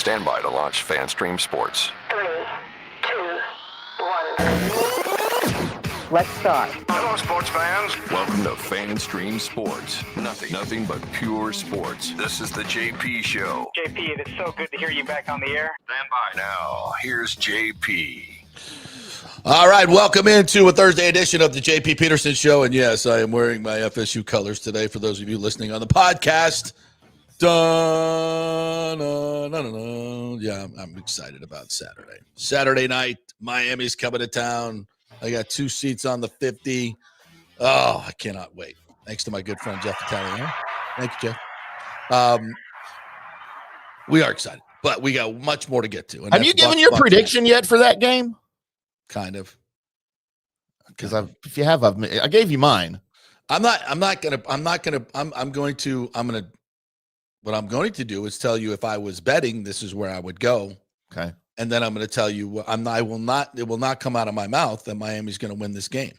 Stand by to launch FanStream Sports. 3, 2, 1. Let's start. Hello, sports fans. Welcome to FanStream Sports. Nothing but pure sports. This is the JP Show. JP, it is so good to hear you back on the air. Stand by now. Here's JP. All right, welcome into a Thursday edition of the JP Peterson Show. And yes, I am wearing my FSU colors today for those of you listening on the podcast. Yeah, I'm excited about Saturday. Saturday night, Miami's coming to town. I got 2 seats on the 50. Oh, I cannot wait. Thanks to my good friend, Jeff Italiano. Thank you, Jeff. We are excited, but we got much more to get to. Have you given your prediction yet for that game? Kind of. Because if you have, I gave you mine. What I'm going to do is tell you if I was betting, this is where I would go. Okay. And then I'm going to tell you, it will not come out of my mouth that Miami's going to win this game.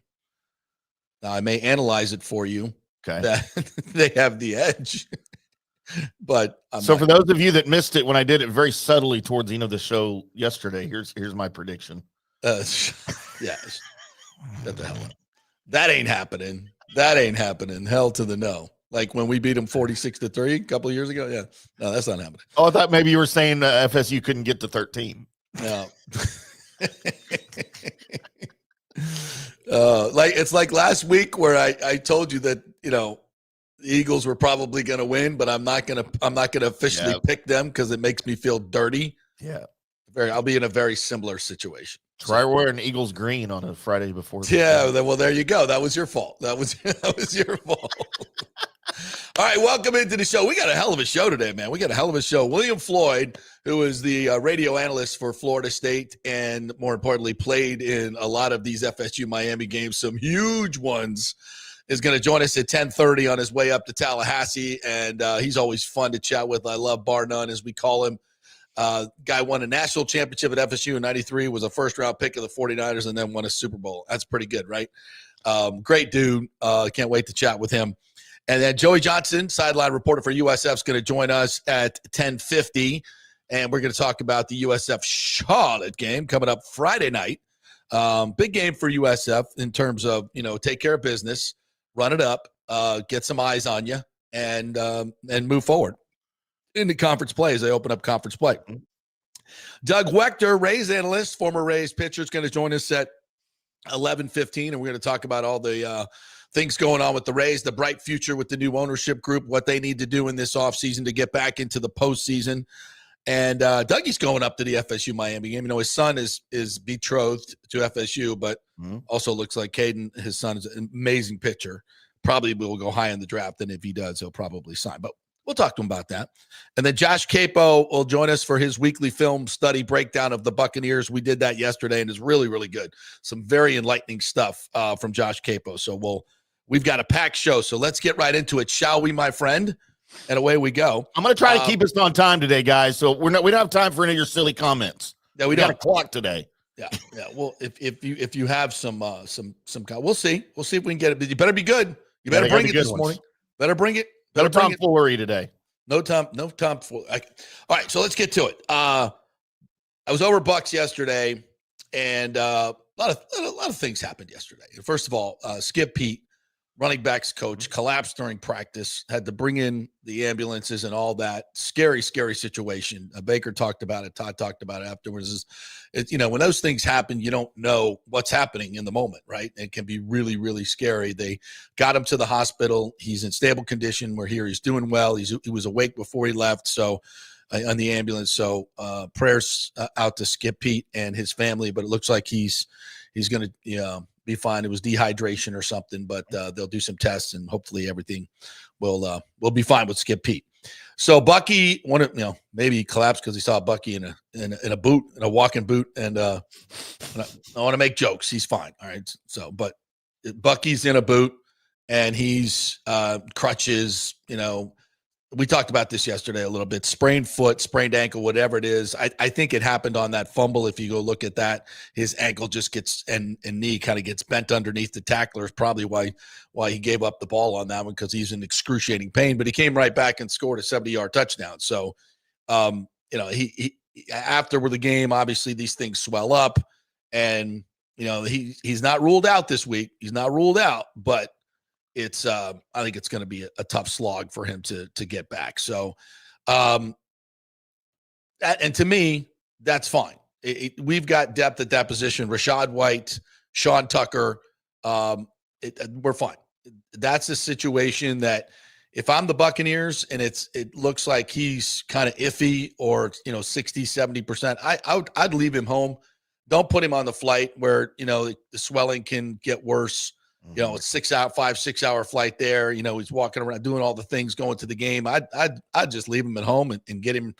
Now, I may analyze it for you. Okay. That they have the edge. But for those of you that missed it when I did it very subtly towards the end of the show yesterday, here's my prediction. Yes. What the hell? That ain't happening. Hell to the no. Like when we beat them 46-3 a couple of years ago. Yeah. No, that's not happening. Oh, I thought maybe you were saying FSU couldn't get to 13. No. It's like last week where I told you that, the Eagles were probably going to win, but I'm not going to officially pick them because it makes me feel dirty. Yeah. I'll be in a very similar situation. Try wearing Eagles green on a Friday before. Well, there you go. That was your fault. That was your fault. All right, welcome into the show. We got a hell of a show today, man. We got a hell of a show. William Floyd, who is the radio analyst for Florida State and, more importantly, played in a lot of these FSU-Miami games, some huge ones, is going to join us at 10:30 on his way up to Tallahassee, and he's always fun to chat with. I love bar none, as we call him. Guy won a national championship at FSU in 93, was a first-round pick of the 49ers, and then won a Super Bowl. That's pretty good, right? Great dude. Can't wait to chat with him. And then Joey Johnston, sideline reporter for USF, is going to join us at 10:50, and we're going to talk about the USF Charlotte game coming up Friday night. Big game for USF in terms of, take care of business, run it up, get some eyes on you, and move forward into conference play as they open up conference play. Doug Waechter, Rays analyst, former Rays pitcher, is going to join us at 11:15, and we're going to talk about all the things going on with the Rays, the bright future with the new ownership group, what they need to do in this offseason to get back into the postseason. And Dougie's going up to the FSU-Miami game. His son is betrothed to FSU, but also looks like Caden, his son, is an amazing pitcher. Probably will go high in the draft, and if he does, he'll probably sign. But we'll talk to him about that. And then Josh Queipo will join us for his weekly film study breakdown of the Buccaneers. We did that yesterday, and it's really, really good. Some very enlightening stuff from Josh Queipo. So we've got a packed show, so let's get right into it, shall we, my friend? And away we go. I'm going to try to keep us on time today, guys. So we don't have time for any of your silly comments. Yeah, we got a clock today. Yeah. Well, if you have some, we'll see. We'll see if we can get it. But you better be good. You better bring it this morning. Better bring it. No tomfoolery today. No tomfoolery. All right, so let's get to it. I was over Bucs yesterday, and a lot of things happened yesterday. First of all, Skip Pete, running backs coach, collapsed during practice, had to bring in the ambulances and all that. Scary, scary situation. Baker talked about it. Todd talked about it afterwards. When those things happen, you don't know what's happening in the moment, right? It can be really, really scary. They got him to the hospital. He's in stable condition. We're here. He's doing well. He was awake before he left, so on the ambulance. So prayers out to Skip Pete and his family, but it looks like he's going to be fine. It was dehydration or something, but they'll do some tests and hopefully everything will be fine with Skip Pete. So Bucky maybe he collapsed because he saw Bucky in a boot, in a walking boot, and I want to make jokes. He's fine. All right. So, but Bucky's in a boot and he's crutches, we talked about this yesterday a little bit. Sprained foot, sprained ankle, whatever it is. I think it happened on that fumble. If you go look at that, his ankle just gets and knee kind of gets bent underneath the tackler. Is probably why he gave up the ball on that one, because he's in excruciating pain. But he came right back and scored a 70-yard touchdown. So he after the game, obviously these things swell up, and he's not ruled out this week. He's not ruled out, but it's I think it's going to be a tough slog for him to get back. So, and to me, that's fine. We've got depth at that position. Rashad White, Sean Tucker, we're fine. That's a situation that if I'm the Buccaneers and it looks like he's kind of iffy or 60, 70%, I'd leave him home. Don't put him on the flight where the swelling can get worse. It's 6 hour flight there. He's walking around doing all the things going to the game. I'd just leave him at home and get him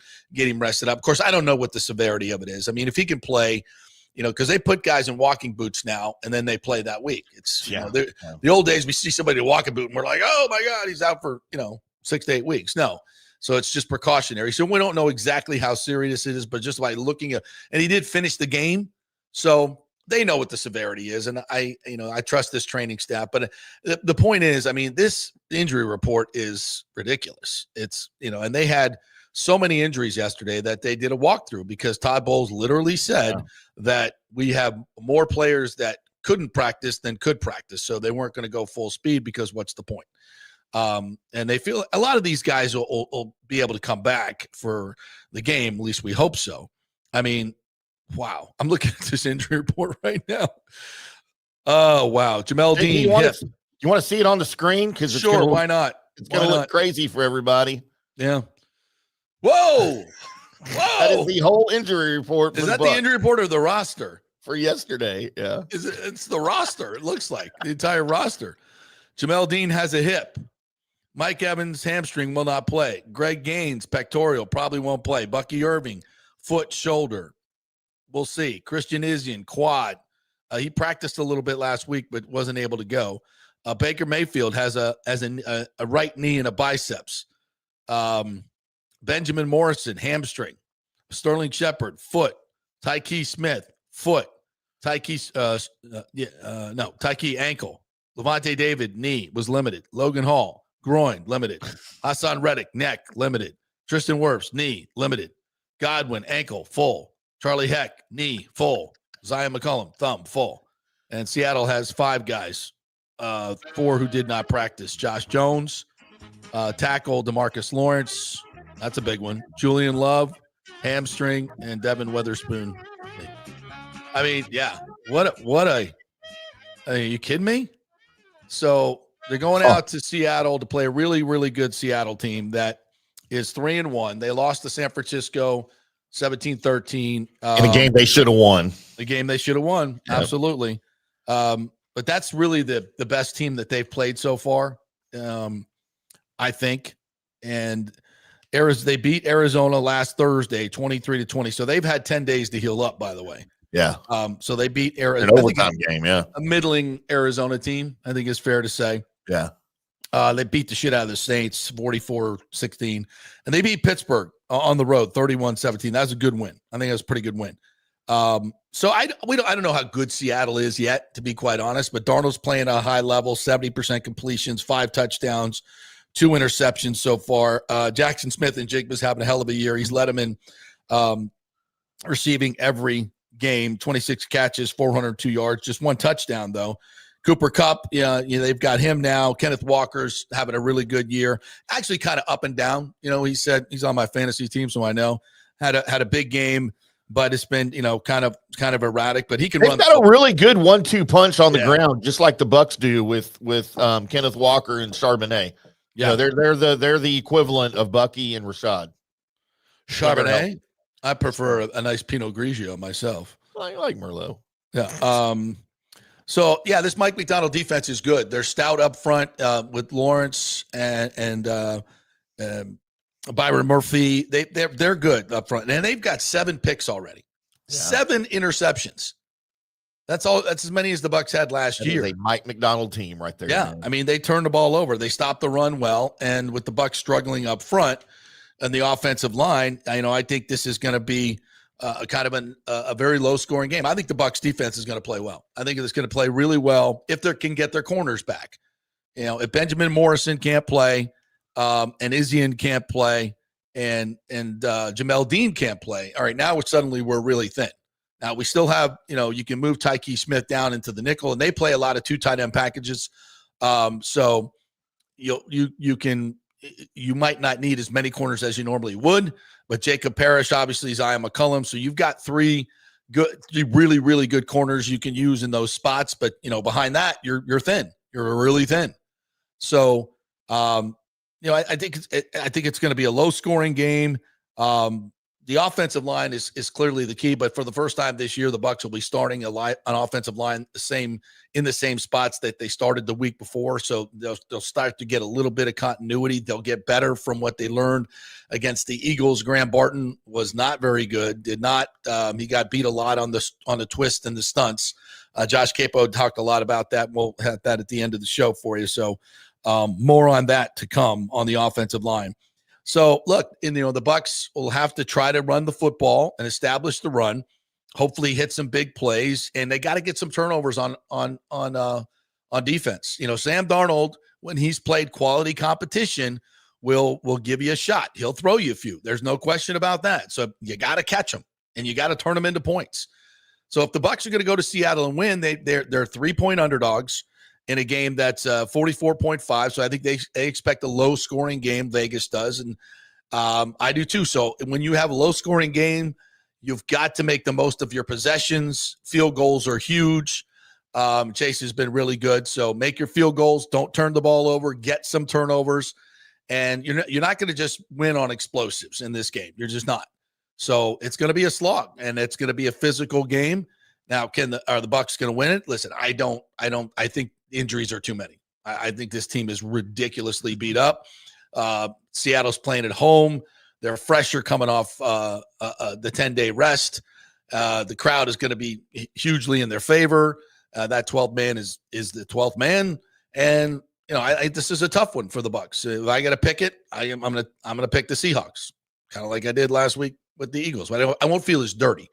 rested up. Of course, I don't know what the severity of it is. I mean, if he can play, because they put guys in walking boots now and then they play that week. It's the old days we see somebody in a walking boot and we're like, oh my God, he's out for 6 to 8 weeks. No. So it's just precautionary. So we don't know exactly how serious it is, but just by looking at, and he did finish the game. So they know what the severity is. And I trust this training staff, but the point is, I mean, this injury report is ridiculous. It's, and they had so many injuries yesterday that they did a walkthrough because Todd Bowles literally said that we have more players that couldn't practice than could practice. So they weren't going to go full speed because what's the point? And they feel a lot of these guys will be able to come back for the game. At least we hope so. I mean, wow. I'm looking at this injury report right now. Oh, wow. Jamel Dean. You want to see it on the screen? Because sure, why not? It's going to look crazy for everybody. Yeah. Whoa. That is the whole injury report. Is that the injury report or the roster? For yesterday, yeah. It's the roster, it looks like. The entire roster. Jamel Dean has a hip. Mike Evans, hamstring, will not play. Greg Gaines, pectoral, probably won't play. Bucky Irving, foot, shoulder. We'll see. Christian Izien, quad. He practiced a little bit last week, but wasn't able to go. Baker Mayfield has a right knee and a biceps. Benjamin Morrison, hamstring. Sterling Shepard, foot. Tyke Smith, foot. Tyke, ankle. Levante David, knee, was limited. Logan Hall, groin, limited. Hassan Reddick, neck, limited. Tristan Wirfs, knee, limited. Godwin, ankle, full. Charlie Heck, knee, full. Zion McCollum, thumb, full. And Seattle has 5 guys, 4 who did not practice. Josh Jones, tackle DeMarcus Lawrence, that's a big one. Julian Love, hamstring, and Devin Witherspoon. I mean, yeah, are you kidding me? So they're going out to Seattle to play a really, really good Seattle team that is 3-1. They lost to San Francisco 17-13. In a game they should have won. The game they should have won, absolutely. But that's really the best team that they've played so far, I think. And they beat Arizona last Thursday, 23-20. So they've had 10 days to heal up, by the way. Yeah. So they beat Arizona. An overtime game, yeah. A middling Arizona team, I think is fair to say. Yeah. They beat the shit out of the Saints, 44-16. And they beat Pittsburgh on the road, 31-17. That was a good win. I think that was a pretty good win. So I don't know how good Seattle is yet, to be quite honest, but Darnold's playing at a high level, 70% completions, 5 touchdowns, 2 interceptions so far. Jackson Smith and Jigba's having a hell of a year. He's led them in receiving every game, 26 catches, 402 yards, just 1 touchdown though. Cooper Kupp, they've got him now. Kenneth Walker's having a really good year. Actually kind of up and down. He said he's on my fantasy team, so I know. Had a big game, but it's been, kind of erratic, but he can run. They've got a really good 1-2 punch on the ground, just like the Bucs do with Kenneth Walker and Charbonnet. Yeah, they're the equivalent of Bucky and Rashad. Charbonnet? I prefer a nice Pinot Grigio myself. I like Merlot. Yeah. So this Mike McDonald defense is good. They're stout up front with Lawrence and Byron Murphy. They're good up front, and they've got 7 picks already. Yeah. 7 interceptions. That's all. That's as many as the Bucs had last year. A Mike McDonald team right there. Yeah, man. I mean they turned the ball over. They stopped the run well, and with the Bucs struggling up front and the offensive line, I think this is going to be kind of a very low-scoring game. I think the Bucs defense is going to play well. I think it's going to play really well if they can get their corners back. If Benjamin Morrison can't play and Izien can't play and Jamel Dean can't play. All right, now we're really thin. Now we still have, you can move Tyke Smith down into the nickel, and they play a lot of 2 tight end packages. So you might not need as many corners as you normally would, but Jacob Parrish obviously is Ian McCullum. So you've got 3 really, really good corners you can use in those spots. But behind that, you're thin. You're really thin. So I think it's going to be a low scoring game. The offensive line is clearly the key, but for the first time this year, the Bucs will be starting an offensive line in the same spots that they started the week before. So they'll start to get a little bit of continuity. They'll get better from what they learned against the Eagles. Graham Barton was not very good. He got beat a lot on the twist and the stunts. Josh Queipo talked a lot about that. We'll have that at the end of the show for you. So more on that to come on the offensive line. So look, the Bucs will have to try to run the football and establish the run. Hopefully, hit some big plays, and they got to get some turnovers on defense. Sam Darnold, when he's played quality competition, will give you a shot. He'll throw you a few. There's no question about that. So you got to catch them, and you got to turn them into points. So if the Bucs are going to go to Seattle and win, they're 3-point underdogs in a game that's 44.5. So I think they expect a low-scoring game, Vegas does, and I do too. So when you have a low-scoring game, you've got to make the most of your possessions. Field goals are huge. Chase has been really good. So make your field goals. Don't turn the ball over. Get some turnovers. And you're not going to just win on explosives in this game. You're just not. So it's going to be a slog, and it's going to be a physical game. Now, are the Bucs going to win it? Listen, I think injuries are too many. I think this team is ridiculously beat up. Seattle's playing at home. They're fresher coming off the 10-day rest. The crowd is going to be hugely in their favor. That 12th man is the 12th man, and this is a tough one for the Bucs. If I got to pick it, I'm gonna pick the Seahawks, kind of like I did last week with the Eagles. But I won't feel as dirty.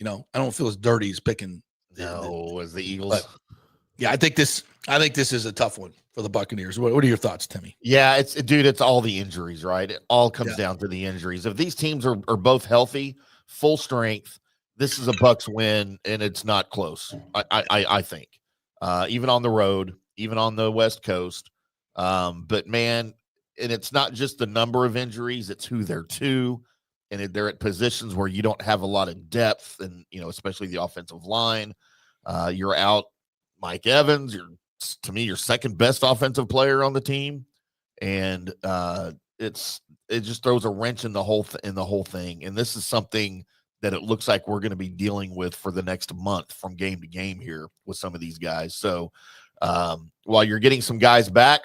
I don't feel as dirty as picking. As the Eagles. But, yeah, I think this is a tough one for the Buccaneers. What are your thoughts, Timmy? Yeah, it's all the injuries, right? It all comes down to the injuries. If these teams are both healthy, full strength, this is a Bucs win, and it's not close. I think, even on the road, even on the West Coast. But man, and it's not just the number of injuries; it's who they're to, and they're at positions where you don't have a lot of depth, and especially the offensive line. You're out Mike Evans. To me, your second best offensive player on the team, and it just throws a wrench in the whole thing. And this is something that it looks like we're going to be dealing with for the next month from game to game here with some of these guys. So while you're getting some guys back,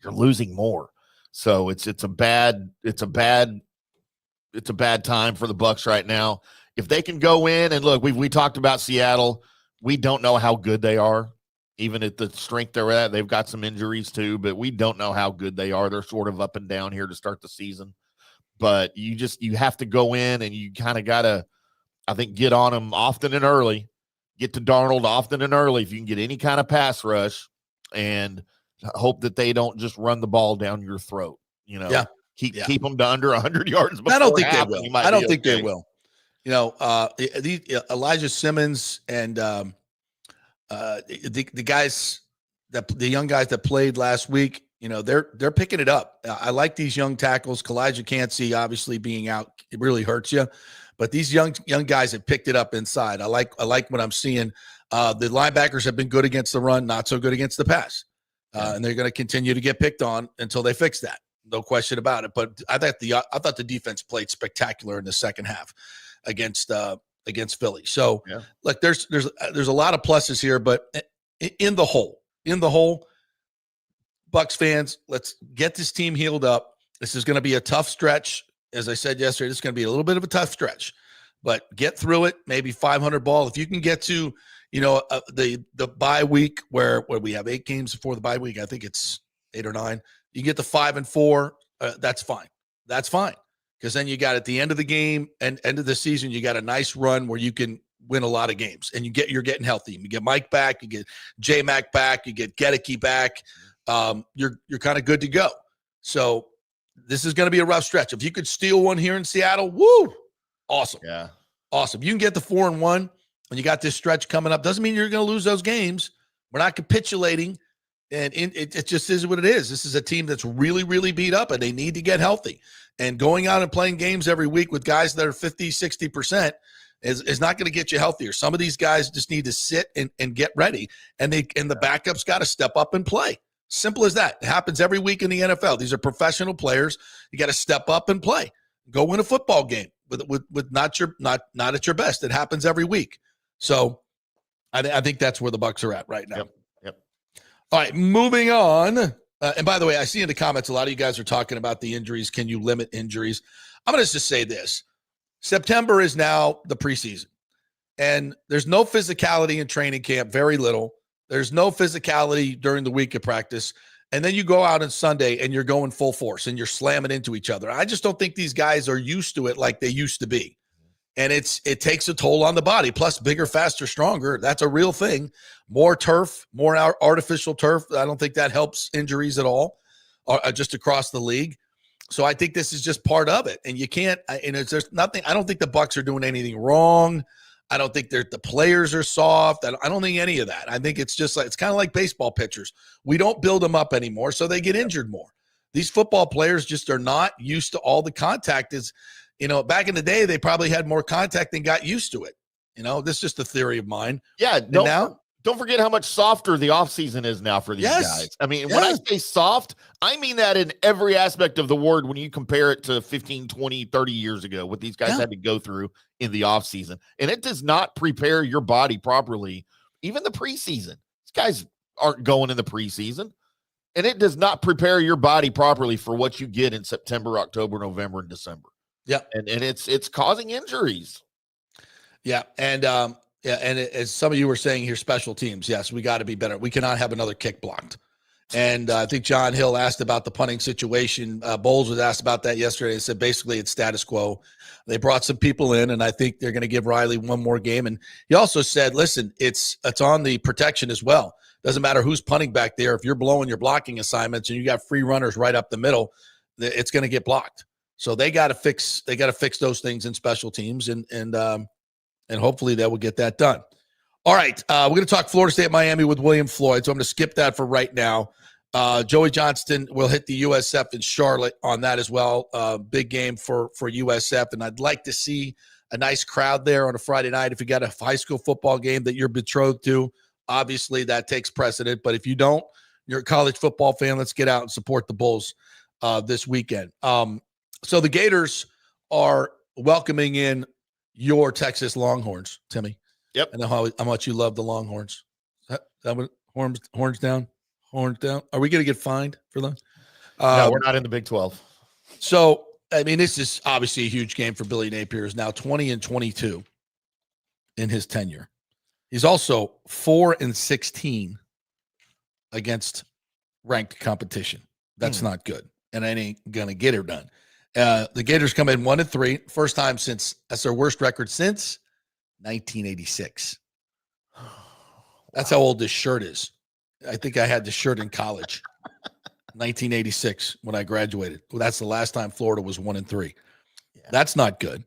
you're losing more. So it's a bad time for the Bucs right now. If they can go in and look, we talked about Seattle. We don't know how good they are. Even at the strength they're at, they've got some injuries too, but we don't know how good they are. They're sort of up and down here to start the season. But you have to go in and you kind of got to, I think, get on them often and early. Get to Darnold often and early if you can get any kind of pass rush, and hope that they don't just run the ball down your throat. Keep them to under 100 yards. I don't think they will. I don't think they will. Elijah Simmons and the guys the young guys that played last week, they're picking it up. I like these young tackles. Kalijah Cansey obviously being out, it really hurts you. But these young guys have picked it up inside. I like what I'm seeing. The linebackers have been good against the run, not so good against the pass. And they're going to continue to get picked on until they fix that. No question about it. But I thought the defense played spectacular in the second half against Philly. So look, there's a lot of pluses here, but in the whole, Bucs fans, let's get this team healed up. This is going to be a tough stretch. As I said yesterday, this is going to be a little bit of a tough stretch, but get through it. Maybe 500 ball. If you can get to, the bye week where we have 8 games before the bye week, I think it's 8 or 9. You get to 5-4. That's fine. That's fine. Because then you got at the end of the game and end of the season, you got a nice run where you can win a lot of games, and you're getting healthy. You get Mike back, you get J Mac back, you get Gedeke back. You're kind of good to go. So this is going to be a rough stretch. If you could steal one here in Seattle, woo, awesome. Yeah. Awesome. You can get the 4-1 and you got this stretch coming up. Doesn't mean you're going to lose those games. We're not capitulating. And it just is what it is. This is a team that's really, really beat up, and they need to get healthy. And going out and playing games every week with guys that are 50, 60% is not going to get you healthier. Some of these guys just need to sit and get ready, and the backups got to step up and play. Simple as that. It happens every week in the NFL. These are professional players. You got to step up and play. Go win a football game with not at your best. It happens every week. So I think that's where the Bucs are at right now. Yep. All right, moving on. And by the way, I see in the comments a lot of you guys are talking about the injuries. Can you limit injuries? I'm going to just say this. September is now the preseason, and there's no physicality in training camp, very little. There's no physicality during the week of practice. And then you go out on Sunday and you're going full force and you're slamming into each other. I just don't think these guys are used to it like they used to be. And it takes a toll on the body. Plus, bigger, faster, stronger. That's a real thing. More turf, more artificial turf. I don't think that helps injuries at all, just across the league. So I think this is just part of it. And you can't, and there's nothing, I don't think the Bucs are doing anything wrong. I don't think the players are soft. I don't think any of that. I think it's just like, it's kind of like baseball pitchers. We don't build them up anymore, so they get injured more. These football players just are not used to all the contact. Back in the day, they probably had more contact and got used to it. This is just a theory of mine. Yeah. Don't forget how much softer the offseason is now for these guys. I mean, when I say soft, I mean that in every aspect of the word when you compare it to 15, 20, 30 years ago, what these guys had to go through in the offseason. And it does not prepare your body properly, even the preseason. These guys aren't going in the preseason. And it does not prepare your body properly for what you get in September, October, November, and December. Yeah. And it's causing injuries. Yeah. And as some of you were saying here, special teams. Yes, we got to be better. We cannot have another kick blocked. And I think John Hill asked about the punting situation. Bowles was asked about that yesterday. He said basically it's status quo. They brought some people in, and I think they're going to give Riley one more game. And he also said, listen, it's on the protection as well. Doesn't matter who's punting back there. If you're blowing your blocking assignments and you got free runners right up the middle, it's going to get blocked. So they got to fix those things in special teams, and hopefully that will get that done. All right, we're going to talk Florida State Miami with William Floyd, so I'm going to skip that for right now. Joey Johnston will hit the USF in Charlotte on that as well. Big game for USF, and I'd like to see a nice crowd there on a Friday night. If you got a high school football game that you're betrothed to, obviously that takes precedent. But if you don't, you're a college football fan, let's get out and support the Bulls this weekend. So the Gators are welcoming in your Texas Longhorns, Timmy. Yep. I know how much you love the Longhorns. That what, horns down? Horns down. Are we going to get fined for them? No, we're not in the Big 12. So, I mean, this is obviously a huge game for Billy Napier. He's now 20-22 in his tenure. He's also 4-16 against ranked competition. That's not good, and I ain't going to get her done. The Gators come in 1-3, first time since that's their worst record since 1986. That's how old this shirt is. I think I had this shirt in college, 1986 when I graduated. Well, that's the last time Florida was 1-3. Yeah. That's not good.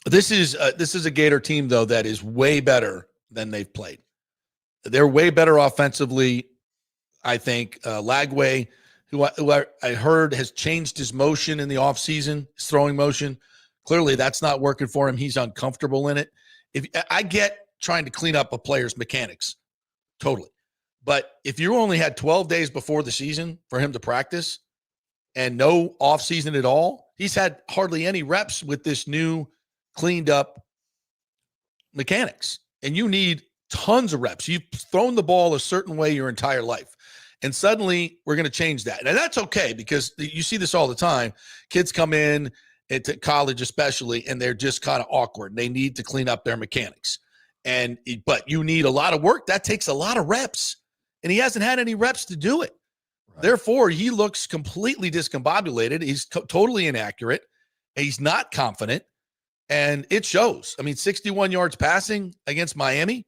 This is a Gator team though that is way better than they've played. They're way better offensively. I think Lagway, who I heard has changed his motion in the offseason, his throwing motion. Clearly, that's not working for him. He's uncomfortable in it. If I get trying to clean up a player's mechanics, totally. But if you only had 12 days before the season for him to practice and no offseason at all, he's had hardly any reps with this new cleaned up mechanics. And you need tons of reps. You've thrown the ball a certain way your entire life. And suddenly we're going to change that. And that's okay because you see this all the time. Kids come in into college especially, and they're just kind of awkward. They need to clean up their mechanics. But you need a lot of work. That takes a lot of reps. And he hasn't had any reps to do it. Right. Therefore, he looks completely discombobulated. He's totally inaccurate. He's not confident. And it shows. I mean, 61 yards passing against Miami.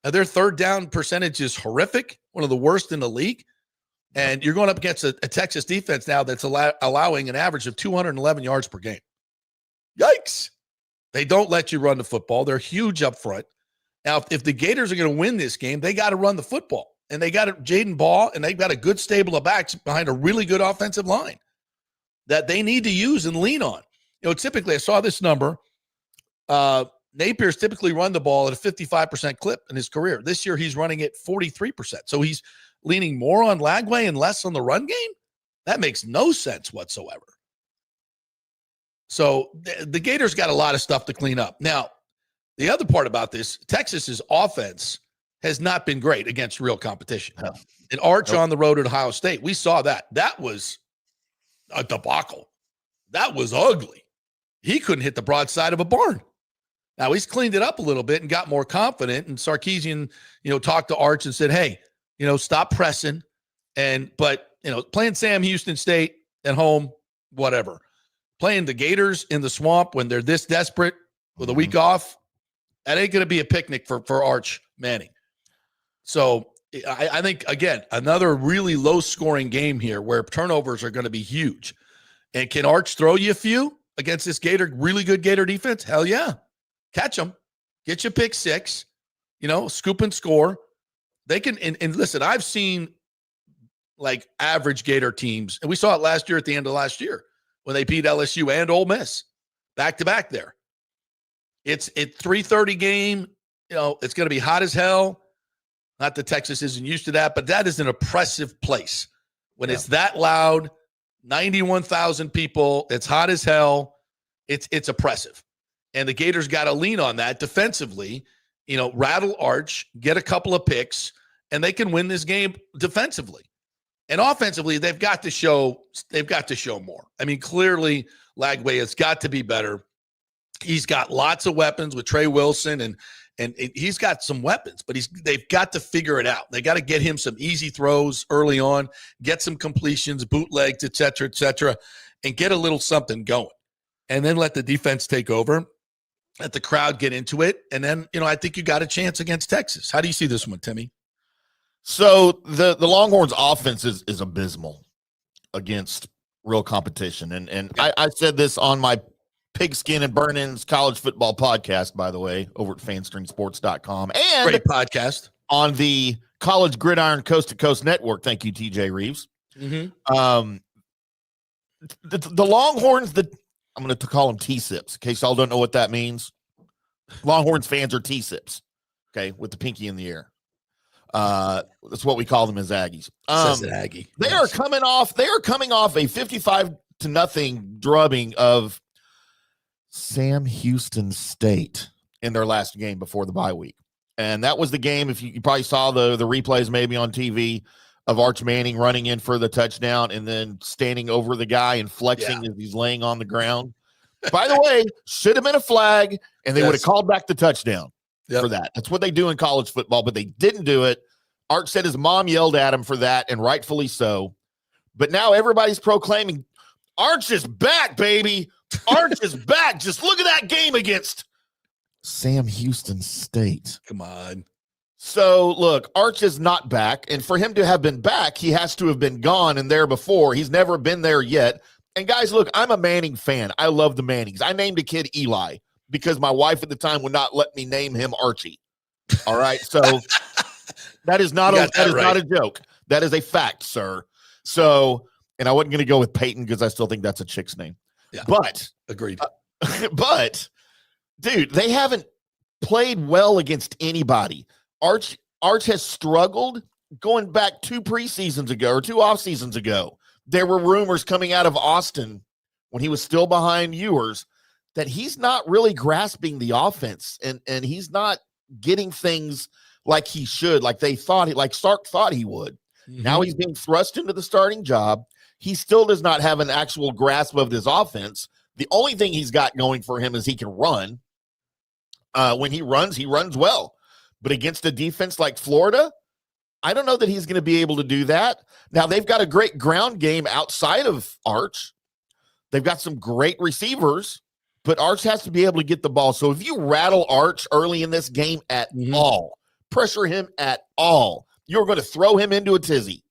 Their third down percentage is horrific, one of the worst in the league. And you're going up against a Texas defense now that's allowing an average of 211 yards per game. Yikes. They don't let you run the football. They're huge up front. Now, if the Gators are going to win this game, they got to run the football. And they got Jaden Ball, and they've got a good stable of backs behind a really good offensive line that they need to use and lean on. Typically, I saw this number. Napier's typically run the ball at a 55% clip in his career. This year, he's running it 43%. So he's leaning more on Lagway and less on the run game? That makes no sense whatsoever. So the Gators got a lot of stuff to clean up. Now, the other part about this, Texas's offense has not been great against real competition. No. And Arch on the road at Ohio State, we saw that. That was a debacle. That was ugly. He couldn't hit the broadside of a barn. Now, he's cleaned it up a little bit and got more confident. And Sarkisian, talked to Arch and said, hey, stop pressing. But playing Sam Houston State at home, whatever. Playing the Gators in the swamp when they're this desperate with a week off, that ain't going to be a picnic for Arch Manning. So I think, again, another really low-scoring game here where turnovers are going to be huge. And can Arch throw you a few against this really good Gator defense? Hell yeah. Catch them. Get you pick six. Scoop and score. They can, and listen, I've seen like average Gator teams, and we saw it last year at the end of last year when they beat LSU and Ole Miss back-to-back there. It's a 3:30 game. It's going to be hot as hell. Not that Texas isn't used to that, but that is an oppressive place. When it's that loud, 91,000 people, it's hot as hell, it's oppressive. And the Gators got to lean on that defensively, rattle Arch, get a couple of picks, and they can win this game defensively. And offensively, they've got to show more. I mean, clearly, Lagway has got to be better. He's got lots of weapons with Trey Wilson, and he's got some weapons, but they've got to figure it out. They got to get him some easy throws early on, get some completions, bootlegs, et cetera, and get a little something going. And then let the defense take over, let the crowd get into it, and then, I think you got a chance against Texas. How do you see this one, Timmy? So the Longhorns offense is abysmal against real competition. And I said this on my Pigskin and Burn-Ins college football podcast, by the way, over at fanstreamsports.com. And great podcast. On the College Gridiron Coast to Coast Network. Thank you, TJ Reeves. Mm-hmm. The Longhorns, I'm going to call them T-sips, in case y'all don't know what that means. Longhorns fans are T-sips, okay, with the pinky in the air. That's what we call them as Aggies. Says an Aggie. They are coming off a 55-0 drubbing of Sam Houston State in their last game before the bye week. And that was the game, if you probably saw the replays maybe on TV, of Arch Manning running in for the touchdown and then standing over the guy and flexing as he's laying on the ground. By the way, should have been a flag, and they would have called back the touchdown for that. That's what they do in college football, but they didn't do it. Arch said his mom yelled at him for that, and rightfully so. But now everybody's proclaiming, Arch is back, baby. Arch is back. Just look at that game against Sam Houston State. Come on. So, look, Arch is not back, and for him to have been back, he has to have been gone and there before. He's never been there yet. And, guys, look, I'm a Manning fan. I love the Mannings. I named a kid Eli because my wife at the time would not let me name him Archie. All right? So, that is not a joke. That is a fact, sir. So, and I wasn't going to go with Peyton because I still think that's a chick's name. Yeah, but agreed. But, dude, they haven't played well against anybody. Arch has struggled going back 2 preseasons ago or 2 off seasons ago. There were rumors coming out of Austin when he was still behind Ewers that he's not really grasping the offense and he's not getting things like he should, like Sark thought he would. Mm-hmm. Now he's being thrust into the starting job. He still does not have an actual grasp of his offense. The only thing he's got going for him is he can run. When he runs well. But against a defense like Florida, I don't know that he's going to be able to do that. Now, they've got a great ground game outside of Arch. They've got some great receivers, but Arch has to be able to get the ball. So if you rattle Arch early in this game at all, pressure him at all, you're going to throw him into a tizzy.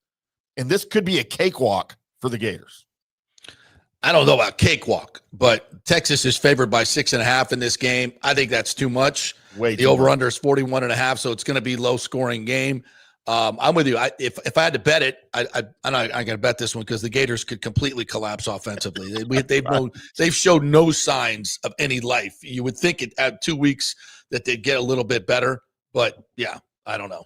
And this could be a cakewalk for the Gators. I don't know about cakewalk, but Texas is favored by 6.5 in this game. I think that's too much. The over-under is 41.5, so it's going to be low-scoring game. I'm with you. If I had to bet it, I'm not going to bet this one because the Gators could completely collapse offensively. They've showed no signs of any life. You would think at 2 weeks that they'd get a little bit better, but yeah, I don't know.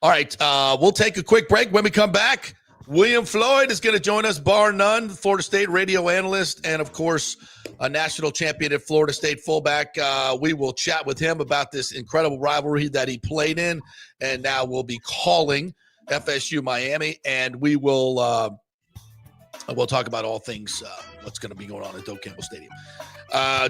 All right, we'll take a quick break. When we come back, William Floyd is going to join us, bar none, Florida State radio analyst, and, of course, a national champion at Florida State fullback. We will chat with him about this incredible rivalry that he played in, and now we'll be calling FSU Miami, and we will we'll talk about all things what's going to be going on at Doak Campbell Stadium.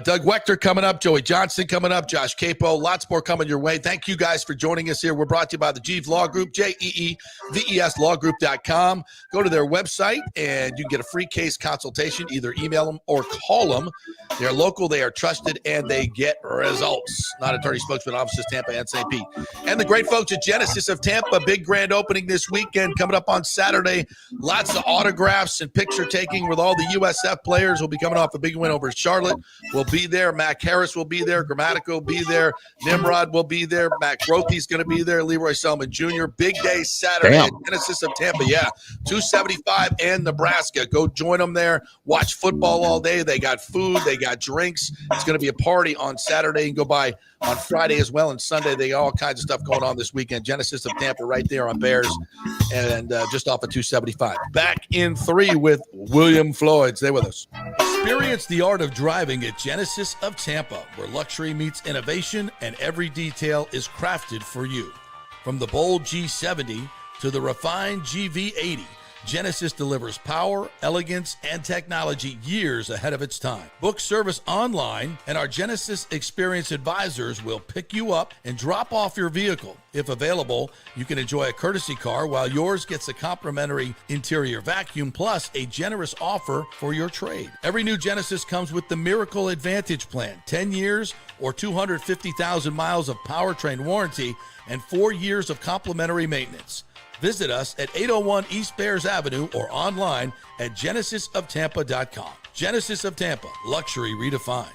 Doug Waechter coming up, Joey Johnston coming up, Josh Queipo, lots more coming your way. Thank you guys for joining us here. We're brought to you by the Jeeves Law Group, JEEVES lawgroup.com. Go to their website and you can get a free case consultation. Either email them or call them. They're local, they are trusted, and they get results. Not attorney spokesman, offices Tampa and St. Pete. And the great folks at Genesis of Tampa, big grand opening this weekend coming up on Saturday. Lots of autographs and picture taking with all the USF players. Will be coming off a big win over Charlotte. Will be there. Mac Harris will be there. Grammatico will be there. Nimrod will be there. Mac Grothy's going to be there. Leroy Selman Jr. Big day Saturday at Genesis of Tampa. Yeah, 275 and Nebraska. Go join them there. Watch football all day. They got food. They got drinks. It's going to be a party on Saturday. You can go by on Friday as well, and Sunday. They got all kinds of stuff going on this weekend. Genesis of Tampa right there on Bears and just off of 275. Back in 3 with William Floyd. Stay with us. Experience the art of driving at Genesis of Tampa, where luxury meets innovation and every detail is crafted for you. From the bold G70 to the refined GV80, Genesis delivers power, elegance, and technology years ahead of its time. Book service online, and our Genesis Experience Advisors will pick you up and drop off your vehicle. If available, you can enjoy a courtesy car while yours gets a complimentary interior vacuum plus a generous offer for your trade. Every new Genesis comes with the Miracle Advantage Plan, 10 years or 250,000 miles of powertrain warranty and 4 years of complimentary maintenance. Visit us at 801 East Bears Avenue or online at genesisoftampa.com. Genesis of Tampa, luxury redefined.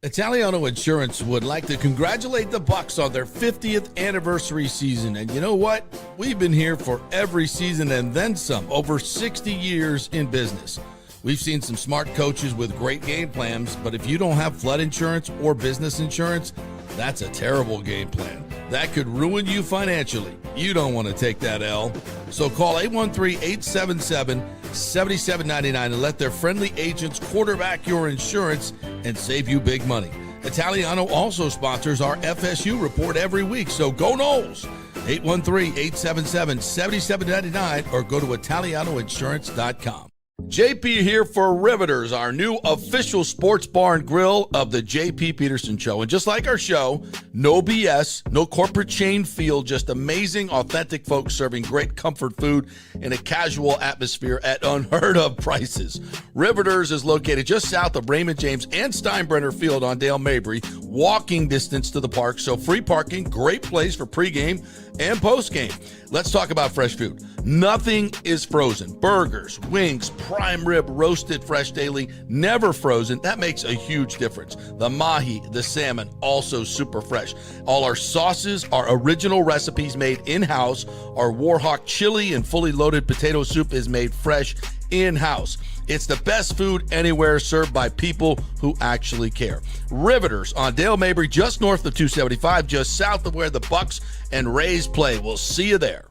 Italiano Insurance would like to congratulate the Bucs on their 50th anniversary season. And you know what? We've been here for every season and then some, over 60 years in business. We've seen some smart coaches with great game plans, but if you don't have flood insurance or business insurance, that's a terrible game plan. That could ruin you financially. You don't want to take that L. So call 813-877-7799 and let their friendly agents quarterback your insurance and save you big money. Italiano also sponsors our FSU report every week, so go Noles. 813-877-7799 or go to italianoinsurance.com. JP here for Riveters, our new official sports bar and grill of the JP Peterson Show. And just like our show, no BS, no corporate chain feel, just amazing, authentic folks serving great comfort food in a casual atmosphere at unheard of prices. Riveters is located just south of Raymond James and Steinbrenner Field on Dale Mabry, walking distance to the park. So free parking, great place for pregame and postgame. Let's talk about fresh food. Nothing is frozen. Burgers, wings, prime rib, roasted fresh daily, never frozen. That makes a huge difference. The mahi, the salmon, also super fresh. All our sauces are original recipes made in-house. Our Warhawk chili and fully loaded potato soup is made fresh in-house. It's the best food anywhere, served by people who actually care. Riveters on Dale Mabry, just north of 275, just south of where the Bucs and Rays play. We'll see you there.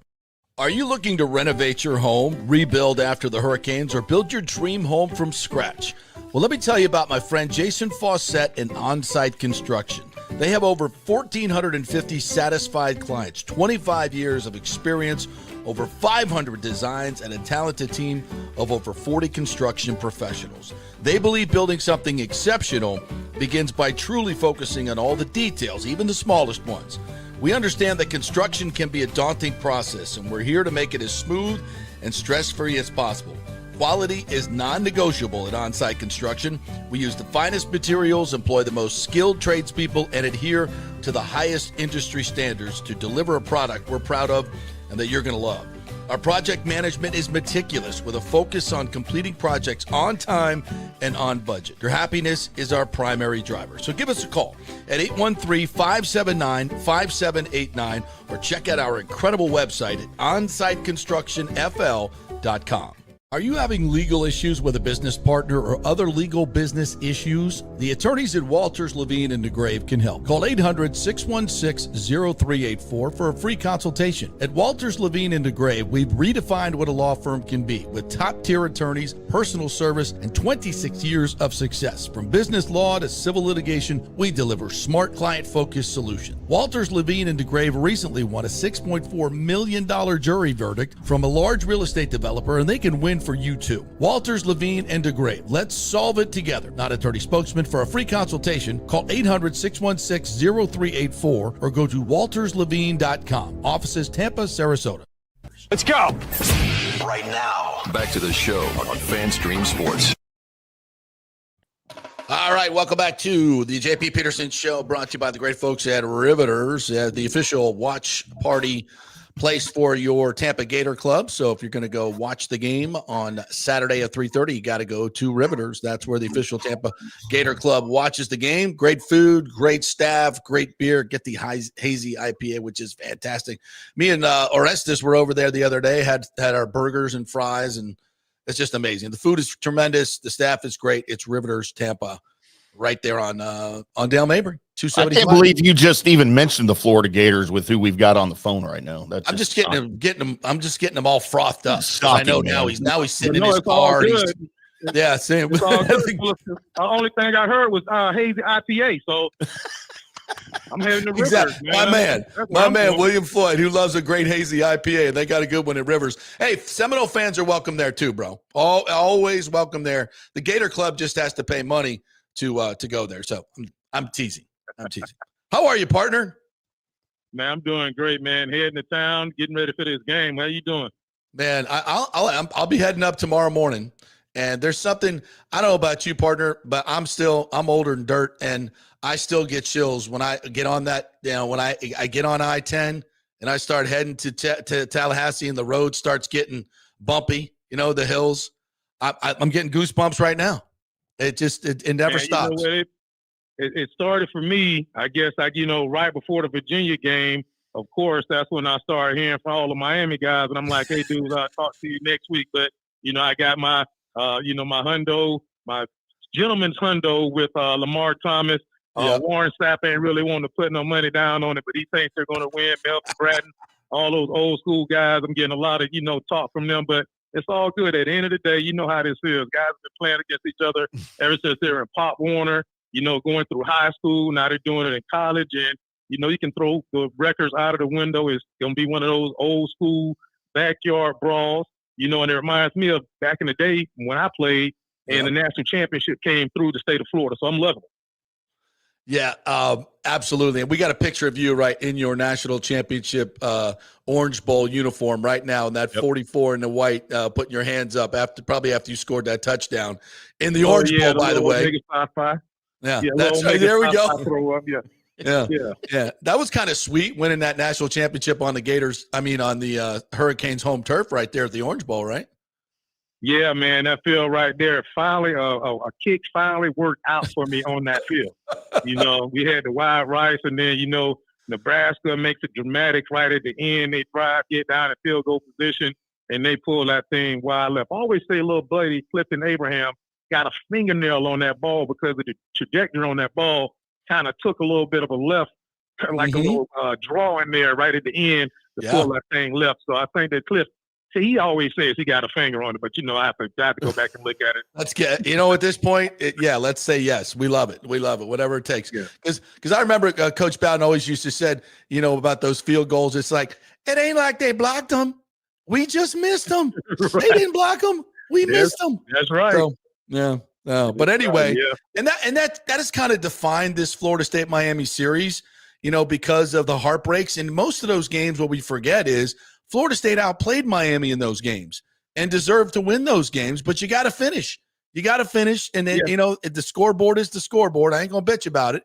Are you looking to renovate your home, rebuild after the hurricanes, or build your dream home from scratch? Well, let me tell you about my friend Jason Fawcett and On-Site Construction. They have over 1,450 satisfied clients, 25 years of experience, over 500 designs, and a talented team of over 40 construction professionals. They believe building something exceptional begins by truly focusing on all the details, even the smallest ones. We understand that construction can be a daunting process, and we're here to make it as smooth and stress-free as possible. Quality is non-negotiable at On-Site Construction. We use the finest materials, employ the most skilled tradespeople, and adhere to the highest industry standards to deliver a product we're proud of and that you're going to love. Our project management is meticulous with a focus on completing projects on time and on budget. Your happiness is our primary driver. So give us a call at 813-579-5789 or check out our incredible website at onsiteconstructionfl.com. Are you having legal issues with a business partner or other legal business issues? The attorneys at Walters, Levine, and DeGrave can help. Call 800-616-0384 for a free consultation. At Walters, Levine, and DeGrave, we've redefined what a law firm can be with top-tier attorneys, personal service, and 26 years of success. From business law to civil litigation, we deliver smart, client-focused solutions. Walters, Levine, and DeGrave recently won a $6.4 million jury verdict from a large real estate developer, and they can win for you too. Walters, Levine, and DeGrave. Let's solve it together. Not attorney spokesman. For a free consultation, call 800-616-0384 or go to walterslevine.com. Offices Tampa, Sarasota. Let's go. Right now, back to the show on FanStream Sports. All right, welcome back to the JP Peterson Show, brought to you by the great folks at Riveters, the official watch party place for your Tampa Gator Club. So if you're going to go watch the game on Saturday at 3:30, you got to go to Riveters. That's where the official Tampa Gator Club watches the game. Great food, great staff, great beer. Get the hazy IPA, which is fantastic. Me and Orestes were over there the other day, had our burgers and fries, and it's just amazing. The food is tremendous. The staff is great. It's Riveters Tampa, right there on Dale Mabry, 275. I can't believe you just even mentioned the Florida Gators with who we've got on the phone right now. I'm just getting them all frothed up. I know man. now he's sitting in his car. Yeah, same. The only thing I heard was hazy IPA, so I'm heading to Rivers. Exactly. My man, William Floyd, who loves a great hazy IPA, and they got a good one at Rivers. Hey, Seminole fans are welcome there too, bro. Always welcome there. The Gator Club just has to pay money to go there. So I'm teasing. How are you, partner? Man, I'm doing great, man. Heading to town, getting ready for this game. How you doing? Man, I'll be heading up tomorrow morning, and there's something, I don't know about you, partner, but I'm older than dirt, and I still get chills when I get on that, when I get on I-10 and I start heading to Tallahassee and the road starts getting bumpy, the hills. I'm getting goosebumps right now. It never stops. It started for me, I guess, right before the Virginia game. Of course, that's when I started hearing from all the Miami guys, and I'm like, "Hey, dudes, I'll talk to you next week." But I got my, my hundo, my gentleman's hundo with Lamar Thomas. Warren Sapp ain't really wanting to put no money down on it, but he thinks they're going to win. Melvin Bratton, all those old school guys. I'm getting a lot of talk from them, but it's all good. At the end of the day, you know how this is. Guys have been playing against each other ever since they were in Pop Warner. Going through high school. Now they're doing it in college, and you can throw the records out of the window. It's going to be one of those old school backyard brawls. And it reminds me of back in the day when I played, and the national championship came through the state of Florida. So I'm loving it. Yeah, absolutely. And we got a picture of you right in your national championship Orange Bowl uniform right now, in that 44 in the white, putting your hands up after you scored that touchdown in the Orange Bowl, by the way. Yeah, that's right. There we go. Yeah. That was kind of sweet, winning that national championship on the Hurricanes home turf right there at the Orange Bowl, right? Yeah, man, that field right there. Finally, a kick finally worked out for me on that field. We had the wide rice, and then, Nebraska makes it dramatic right at the end. They drive, get down in field goal position, and they pull that thing wide left. I always say little buddy Clifton Abraham got a fingernail on that ball because of the trajectory on that ball kind of took a little bit of a left, like a little draw in there right at the end to pull that thing left. So I think that Cliff, he always says he got a finger on it, but I have to go back and look at it. Let's get, at this point, let's say yes. We love it. Whatever it takes. Because I remember Coach Bowden always used to said, about those field goals. It's like, it ain't like they blocked them. We just missed them. Right. They didn't block them. We missed them. That's right. So, but anyway, and that has kind of defined this Florida State Miami series, because of the heartbreaks. And most of those games, what we forget is Florida State outplayed Miami in those games and deserved to win those games. But you got to finish. And then the scoreboard is the scoreboard. I ain't gonna bitch about it.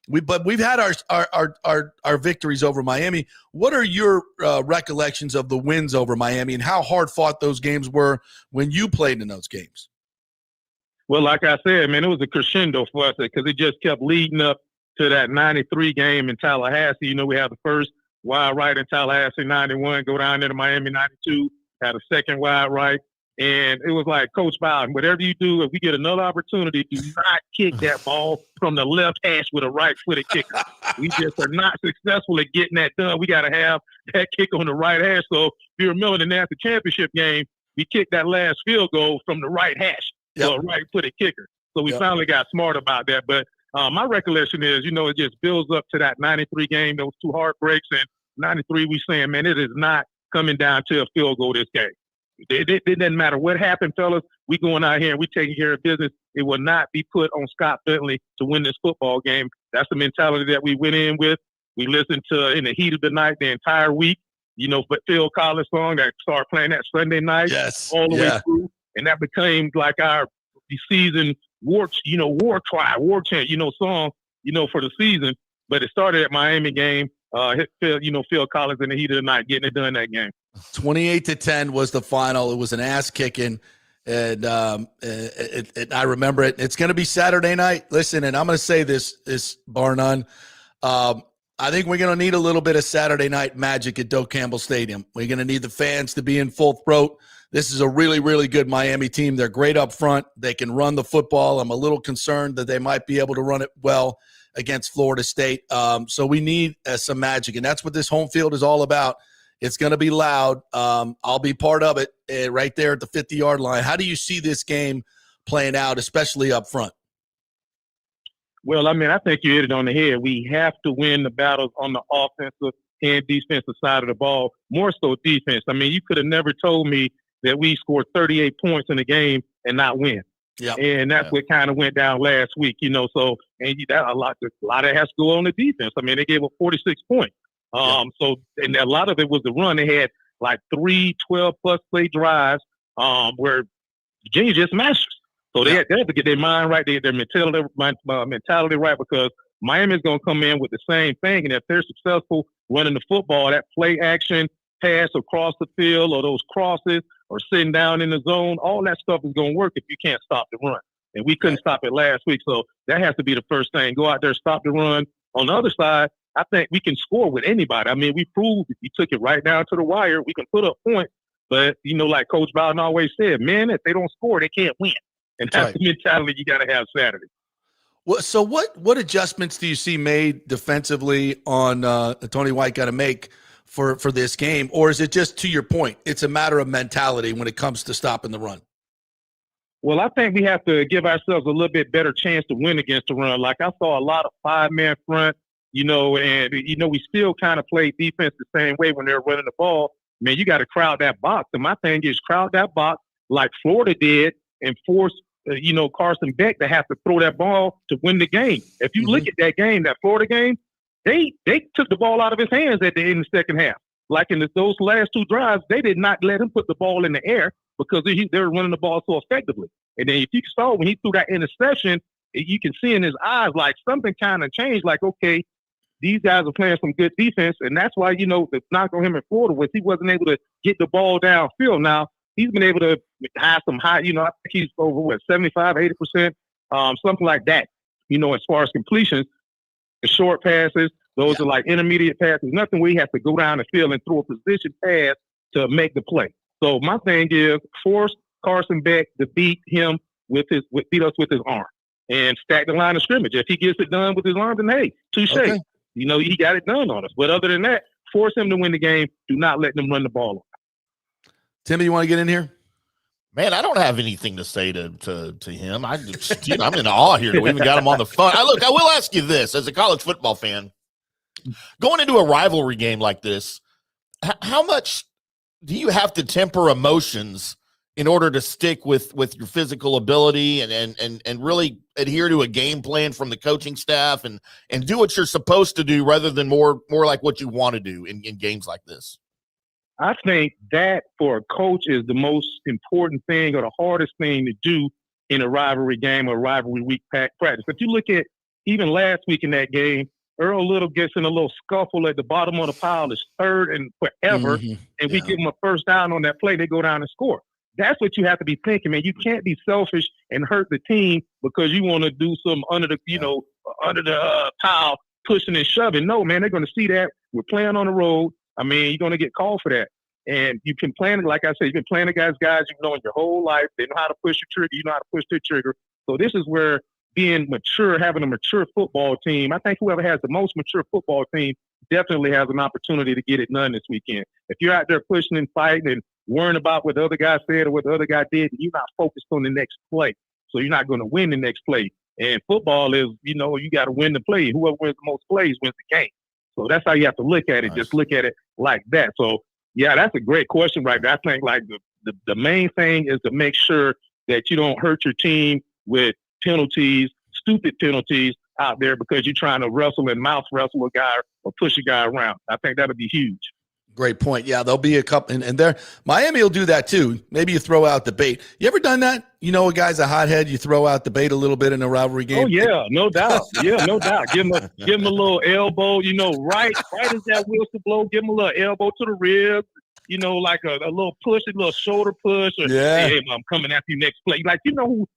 We've had our victories over Miami. What are your recollections of the wins over Miami and how hard fought those games were when you played in those games? Well, like I said, man, it was a crescendo for us because it just kept leading up to that 93 game in Tallahassee. You know, we had the first wide right in Tallahassee, 91, go down there to Miami, 92, had a second wide right. And it was like, Coach Bowden, whatever you do, if we get another opportunity, do not kick that ball from the left hash with a right-footed kicker. We just are not successful at getting that done. We got to have that kick on the right hash. So if you remember the national championship game, we kicked that last field goal from the right hash to a right-footed kicker. So we finally got smart about that. But my recollection is, you know, it just builds up to that 93 game, those two heartbreaks. And 93, we saying, man, it is not coming down to a field goal this game. It doesn't matter what happened, fellas. We going out here and we taking care of business. It will not be put on Scott Bentley to win this football game. That's the mentality that we went in with. We listened to in the heat of the night the entire week. You know, but Phil Collins song that started playing that Sunday night all the way through, and that became like our season war cry, war chant, song, for the season. But it started at Miami game. Phil Collins in the heat of the night getting it done that game. 28-10 was the final. It was an ass kicking, and I remember it. It's going to be Saturday night. Listen, and I'm going to say this bar none. I think we're going to need a little bit of Saturday night magic at Doak Campbell Stadium. We're going to need the fans to be in full throat. This is a really, really good Miami team. They're great up front. They can run the football. I'm a little concerned that they might be able to run it well against Florida State. So we need some magic, and that's what this home field is all about. It's going to be loud. I'll be part of it right there at the 50-yard line. How do you see this game playing out, especially up front? Well, I mean, I think you hit it on the head. We have to win the battles on the offensive and defensive side of the ball, more so defense. I mean, you could have never told me that we scored 38 points in the game and not win. Yep. And that's what kind of went down last week, So, and a lot of that has to go on the defense. I mean, they gave up 46 points. So, and a lot of it was the run. They had like 3 12-plus play drives where Virginia just masters. So they have to get their mind right, their mentality right, because Miami's going to come in with the same thing. And if they're successful running the football, that play action pass across the field or those crosses or sitting down in the zone, all that stuff is going to work if you can't stop the run. And we couldn't stop it last week. So that has to be the first thing. Go out there, stop the run. On the other side, I think we can score with anybody. I mean, we proved we took it right down to the wire. We can put up points. But, like Coach Bowden always said, man, if they don't score, they can't win. And that's the mentality you got to have Saturday. Well, so what adjustments do you see made defensively on Tony White got to make for this game? Or is it just, to your point, it's a matter of mentality when it comes to stopping the run? Well, I think we have to give ourselves a little bit better chance to win against the run. Like I saw a lot of 5-man front, and, we still kind of play defense the same way when they're running the ball. Man, you got to crowd that box. And my thing is crowd that box like Florida did and force, Carson Beck to have to throw that ball to win the game. If you look at that game, that Florida game, they took the ball out of his hands at the end of the second half. Like in those last 2 drives, they did not let him put the ball in the air because they were running the ball so effectively. And then if you saw when he threw that interception, you can see in his eyes like something kind of changed. Like, okay, these guys are playing some good defense, and that's why, the knock on him in Florida was he wasn't able to get the ball downfield. Now, he's been able to have some high, I think he's over, 75, 80%, something like that, as far as completions. The short passes, those are like intermediate passes, nothing where he has to go down the field and throw a position pass to make the play. So my thing is force Carson Beck to beat him beat us with his arm and stack the line of scrimmage. If he gets it done with his arm, then hey, touche. Okay. He got it done on us. But other than that, force him to win the game. Do not let them run the ball. Timmy, you want to get in here? Man, I don't have anything to say to him. I'm in awe here. We even got him on the phone. I will ask you this, as a college football fan, going into a rivalry game like this, how much do you have to temper emotions in order to stick with your physical ability and really adhere to a game plan from the coaching staff and do what you're supposed to do rather than more like what you want to do in games like this? I think that for a coach is the most important thing or the hardest thing to do in a rivalry game or rivalry week practice. If you look at even last week in that game, Earl Little gets in a little scuffle at the bottom of the pile, is third and forever, and we give them a first down on that play. They go down and score. That's what you have to be thinking, man. You can't be selfish and hurt the team because you want to do some under the towel, pushing and shoving. No, man, they're going to see that. We're playing on the road. I mean, you're going to get called for that. And you can plan it, like I said, you've been playing against guys you've known your whole life. They know how to push your trigger. You know how to push their trigger. So this is where being mature, having a mature football team, I think whoever has the most mature football team definitely has an opportunity to get it done this weekend. If you're out there pushing and fighting and worrying about what the other guy said or what the other guy did, you're not focused on the next play. So you're not going to win the next play. And football is, you got to win the play. Whoever wins the most plays wins the game. So that's how you have to look at it. Nice. Just look at it like that. So, yeah, that's a great question right there. I think, like, the main thing is to make sure that you don't hurt your team with penalties, stupid penalties out there because you're trying to wrestle and mouth wrestle a guy or push a guy around. I think that'll be huge. Great point. Yeah, there'll be a couple, and there Miami will do that too. Maybe you throw out the bait. You ever done that? A guy's a hothead. You throw out the bait a little bit in a rivalry game. Oh yeah, no doubt. Yeah, no doubt. Give him a little elbow. Right as that whistle blow. Give him a little elbow to the ribs. Like a little push, a little shoulder push. Or, hey, I'm coming after you next play. Like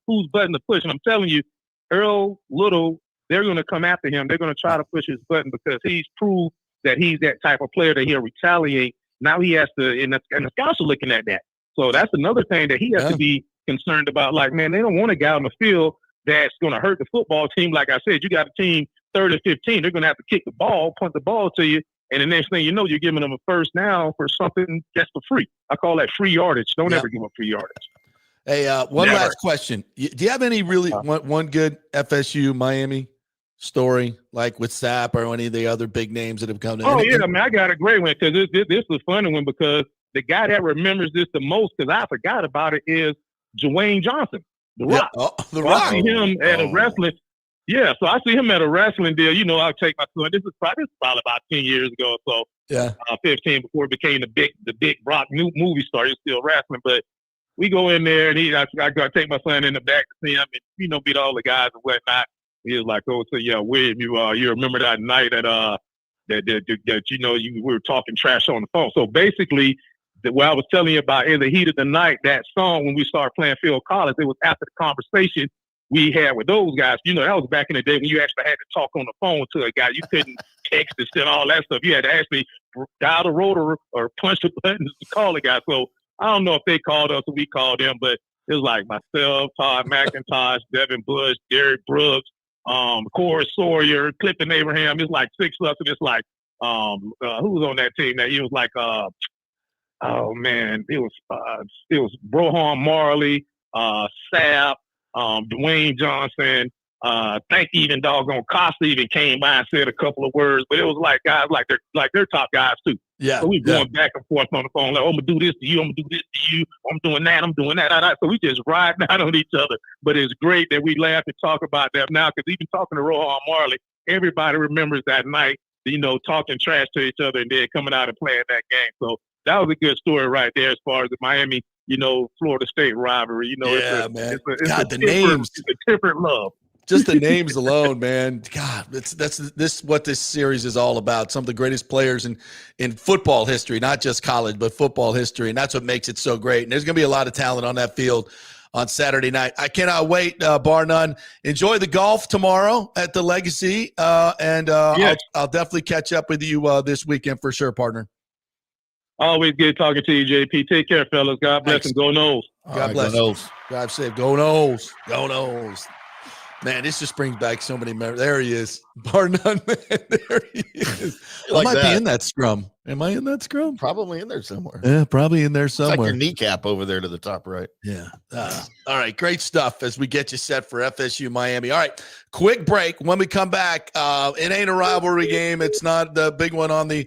whose button to push. And I'm telling you, Earl Little, they're going to come after him. They're going to try to push his button because he's proved that he's that type of player that he'll retaliate. Now he has to, and the scouts are looking at that. So that's another thing that he has to be concerned about. Like, man, they don't want a guy on the field that's going to hurt the football team. Like I said, you got a team 3rd and 15. They're going to have to kick the ball, punt the ball to you. And the next thing you know, you're giving them a first down for something that's for free. I call that free yardage. Don't ever give up free yardage. Hey, one last question. Do you have any really one good FSU Miami story, like with Sapp or any of the other big names that have come in? Oh, yeah, man, I got a great one because this is a funny one because the guy that remembers this the most, because I forgot about it, is Joey Johnston, The Rock. Yeah. Oh, The Rock. I see him at a wrestling. Yeah, so I see him at a wrestling deal. I'll take my son. This is probably about 10 years ago or so. 15 before he became the big Rock new movie star. He's still wrestling, but we go in there and I got to take my son in the back to see him and meet all the guys and whatnot. He was like, "Oh, so yeah, William, you remember that night that we were talking trash on the phone." So basically, what I was telling you about in the heat of the night, that song when we started playing Phil Collins, it was after the conversation we had with those guys. That was back in the day when you actually had to talk on the phone to a guy. You couldn't text and send all that stuff. You had to actually dial the rotor or punch the buttons to call the guy. So I don't know if they called us or we called them, but it was like myself, Todd McIntosh, Devin Bush, Derek Brooks, Corey Sawyer, Clifton Abraham. It's like 6 of us, and it's like who was on that team? That he was like oh man, it was Brohan Marley, Sapp, Dwayne Johnson. Think even doggone Costa even came by and said a couple of words, but it was like guys like they're top guys too. Yeah. So we going back and forth on the phone, like, I'm gonna do this to you, I'm gonna do this to you, I'm doing that, I'm doing that. So we just riding out on each other. But it's great that we laugh and talk about that now, because even talking to Rohan Marley, everybody remembers that night, talking trash to each other and then coming out and playing that game. So that was a good story right there as far as the Miami, Florida State rivalry. Man. It's the names. It's a different love. Just the names alone, man. God, that's what this series is all about. Some of the greatest players in football history, not just college, but football history. And that's what makes it so great. And there's going to be a lot of talent on that field on Saturday night. I cannot wait, bar none. Enjoy the golf tomorrow at the Legacy. Yes. I'll definitely catch up with you this weekend for sure, partner. Always good talking to you, JP. Take care, fellas. God bless and go Noles. God bless. Go Noles. Drive safe. Go Noles. Go Noles. Man, this just brings back so many memories. There he is. Bar none, man. There he is. I might be in that scrum. Am I in that scrum? Probably in there somewhere. Yeah, probably in there somewhere. It's like your kneecap over there to the top right. Yeah. All right, great stuff as we get you set for FSU Miami. All right, quick break. When we come back, it ain't a rivalry game. It's not the big one on the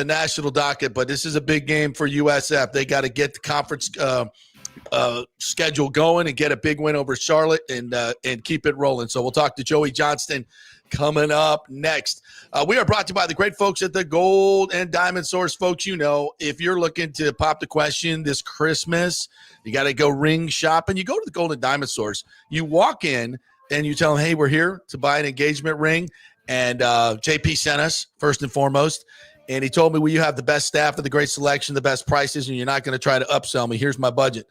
national docket, but this is a big game for USF. They got to get the conference schedule going and get a big win over Charlotte and keep it rolling. So we'll talk to Joey Johnston coming up next. We are brought to you by the great folks at the Gold and Diamond Source. Folks, if you're looking to pop the question this Christmas, you got to go ring shopping. You go to the Gold and Diamond Source. You walk in, and you tell them, hey, we're here to buy an engagement ring. And JP sent us, first and foremost. And he told me, well, you have the best staff and the great selection, the best prices, and you're not going to try to upsell me. Here's my budget.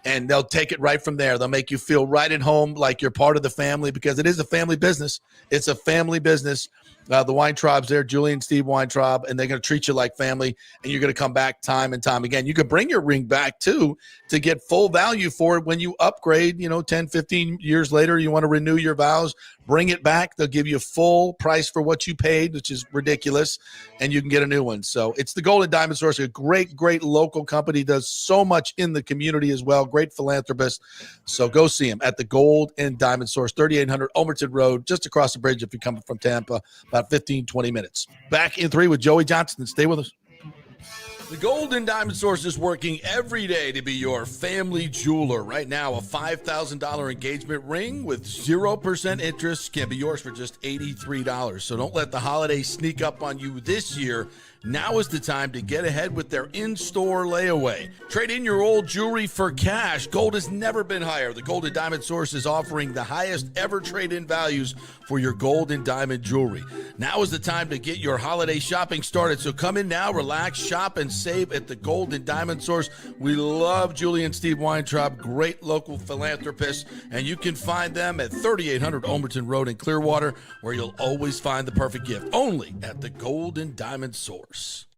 And they'll take it right from there. They'll make you feel right at home, like you're part of the family, because it is a family business. It's a family business. The Weintraub's there, Julie and Steve Weintraub, and they're going to treat you like family, and you're going to come back time and time again. You could bring your ring back, too, to get full value for it when you upgrade, 10, 15 years later. You want to renew your vows, bring it back. They'll give you full price for what you paid, which is ridiculous, and you can get a new one. So it's the Gold and Diamond Source, a great, great local company, does so much in the community as well. Great philanthropist. So go see him at the Gold and Diamond Source, 3800 Omerton Road, just across the bridge if you're coming from Tampa, about 15, 20 minutes. Back in 3 with Joey Johnston. Stay with us. The Gold and Diamond Source is working every day to be your family jeweler. Right now, a $5,000 engagement ring with 0% interest can be yours for just $83. So don't let the holidays sneak up on you this year. Now is the time to get ahead with their in-store layaway. Trade in your old jewelry for cash. Gold has never been higher. The Gold and Diamond Source is offering the highest ever trade-in values for your gold and diamond jewelry. Now is the time to get your holiday shopping started. So come in now, relax, shop, and save at the Gold and Diamond Source. We love Julie and Steve Weintraub, great local philanthropists, and you can find them at 3800 Omerton Road in Clearwater, where you'll always find the perfect gift, only at the Gold and Diamond Source.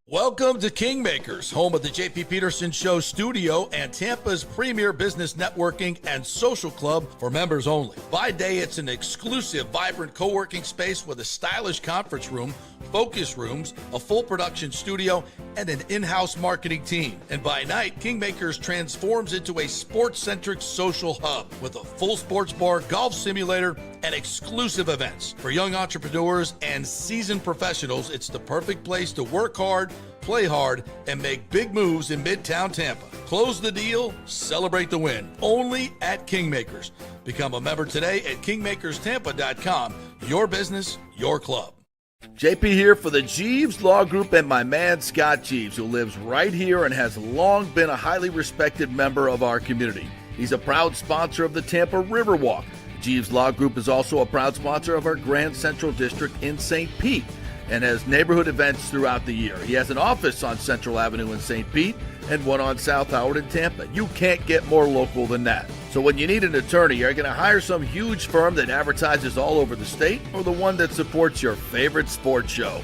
Welcome to Kingmakers, home of the JP Peterson Show studio and Tampa's premier business networking and social club for members only. By day, it's an exclusive, vibrant co-working space with a stylish conference room, focus rooms, a full production studio, and an in-house marketing team. And by night, Kingmakers transforms into a sports-centric social hub with a full sports bar, golf simulator, and exclusive events. For young entrepreneurs and seasoned professionals, it's the perfect place to work hard, play hard, and make big moves in Midtown Tampa. Close the deal, celebrate the win. Only at Kingmakers. Become a member today at kingmakerstampa.com. Your business, your club. JP here for the Jeeves Law Group and my man Scott Jeeves, who lives right here and has long been a highly respected member of our community. He's a proud sponsor of the Tampa Riverwalk. Jeeves Law Group is also a proud sponsor of our Grand Central District in St. Pete and has neighborhood events throughout the year. He has an office on Central Avenue in St. Pete and one on South Howard in Tampa. You can't get more local than that. So when you need an attorney, you're going to hire some huge firm that advertises all over the state or the one that supports your favorite sports show.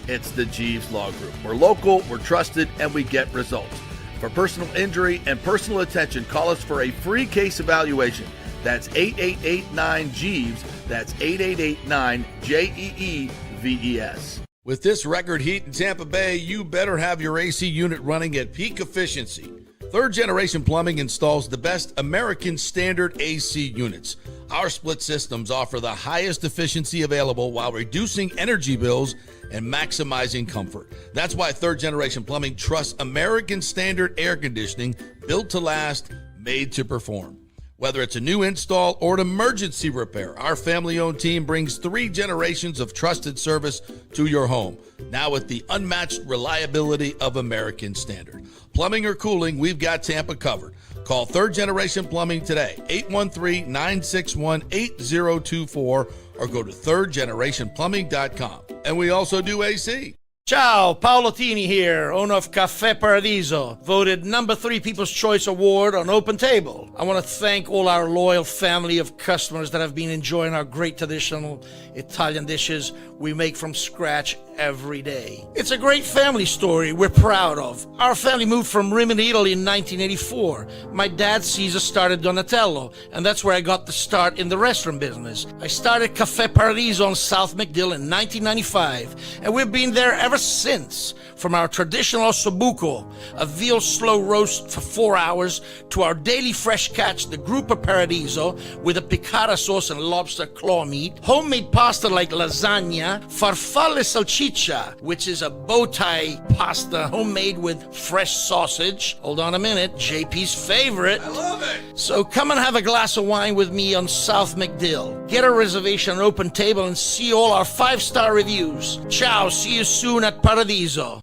It's the Jeeves Law Group. We're local, we're trusted, and we get results. For personal injury and personal attention, call us for a free case evaluation. That's 8889-JEEVES. That's 8889-JEEVES. With this record heat in Tampa Bay, you better have your AC unit running at peak efficiency. Third Generation Plumbing installs the best American standard AC units. Our split systems offer the highest efficiency available while reducing energy bills and maximizing comfort. That's why Third Generation Plumbing trusts American standard air conditioning, built to last, made to perform. Whether it's a new install or an emergency repair, our family-owned team brings 3 generations of trusted service to your home, now with the unmatched reliability of American Standard. Plumbing or cooling, we've got Tampa covered. Call Third Generation Plumbing today, 813-961-8024, or go to thirdgenerationplumbing.com. And we also do AC. Ciao, Paolo Tini here, owner of Caffè Paradiso, voted number 3 People's Choice Award on Open Table. I want to thank all our loyal family of customers that have been enjoying our great traditional Italian dishes we make from scratch every day. It's a great family story we're proud of. Our family moved from Rimini, Italy in 1984. My dad, Caesar, started Donatello, and that's where I got the start in the restaurant business. I started Caffè Paradiso on South McDill in 1995, and we've been there ever since. From our traditional ossobuco, a veal slow roast for 4 hours, to our daily fresh catch, the Gruppo Paradiso, with a piccata sauce and lobster claw meat, homemade pasta like lasagna, farfalle salchicha, which is a bow tie pasta homemade with fresh sausage. Hold on a minute, JP's favorite. I love it. So come and have a glass of wine with me on South McDill. Get a reservation on Open Table and see all our 5-star reviews. Ciao, see you soon at Paradiso.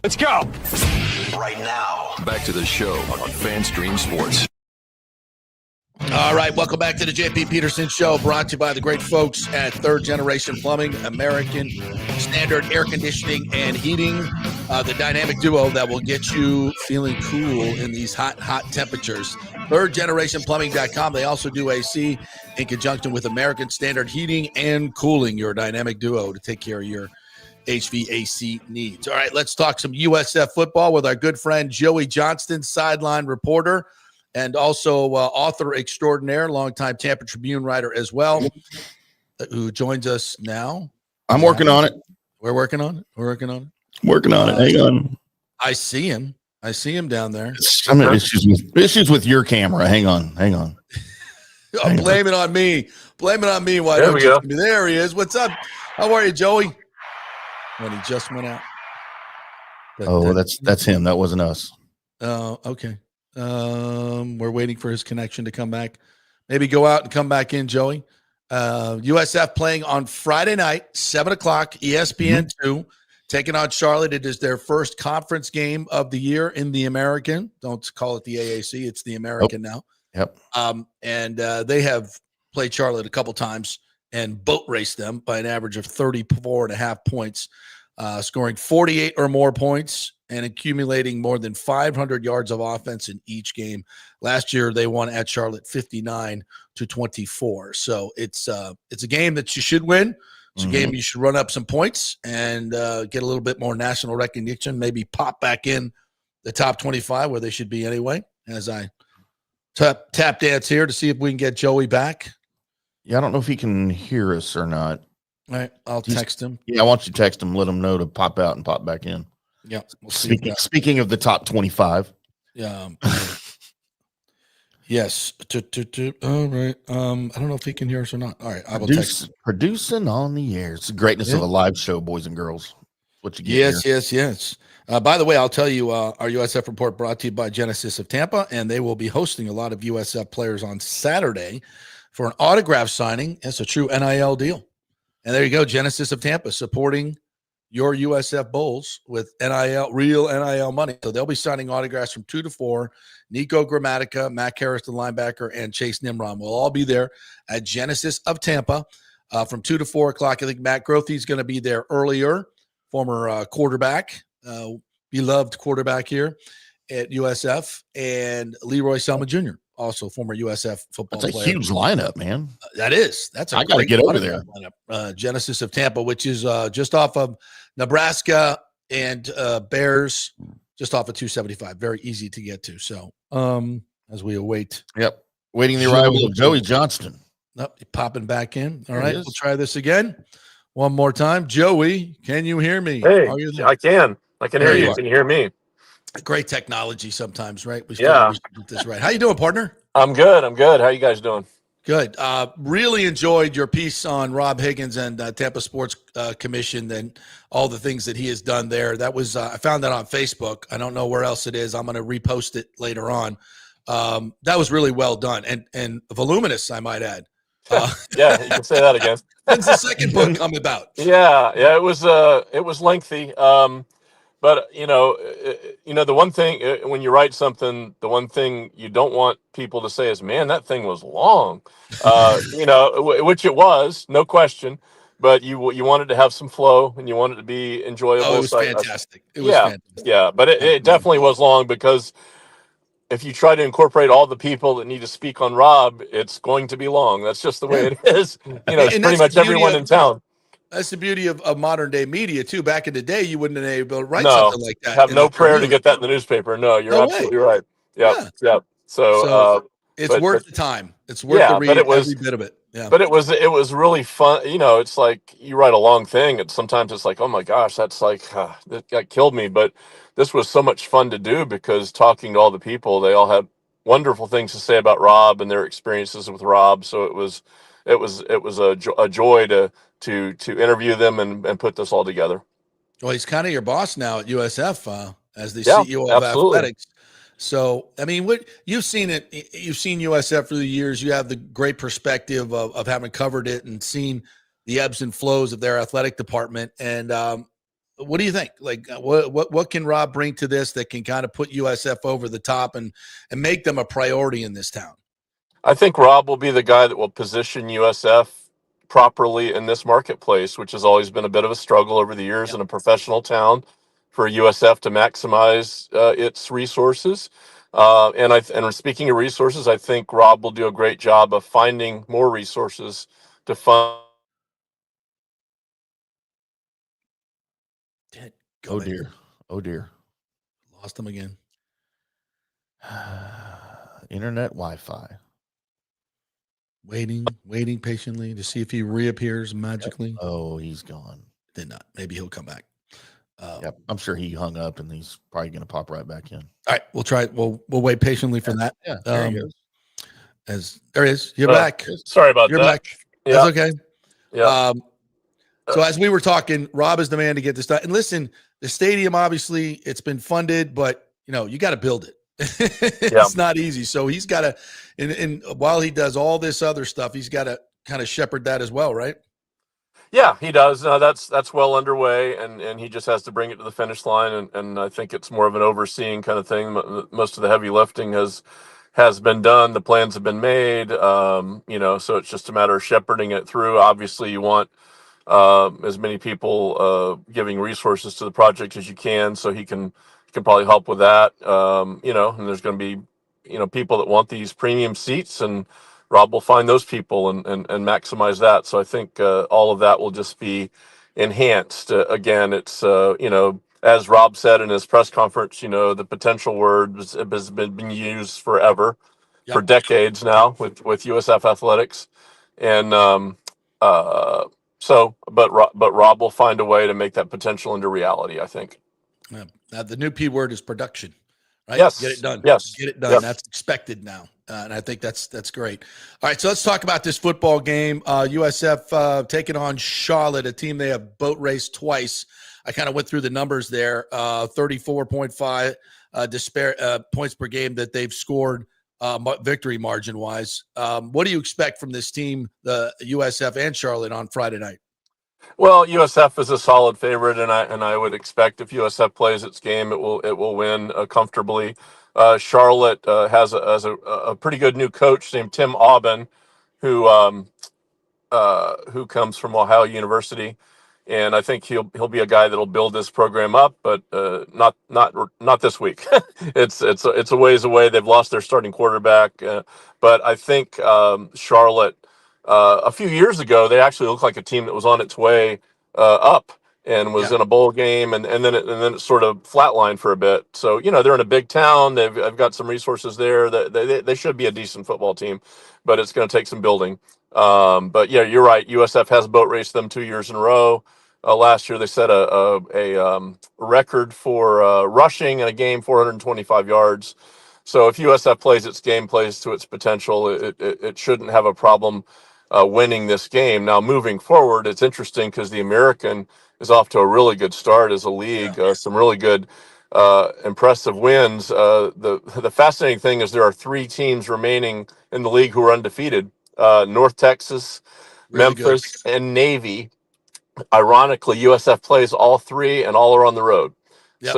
Let's go. Right now, back to the show on FanStream Sports. All right, welcome back to the JP Peterson Show, brought to you by the great folks at Third Generation Plumbing, American Standard Air Conditioning and Heating, the dynamic duo that will get you feeling cool in these hot temperatures. ThirdGenerationPlumbing.com. They also do AC in conjunction with American Standard Heating and Cooling, your dynamic duo to take care of your HVAC needs. All right, let's talk some USF football with our good friend Joey Johnston, sideline reporter, and also author extraordinaire, longtime Tampa Tribune writer as well, who joins us now. I'm working on it. We're working on it. Working on it. Hang on. I see him. down there. Some issues with your camera. Hang on. Blame it on me. Why There we go. There he is. What's up? How are you, Joey? When he just went out. That's him. That wasn't us. Oh, okay. We're waiting for his connection to come back. Maybe go out and come back in, Joey. USF playing on Friday night, 7 o'clock, ESPN 2, taking on Charlotte. It is their first conference game of the year in the American. Don't call it the AAC. It's the American now. Yep. And they have played Charlotte a couple times and boat raced them by an average of 34.5 points, scoring 48 or more points and accumulating more than 500 yards of offense in each game. Last year, they won at Charlotte 59-24. So it's a game that you should win. It's a game you should run up some points and get a little bit more national recognition, maybe pop back in the top 25 where they should be anyway, as I tap dance here to see if we can get Joey back. Yeah, I don't know if he can hear us or not. All right, I'll text him. Yeah, I want you to text him, let him know to pop out and pop back in. Yeah. We'll see Speaking of the top 25. Yeah. Yes. All right. I don't know if he can hear us or not. All right. I will text him. Producing on the air. It's the greatness of a live show, boys and girls. What you get Yes. By the way, I'll tell you, our USF report brought to you by Genesis of Tampa, and they will be hosting a lot of USF players on Saturday for an autograph signing. It's a true NIL deal. And there you go, Genesis of Tampa supporting your USF Bulls with real NIL money. So they'll be signing autographs from 2 to 4. Nico Grammatica, Matt Harris, the linebacker, and Chase Nimron will all be there at Genesis of Tampa from 2 to 4 o'clock. I think Matt Grothy's going to be there earlier, former quarterback, beloved quarterback here at USF, and Leroy Selma Jr., also former USF football player. That's a huge lineup, man. That's I got to get over there. Lineup. Genesis of Tampa, which is just off of Nebraska and Bears, just off of 275. Very easy to get to. So as we await. Yep. Waiting the arrival of Joey Johnston. Nope, popping back in. All right, we'll try this again. One more time. Joey, can you hear me? Hey, I can. I can hear you. Can you hear me? Great technology sometimes, right? We should get this right. How you doing, partner? I'm good. How you guys doing? Good. Really enjoyed your piece on Rob Higgins and Tampa Sports Commission and all the things that he has done there. That was I found that on Facebook. I don't know where else it is. I'm going to repost it later on. That was really well done and voluminous, I might add. Yeah, you can say that again. When's the second book come about? Yeah, it was lengthy. But the one thing when you write something, the one thing you don't want people to say is, "Man, that thing was long," which it was, no question. But you wanted to have some flow and you wanted it to be enjoyable. Oh, it was fantastic. Fantastic. Yeah, but it definitely was long because if you try to incorporate all the people that need to speak on Rob, it's going to be long. That's just the way it is. It's pretty much everyone in town. That's the beauty of modern day media too. Back in the day, you wouldn't have been able to write something like that. Have no prayer to get that in the newspaper. No, you're absolutely right. Yeah. So it's worth the time. It's worth the read. Every bit of it. Yeah. But it was really fun. It's like you write a long thing, and sometimes it's like, oh my gosh, that's like that killed me. But this was so much fun to do because talking to all the people, they all had wonderful things to say about Rob and their experiences with Rob. So it was a joy to interview them and put this all together. Well, he's kind of your boss now at USF as the CEO of athletics. So, I mean, what you've seen USF for the years. You have the great perspective of having covered it and seen the ebbs and flows of their athletic department. And what do you think? Like, what can Rob bring to this that can kind of put USF over the top and make them a priority in this town? I think Rob will be the guy that will position USF properly in this marketplace, which has always been a bit of a struggle over the years in a professional town for USF to maximize its resources. And speaking of resources, I think Rob will do a great job of finding more resources to fund. Oh dear. Oh dear. Lost him again. Internet Wi-Fi. Waiting patiently to see if he reappears magically. Oh, he's gone. Did not. Maybe he'll come back. Yep, I'm sure he hung up, and he's probably going to pop right back in. All right, we'll try it. We'll wait patiently for that. Yeah, there he is. There he is. You're back. Sorry about You're that. back. That's okay. Yeah. So as we were talking, Rob is the man to get this done. And listen, the stadium, obviously, it's been funded, but you got to build it. It's not easy. So he's got to, and while he does all this other stuff, he's got to kind of shepherd that as well, right? Yeah, he does. That's well underway, and he just has to bring it to the finish line. And I think it's more of an overseeing kind of thing. Most of the heavy lifting has been done. The plans have been made. So it's just a matter of shepherding it through. Obviously, you want as many people giving resources to the project as you can, so he can probably help with that. And there's going to be people that want these premium seats, and Rob will find those people and maximize that. So I think all of that will just be enhanced. Again, it's as Rob said in his press conference, the potential word has been used forever, for decades now with USF athletics, and but Rob will find a way to make that potential into reality, I think. Yeah. Now the new P word is production, right? Yes. Get it done. Yes. Get it done. Yep. That's expected now. And I think that's great. All right, so let's talk about this football game. USF taking on Charlotte, a team they have boat raced twice. I kind of went through the numbers there. 34.5 points per game that they've scored victory margin-wise. What do you expect from this team, the USF and Charlotte, on Friday night? Well, USF is a solid favorite, and I would expect if USF plays its game, it will win comfortably. Charlotte has a pretty good new coach named Tim Aubin, who comes from Ohio University, and I think he'll be a guy that'll build this program up, but not this week. It's a ways away. They've lost their starting quarterback, but I think Charlotte. A few years ago, they actually looked like a team that was on its way up and was in a bowl game, and then it sort of flatlined for a bit. So they're in a big town. They've got some resources there. They should be a decent football team, but it's going to take some building. But yeah, you're right. USF has boat raced them 2 years in a row. Last year they set a record for rushing in a game, 425 yards. So if USF plays its game, plays to its potential, it shouldn't have a problem winning this game. Now, moving forward, it's interesting because the American is off to a really good start as a league. Some really good, impressive wins. The fascinating thing is there are 3 teams remaining in the league who are undefeated: North Texas, Really Memphis, and Navy. Ironically, USF plays all 3, and all are on the road. Yep.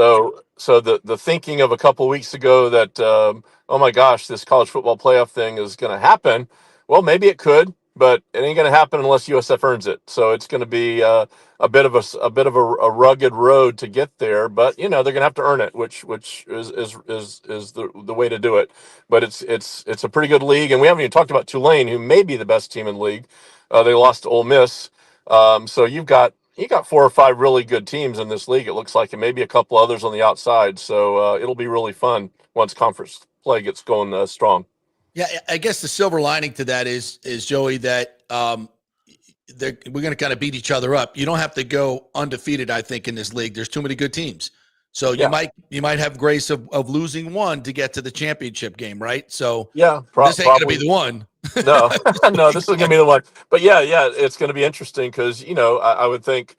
So the thinking of a couple of weeks ago that oh my gosh, this college football playoff thing is going to happen. Well, maybe it could, but it ain't going to happen unless USF earns it. So it's going to be a bit of a rugged road to get there. But they're going to have to earn it, which is the way to do it. But it's a pretty good league, and we haven't even talked about Tulane, who may be the best team in the league. They lost to Ole Miss. So you got 4 or 5 really good teams in this league, it looks like, and maybe a couple others on the outside. So it'll be really fun once conference play gets going strong. Yeah, I guess the silver lining to that is Joey, that we're going to kind of beat each other up. You don't have to go undefeated, I think, in this league. There's too many good teams. So you might have grace of losing one to get to the championship game, right? So this ain't going to be the one. No, this is going to be the one. But yeah, it's going to be interesting because, I think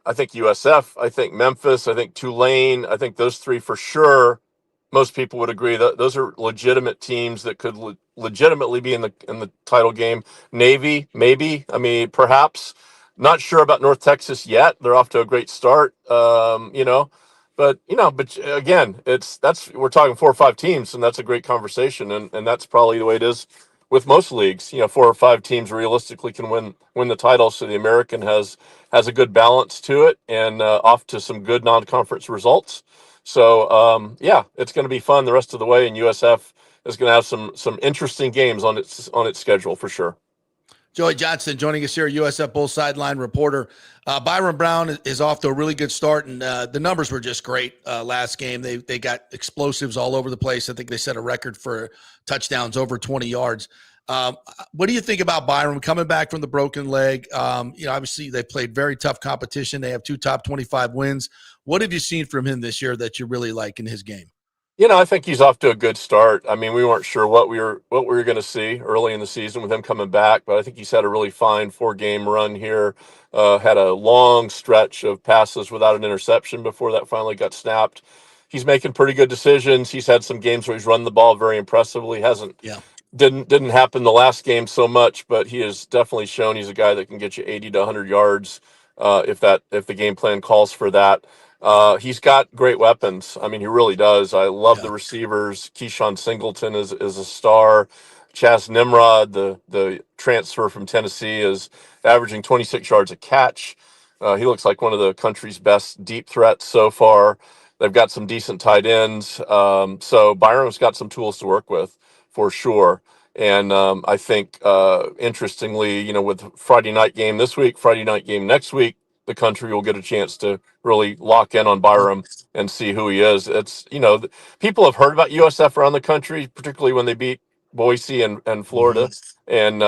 USF, I think Memphis, I think Tulane, I think those 3 for sure. Most people would agree that those are legitimate teams that could legitimately be in the title game. Navy, maybe. I mean, perhaps. Not sure about North Texas yet. They're off to a great start. But again, we're talking 4 or 5 teams, and that's a great conversation, and that's probably the way it is with most leagues. 4 or 5 teams realistically can win the title. So the American has a good balance to it, and off to some good non-conference results. So yeah, it's going to be fun the rest of the way, and USF is going to have some interesting games on its schedule for sure. Joey Johnston joining us here, USF Bulls sideline reporter. Byron Brown is off to a really good start, and the numbers were just great last game. They got explosives all over the place. I think they set a record for touchdowns over 20 yards. What do you think about Byron coming back from the broken leg? Obviously they played very tough competition. They have 2 top 25 wins. What have you seen from him this year that you really like in his game? I think he's off to a good start. I mean, we weren't sure what we were going to see early in the season with him coming back, but I think he's had a really fine 4-game run here. Had a long stretch of passes without an interception before that finally got snapped. He's making pretty good decisions. He's had some games where he's run the ball very impressively. Didn't happen the last game so much, but he has definitely shown he's a guy that can get you 80 to 100 yards if the game plan calls for that. He's got great weapons. I mean, he really does. I love the receivers. Keyshawn Singleton is a star. Chaz Nimrod, the transfer from Tennessee, is averaging 26 yards a catch. He looks like one of the country's best deep threats so far. They've got some decent tight ends. So Byron's got some tools to work with for sure. And I think, interestingly, with Friday night game this week, Friday night game next week, the country will get a chance to really lock in on Byram and see who he is. It's, people have heard about USF around the country, particularly when they beat Boise and Florida. And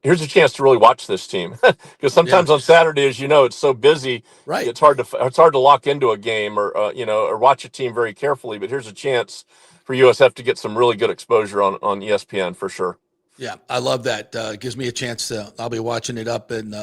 here's a chance to really watch this team, because sometimes on Saturday, as you know, it's so busy, right? It's hard to lock into a game or watch a team very carefully. But here's a chance for USF to get some really good exposure on ESPN for sure. Yeah, I love that. It gives me a chance I'll be watching it up in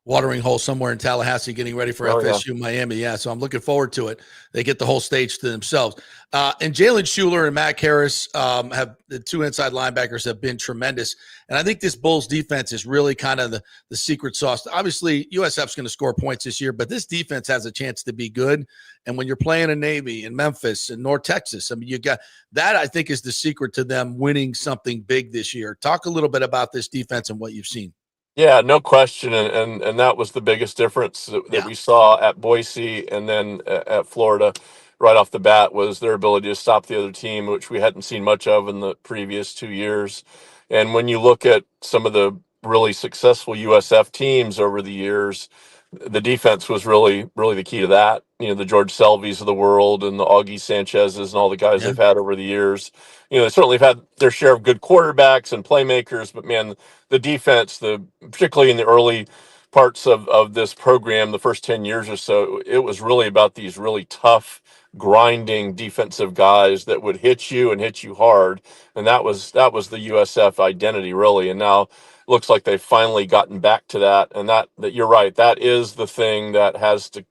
watering hole somewhere in Tallahassee, getting ready for FSU Miami. Yeah, so I'm looking forward to it. They get the whole stage to themselves. And Jalen Shuler and Mac Harris have the 2 inside linebackers have been tremendous. And I think this Bulls defense is really kind of the secret sauce. Obviously, USF's going to score points this year, but this defense has a chance to be good. And when you're playing a Navy in Memphis and North Texas, I mean, you got that, I think, is the secret to them winning something big this year. Talk a little bit about this defense and what you've seen. Yeah, no question, and that was the biggest difference that we saw at Boise and then at Florida right off the bat, was their ability to stop the other team, which we hadn't seen much of in the previous 2 years. And when you look at some of the really successful USF teams over the years, the defense was really, really the key to that. The George Selvies of the world and the Augie Sanchez's and all the guys they've had over the years. They certainly have had their share of good quarterbacks and playmakers, but man, the defense, particularly in the early parts of this program, the first 10 years or so, it was really about these really tough, grinding defensive guys that would hit you and hit you hard. And that was the USF identity, really. And now looks like they've finally gotten back to that. And that you're right, that is the thing that has to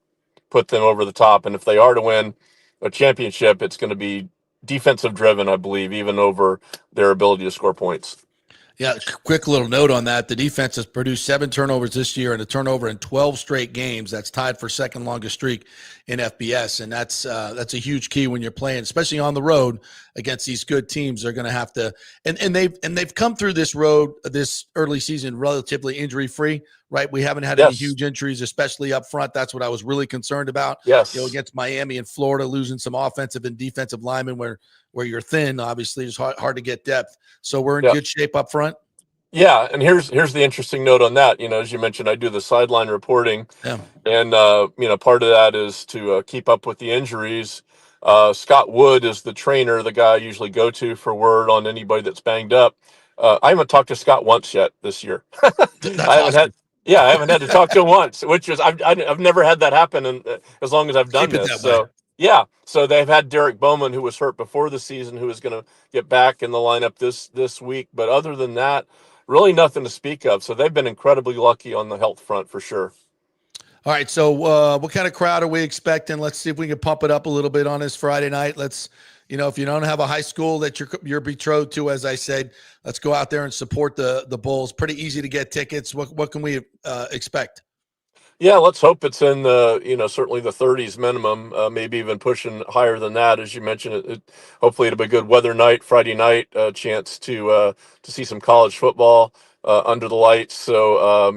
put them over the top. And if they are to win a championship, it's going to be defensive driven, I believe, even over their ability to score points. Yeah, quick little note on that. The defense has produced 7 turnovers this year and a turnover in 12 straight games. That's tied for second longest streak in FBS, and that's a huge key when you're playing, especially on the road against these good teams. They're going to have to, and they've come through this road, this early season, relatively injury free. Right, we haven't had any huge injuries, especially up front. That's what I was really concerned about. Yes, against Miami and Florida, losing some offensive and defensive linemen where you're thin, obviously, it's hard to get depth. So we're in good shape up front. Yeah, and here's the interesting note on that. As you mentioned, I do the sideline reporting, and part of that is to keep up with the injuries. Scott Wood is the trainer, the guy I usually go to for word on anybody that's banged up. I haven't talked to Scott once yet this year. I haven't had to talk to him once, which is I've never had that happen as long as I've done this. So yeah, so they've had Derek Bowman, who was hurt before the season, who is going to get back in the lineup this week. But other than that, really nothing to speak of. So they've been incredibly lucky on the health front for sure. All right, so what kind of crowd are we expecting? Let's see if we can pump it up a little bit on this Friday night. Let's, if you don't have a high school that you're betrothed to, as I said, let's go out there and support the Bulls. Pretty easy to get tickets. What can we expect? Yeah, let's hope it's in the, certainly the 30s minimum, maybe even pushing higher than that. As you mentioned, hopefully it'll be a good weather night, Friday night, chance to see some college football under the lights. So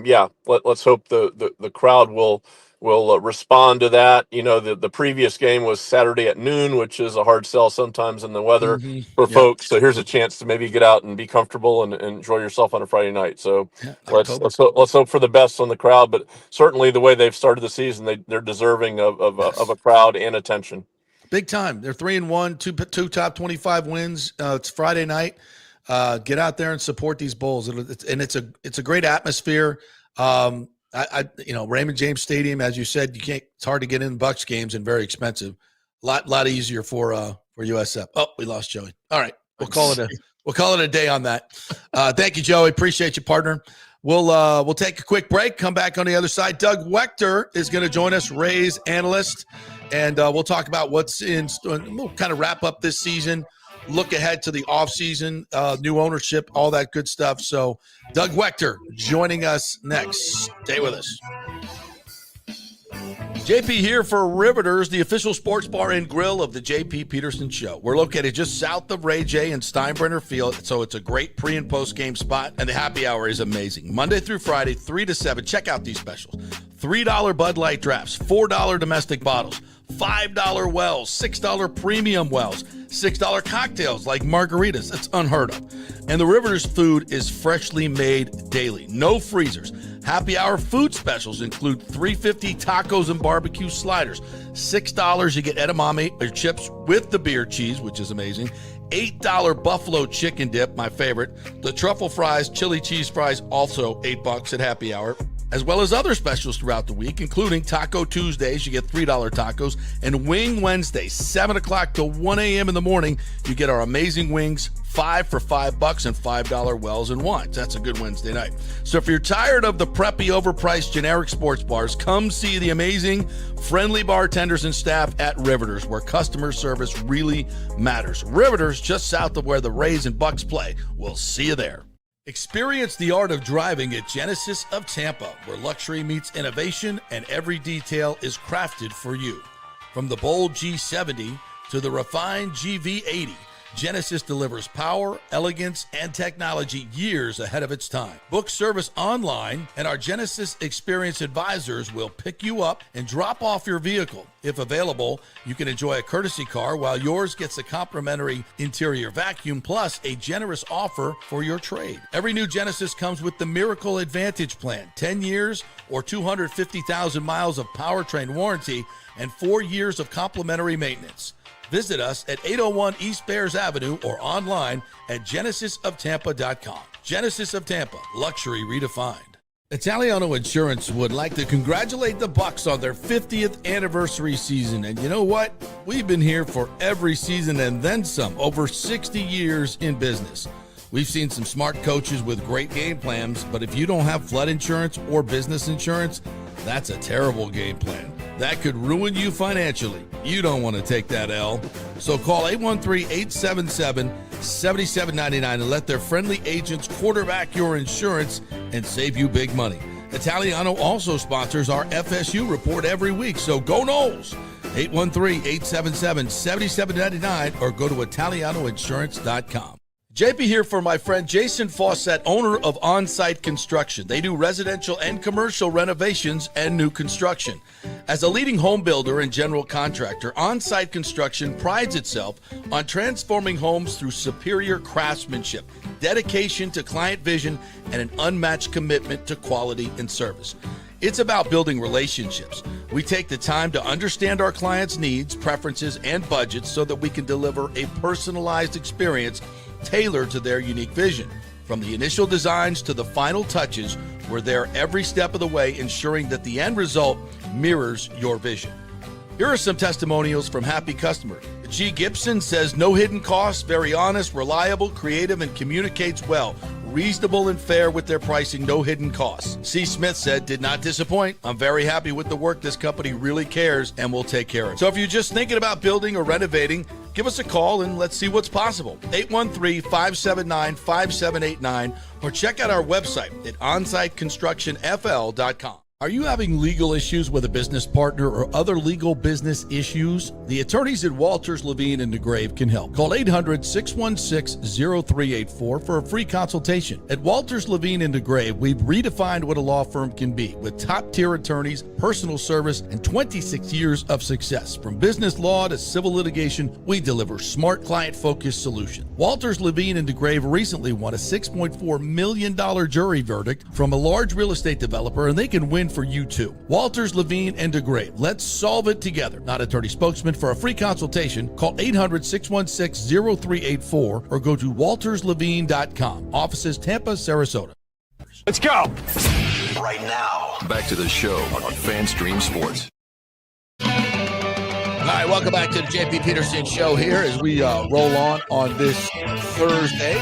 let's hope the crowd will respond to that. The previous game was Saturday at noon, which is a hard sell sometimes in the weather for Yeah. folks. So here's a chance to maybe get out and be comfortable and enjoy yourself on a Friday night. So let's hope for the best on the crowd. But certainly the way they've started the season, they're deserving of a crowd and attention. Big time. They're 3-1, two top 25 wins. It's Friday night. Get out there and support these Bulls, and it's a great atmosphere. Raymond James Stadium, as you said, it's hard to get in Bucs games and very expensive. Lot easier for USF. Oh, we lost Joey. All right, we'll call it a day on that. Thank you, Joey. Appreciate you, partner. We'll take a quick break. Come back on the other side. Doug Waechter is going to join us, Rays analyst, and we'll talk about what's in. We'll kind of wrap up this season. Look ahead to the offseason, new ownership, all that good stuff. So Doug Waechter joining us next. Stay with us. JP here for Riveters, the official sports bar and grill of the JP Peterson Show. We're located just south of Ray J and Steinbrenner Field, so it's a great pre- and post-game spot, and the happy hour is amazing. Monday through Friday, 3 to 7. Check out these specials. $3 Bud Light drafts, $4 domestic bottles, $5 wells, $6 premium wells, $6 cocktails like margaritas. That's unheard of. And the Riveters food is freshly made daily. No freezers. Happy hour food specials include $3.50 tacos and barbecue sliders. $6 you get edamame or chips with the beer cheese, which is amazing. $8 buffalo chicken dip, my favorite. The truffle fries, chili cheese fries, also $8 at happy hour. As well as other specials throughout the week, including Taco Tuesdays, you get $3 tacos, and Wing Wednesdays, 7 o'clock to 1 a.m. in the morning, you get our amazing wings, 5 for $5 and $5 wells and wines. That's a good Wednesday night. So if you're tired of the preppy, overpriced, generic sports bars, come see the amazing, friendly bartenders and staff at Riveters, where customer service really matters. Riveters, just south of where the Rays and Bucs play. We'll see you there. Experience the art of driving at Genesis of Tampa, where luxury meets innovation and every detail is crafted for you. From the bold G70 to the refined GV80, Genesis delivers power, elegance, and technology years ahead of its time. Book service online, and our Genesis Experience advisors will pick you up and drop off your vehicle. If available, you can enjoy a courtesy car while yours gets a complimentary interior vacuum plus a generous offer for your trade. Every new Genesis comes with the Miracle Advantage Plan, 10 years or 250,000 miles of powertrain warranty and 4 years of complimentary maintenance. Visit us at 801 East Bears Avenue or online at genesisoftampa.com. Genesis of Tampa, luxury redefined. Italiano Insurance would like to congratulate the Bucs on their 50th anniversary season. And you know what? We've been here for every season and then some, over 60 years in business. We've seen some smart coaches with great game plans, but if you don't have flood insurance or business insurance, that's a terrible game plan. That could ruin you financially. You don't want to take that L. So call 813-877-7799 and let their friendly agents quarterback your insurance and save you big money. Italiano also sponsors our FSU report every week, so go Noles. 813-877-7799 or go to italianoinsurance.com. JP here for my friend Jason Fawcett, owner of On-Site Construction. They do residential and commercial renovations and new construction. As a leading home builder and general contractor, On-Site Construction prides itself on transforming homes through superior craftsmanship, dedication to client vision, and an unmatched commitment to quality and service. It's about building relationships. We take the time to understand our clients' needs, preferences, and budgets so that we can deliver a personalized experience tailored to their unique vision. From the initial designs to the final touches, we're there every step of the way, ensuring that the end result mirrors your vision. Here are some testimonials from happy customers. G. Gibson says, no hidden costs, very honest, reliable, creative, and communicates well. Reasonable and fair with their pricing, no hidden costs. C. Smith said, did not disappoint. I'm very happy with the work. This company really cares and will take care of it. So if you're just thinking about building or renovating, give us a call and let's see what's possible. 813-579-5789 or check out our website at onsiteconstructionfl.com. Are you having legal issues with a business partner or other legal business issues? The attorneys at Walters, Levine, and DeGrave can help. Call 800-616-0384 for a free consultation. At Walters, Levine, and DeGrave, we've redefined what a law firm can be with top-tier attorneys, personal service, and 26 years of success. From business law to civil litigation, we deliver smart, client-focused solutions. Walters, Levine, and DeGrave recently won a $6.4 million jury verdict from a large real estate developer, and they can win for you too. Walters, Levine, and DeGrave. Let's solve it together. Not attorney spokesman. For a free consultation, call 800-616-0384 or go to walterslevine.com. Offices Tampa, Sarasota. Let's go. Right now. Back to the show on FanStream Sports. All right, welcome back to the JP Peterson Show here as we roll on this Thursday.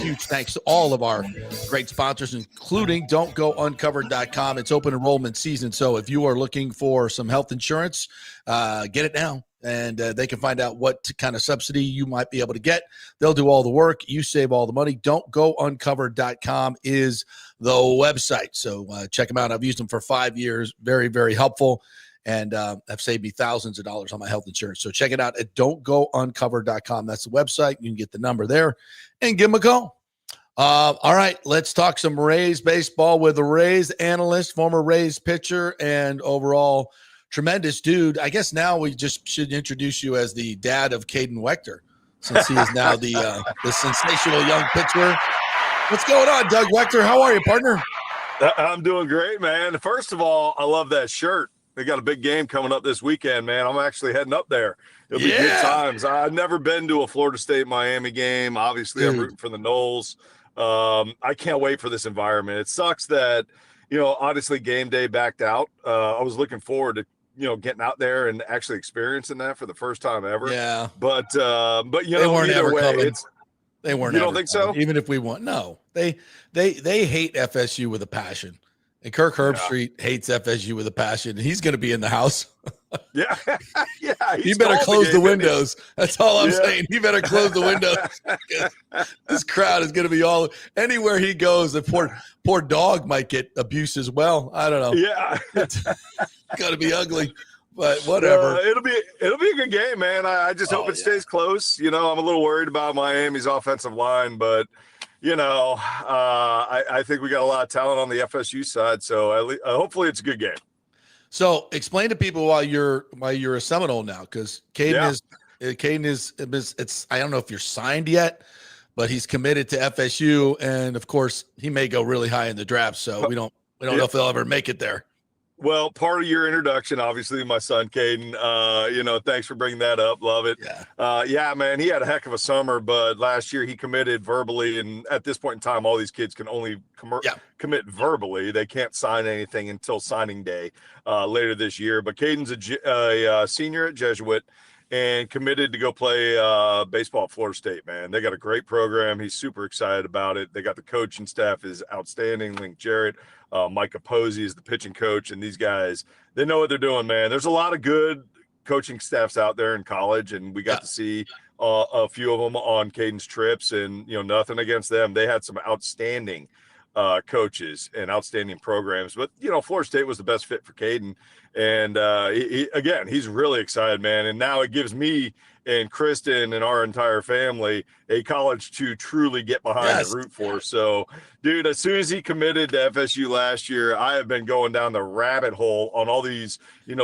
Huge thanks to all of our great sponsors, including Don'tGoUncovered.com. It's open enrollment season, so if you are looking for some health insurance, get it now. And they can find out what kind of subsidy you might be able to get. They'll do all the work. You save all the money. Don'tGoUncovered.com is the website. So check them out. I've used them for 5 years. Very, very helpful. And have saved me thousands of dollars on my health insurance. So check it out at don'tgouncovered.com. That's the website. You can get the number there and give them a call. All right, let's talk some Rays baseball with the Rays analyst, former Rays pitcher, and overall tremendous dude. I guess now we just should introduce you as the dad of Doug Waechter, since he is now the sensational young pitcher. What's going on, Doug Waechter? How are you, partner? I'm doing great, man. First of all, I love that shirt. They got a big game coming up this weekend, man. I'm actually heading up there. It'll be good times. I've never been to a Florida State-Miami game. Obviously, I'm rooting for the Noles. I can't wait for this environment. It sucks that, honestly, game day backed out. I was looking forward to, getting out there and actually experiencing that for the first time ever. Yeah. But they weren't either ever way, coming. They weren't. You don't think so? Even if we won, no. They hate FSU with a passion. And Kirk Herbstreit hates FSU with a passion. He's going to be in the house. Yeah. You better close the windows. That's all I'm saying. You better close the windows. This crowd is going to be all anywhere he goes. The poor dog might get abuse as well. I don't know. Yeah. It's going to be ugly, but whatever. It'll be a good game, man. I just hope it stays close. I'm a little worried about Miami's offensive line, but I think we got a lot of talent on the FSU side, so hopefully it's a good game. So explain to people why you're a Seminole now, because Caden is it's I don't know if you're signed yet, but he's committed to FSU, and of course he may go really high in the draft. So we don't know if they'll ever make it there. Well, part of your introduction, obviously, my son, Caden, thanks for bringing that up. Love it. Yeah. Man, he had a heck of a summer, but last year he committed verbally. And at this point in time, all these kids can only commit verbally. They can't sign anything until signing day later this year. But Caden's a senior at Jesuit and committed to go play baseball at Florida State, man. They got a great program. He's super excited about it. They got the coaching staff is outstanding. Link Jarrett, Micah Posey is the pitching coach, and these guys, they know what they're doing, man. There's a lot of good coaching staffs out there in college, and we got to see a few of them on Caden's trips, and, nothing against them. They had some outstanding coaches and outstanding programs, but Florida State was the best fit for Caden, and he's really excited, man. And now it gives me and Kristen and our entire family a college to truly get behind and root for. So, dude, as soon as he committed to FSU last year, I have been going down the rabbit hole on all these,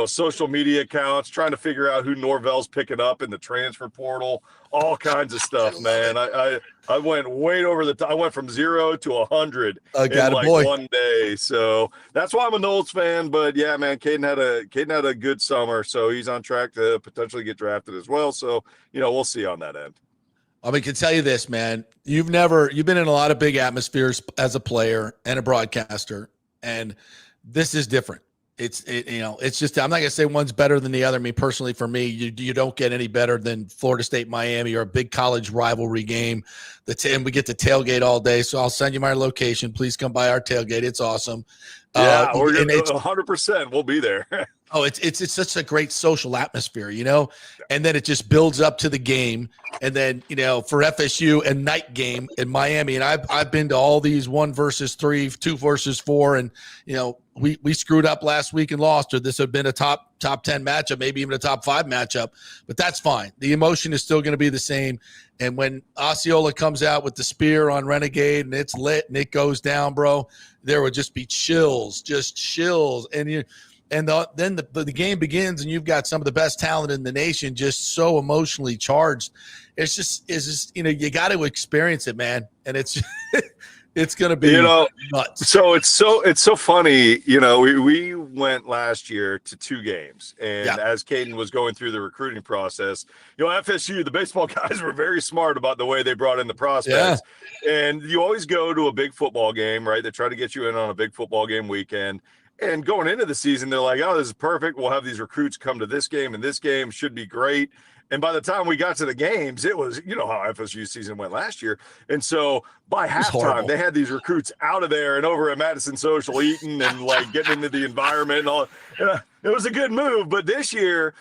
social media accounts, trying to figure out who Norvell's picking up in the transfer portal, all kinds of stuff, man. I went way over the top. I went from 0 to 100 in one day. So that's why I'm a Noles fan. But yeah, man, Caden had a good summer, so he's on track to potentially get drafted as well. So we'll see on that end. I can tell you this, man. You've been in a lot of big atmospheres as a player and a broadcaster, and this is different. It's just, I'm not going to say one's better than the other. Personally, for me, you don't get any better than Florida State, Miami, or a big college rivalry game. And we get to tailgate all day. So I'll send you my location. Please come by our tailgate. It's awesome. Yeah, we're 100%. We'll be there. Oh, it's such a great social atmosphere, and then it just builds up to the game. And then, for FSU and night game in Miami, and I've been to all these 1 versus 3, 2 versus 4, and we screwed up last week and lost, or this had been a top 10 matchup, maybe even a top 5 matchup, but that's fine. The emotion is still going to be the same. And when Osceola comes out with the spear on Renegade and it's lit and it goes down, bro, there would just be chills, and then the game begins, and you've got some of the best talent in the nation, just so emotionally charged. It's just you got to experience it, man, and it's it's going to be nuts. So it's so funny. We went last year to 2 games, and as Caden was going through the recruiting process, FSU, the baseball guys were very smart about the way they brought in the prospects. And you always go to a big football game, right? They try to get you in on a big football game weekend. And going into the season, they're like, oh, this is perfect. We'll have these recruits come to this game, and this game should be great. And by the time we got to the games, it was, how FSU season went last year. And so by halftime, they had these recruits out of there and over at Madison Social eating and getting into the environment and all. It was a good move. But this year,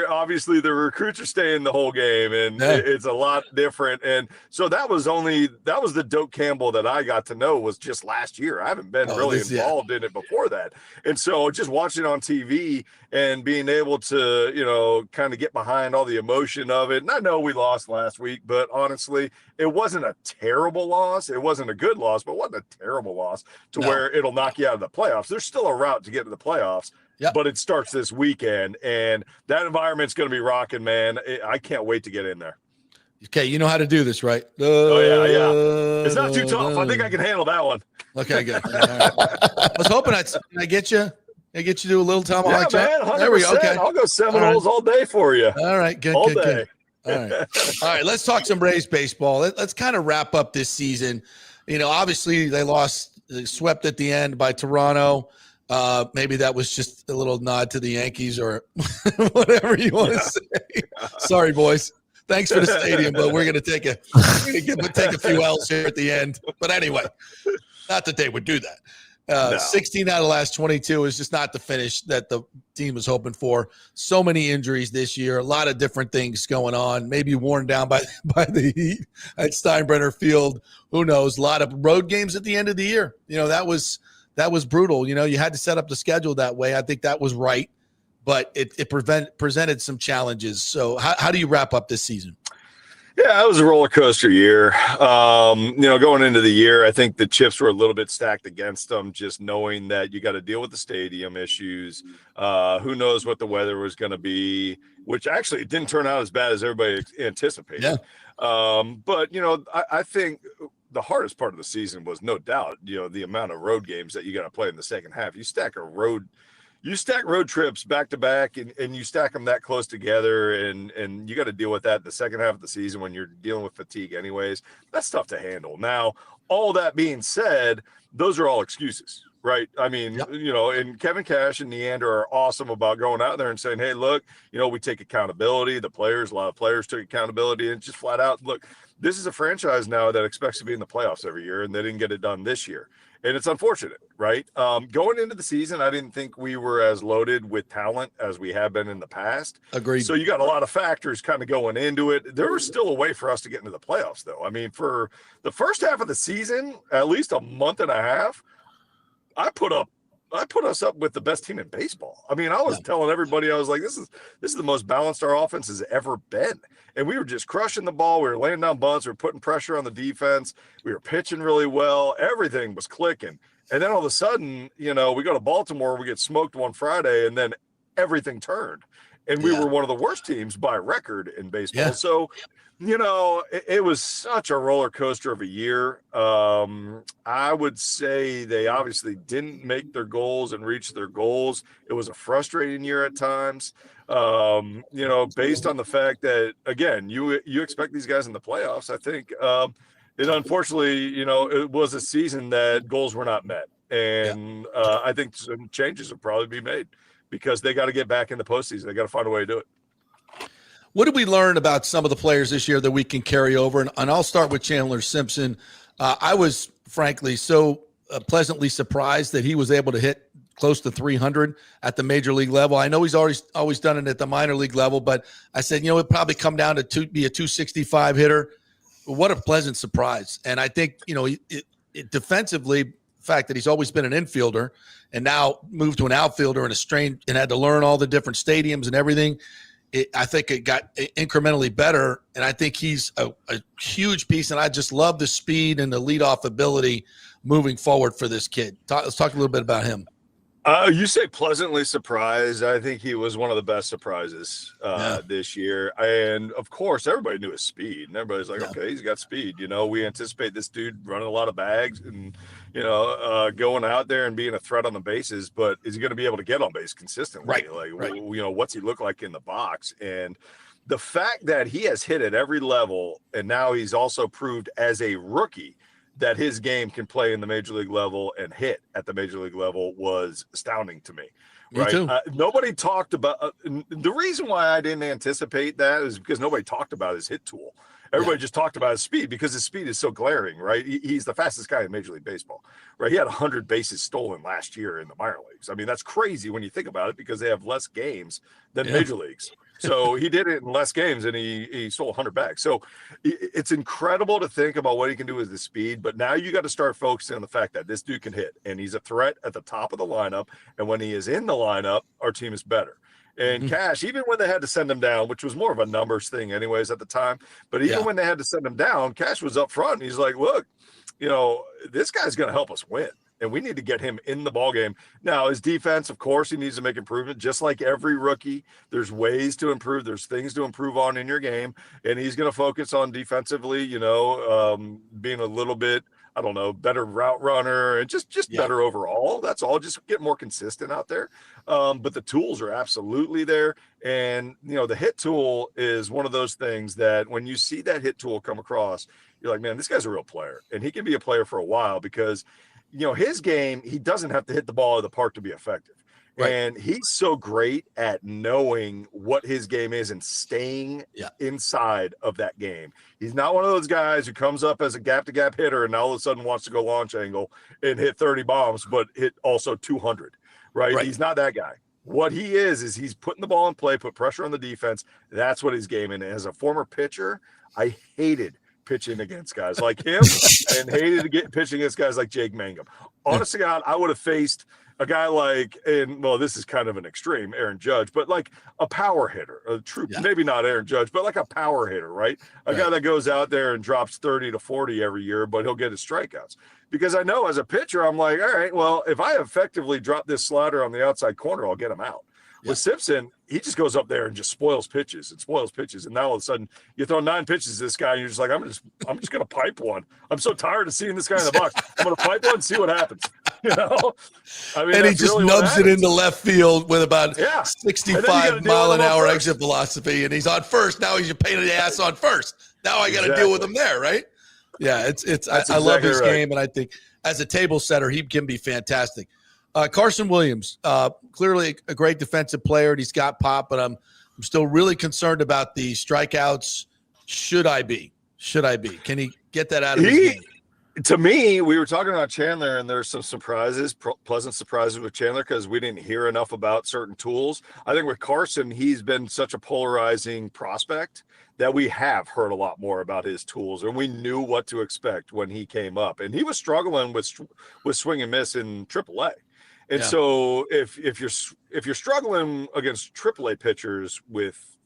obviously the recruits are staying the whole game, and it's a lot different. And so that was the Doak Campbell that I got to know was just last year. I haven't been really involved in it before that. And so just watching on TV and being able to, kind of get behind all the emotion of it. And I know we lost last week, but honestly, it wasn't a terrible loss. It wasn't a good loss, but it wasn't a terrible loss where it'll knock you out of the playoffs. There's still a route to get to the playoffs. Yep. But it starts this weekend, and that environment's going to be rocking, man. I can't wait to get in there. Okay, you know how to do this, right? Yeah. It's not too tough. I think I can handle that one. Okay, good. Right. I was hoping I get you. I get you to do a little tomahawk man, 100%. There we go. Okay, I'll go Seminoles all day for you. All right, good. All day. Good. All right. Let's talk some Rays baseball. Let's kind of wrap up this season. Obviously they swept at the end by Toronto. Maybe that was just a little nod to the Yankees or whatever you want to say. Sorry, boys. Thanks for the stadium, but we're going to take a few L's here at the end. But anyway, not that they would do that. 16 out of the last 22 is just not the finish that the team was hoping for. So many injuries this year, a lot of different things going on, maybe worn down by the heat at Steinbrenner Field. Who knows? A lot of road games at the end of the year. That was brutal. You had to set up the schedule that way. I think that was right, but it presented some challenges. So how do you wrap up this season? Yeah, it was a roller coaster year. Going into the year, I think the chips were a little bit stacked against them, just knowing that you got to deal with the stadium issues. Who knows what the weather was going to be, which actually didn't turn out as bad as everybody anticipated. Yeah. But I think the hardest part of the season was no doubt, the amount of road games that you got to play in the second half. You stack road trips back to back and you stack them that close together and you got to deal with that the second half of the season when you're dealing with fatigue anyways. That's tough to handle. Now, all that being said, those are all excuses, right? I mean, and Kevin Cash and Neander are awesome about going out there and saying, hey, look, we take accountability. A lot of players took accountability and just flat out, look, this is a franchise now that expects to be in the playoffs every year, and they didn't get it done this year. And it's unfortunate, right? Going into the season, I didn't think we were as loaded with talent as we have been in the past. Agreed. So you got a lot of factors kind of going into it. There was still a way for us to get into the playoffs, though. I mean, for the first half of the season, at least a month and a half, I put us up with the best team in baseball. I mean, I was telling everybody, I was like, this is the most balanced our offense has ever been. And we were just crushing the ball. We were laying down bunts. We were putting pressure on the defense. We were pitching really well. Everything was clicking. And then all of a sudden, we go to Baltimore, we get smoked one Friday, and then everything turned. And we were one of the worst teams by record in baseball. Yeah. So, it was such a roller coaster of a year. I would say they obviously didn't make their goals and reach their goals. It was a frustrating year at times, based on the fact that, again, you expect these guys in the playoffs. I think it unfortunately, it was a season that goals were not met. And I think some changes will probably be made because they got to get back in the postseason. They got to find a way to do it. What did we learn about some of the players this year that we can carry over? And I'll start with Chandler Simpson. I was, frankly, so pleasantly surprised that he was able to hit close to 300 at the major league level. I know he's always done it at the minor league level, but I said, it'd probably come down to be a 265 hitter. What a pleasant surprise. And I think, defensively, the fact that he's always been an infielder and now moved to an outfielder and had to learn all the different stadiums and everything, I think it got incrementally better. And I think he's a huge piece. And I just love the speed and the leadoff ability moving forward for this kid. Let's talk a little bit about him. You say pleasantly surprised. I think he was one of the best surprises this year. And, of course, everybody knew his speed. And everybody's like, okay, he's got speed. We anticipate this dude running a lot of bags and, going out there and being a threat on the bases. But is he going to be able to get on base consistently? What's he look like in the box? And the fact that he has hit at every level, and now he's also proved as a rookie that his game can play in the major league level and hit at the major league level was astounding to me. Me too. Nobody talked about the reason why I didn't anticipate that is because nobody talked about his hit tool. Everybody just talked about his speed because his speed is so glaring, right? He's the fastest guy in Major League Baseball, right? He had 100 bases stolen last year in the minor leagues. I mean, that's crazy when you think about it because they have less games than major leagues. So he did it in less games and he stole 100 bags. So it's incredible to think about what he can do with his speed. But now you got to start focusing on the fact that this dude can hit and he's a threat at the top of the lineup. And when he is in the lineup, our team is better. And Cash, even when they had to send him down, which was more of a numbers thing anyways at the time, but even when they had to send him down, Cash was up front. And he's like, look, this guy's going to help us win. And we need to get him in the ballgame. Now, his defense, of course, he needs to make improvement. Just like every rookie, there's ways to improve. There's things to improve on in your game. And he's going to focus on defensively, being a little bit, better route runner and just better overall. That's all. Just get more consistent out there. But the tools are absolutely there. And, the hit tool is one of those things that when you see that hit tool come across, you're like, man, this guy's a real player. And he can be a player for a while because – his game, he doesn't have to hit the ball out of the park to be effective. Right. And he's so great at knowing what his game is and staying inside of that game. He's not one of those guys who comes up as a gap-to-gap hitter and now all of a sudden wants to go launch angle and hit 30 bombs, but hit also 200, right? He's not that guy. What he is he's putting the ball in play, put pressure on the defense. That's what his game is. And as a former pitcher, I hated pitching against guys like him and hated to get pitching against guys like Jake Mangum. Honest to God, I would have faced a guy like, this is kind of an extreme, Aaron Judge, but like a power hitter, maybe not Aaron Judge, but like a power hitter, right? A guy that goes out there and drops 30 to 40 every year, but he'll get his strikeouts. Because I know as a pitcher, I'm like, all right, well, if I effectively drop this slider on the outside corner, I'll get him out. With Simpson, he just goes up there and just spoils pitches. And now all of a sudden you throw 9 pitches to this guy and you're just like, I'm just going to pipe one. I'm so tired of seeing this guy in the box. I'm going to pipe one and see what happens. And he just nubs it into left field with about 65 mile an hour exit velocity. And he's on first. Now he's a pain in the ass on first. Now I got to deal with him there. Right. Yeah. I love his game. And I think as a table setter, he can be fantastic. Carson Williams, clearly a great defensive player. And he's got pop, but I'm still really concerned about the strikeouts. Should I be? Can he get that out of his game? To me, we were talking about Chandler, and there's some surprises, pleasant surprises with Chandler because we didn't hear enough about certain tools. I think with Carson, he's been such a polarizing prospect that we have heard a lot more about his tools, and we knew what to expect when he came up. And he was struggling with swing and miss in AAA. And so if you're struggling against AAA pitchers with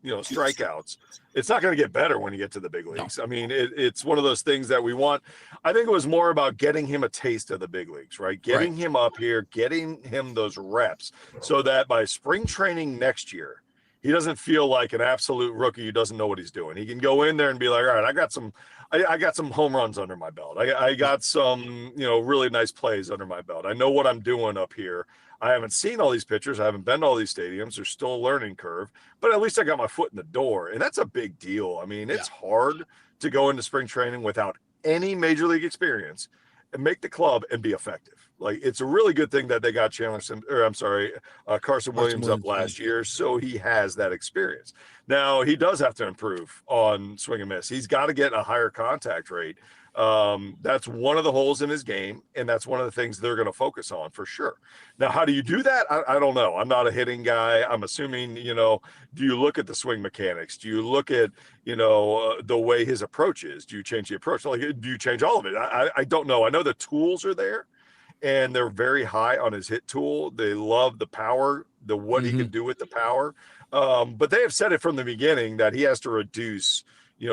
strikeouts, it's not going to get better when you get to the big leagues. I mean, it's one of those things that we want. I think it was more about getting him a taste of the big leagues, right? Getting him up here, getting him those reps so that by spring training next year, he doesn't feel like an absolute rookie who doesn't know what he's doing. He can go in there and be like, all right, I got some home runs under my belt. I got some, really nice plays under my belt. I know what I'm doing up here. I haven't seen all these pitchers. I haven't been to all these stadiums. There's still a learning curve, but at least I got my foot in the door. And that's a big deal. I mean, it's hard to go into spring training without any major league experience and make the club and be effective. Like, it's a really good thing that they got Carson Williams up last year, so he has that experience. Now, he does have to improve on swing and miss. He's got to get a higher contact rate. That's one of the holes in his game, and that's one of the things they're going to focus on for sure. Now, how do you do that? I don't know. I'm not a hitting guy. I'm assuming, do you look at the swing mechanics? Do you look at, the way his approach is? Do you change the approach? Like, do you change all of it? I don't know. I know the tools are there, and they're very high on his hit tool. They love the power, what he can do with the power. But they have said it from the beginning that he has to reduce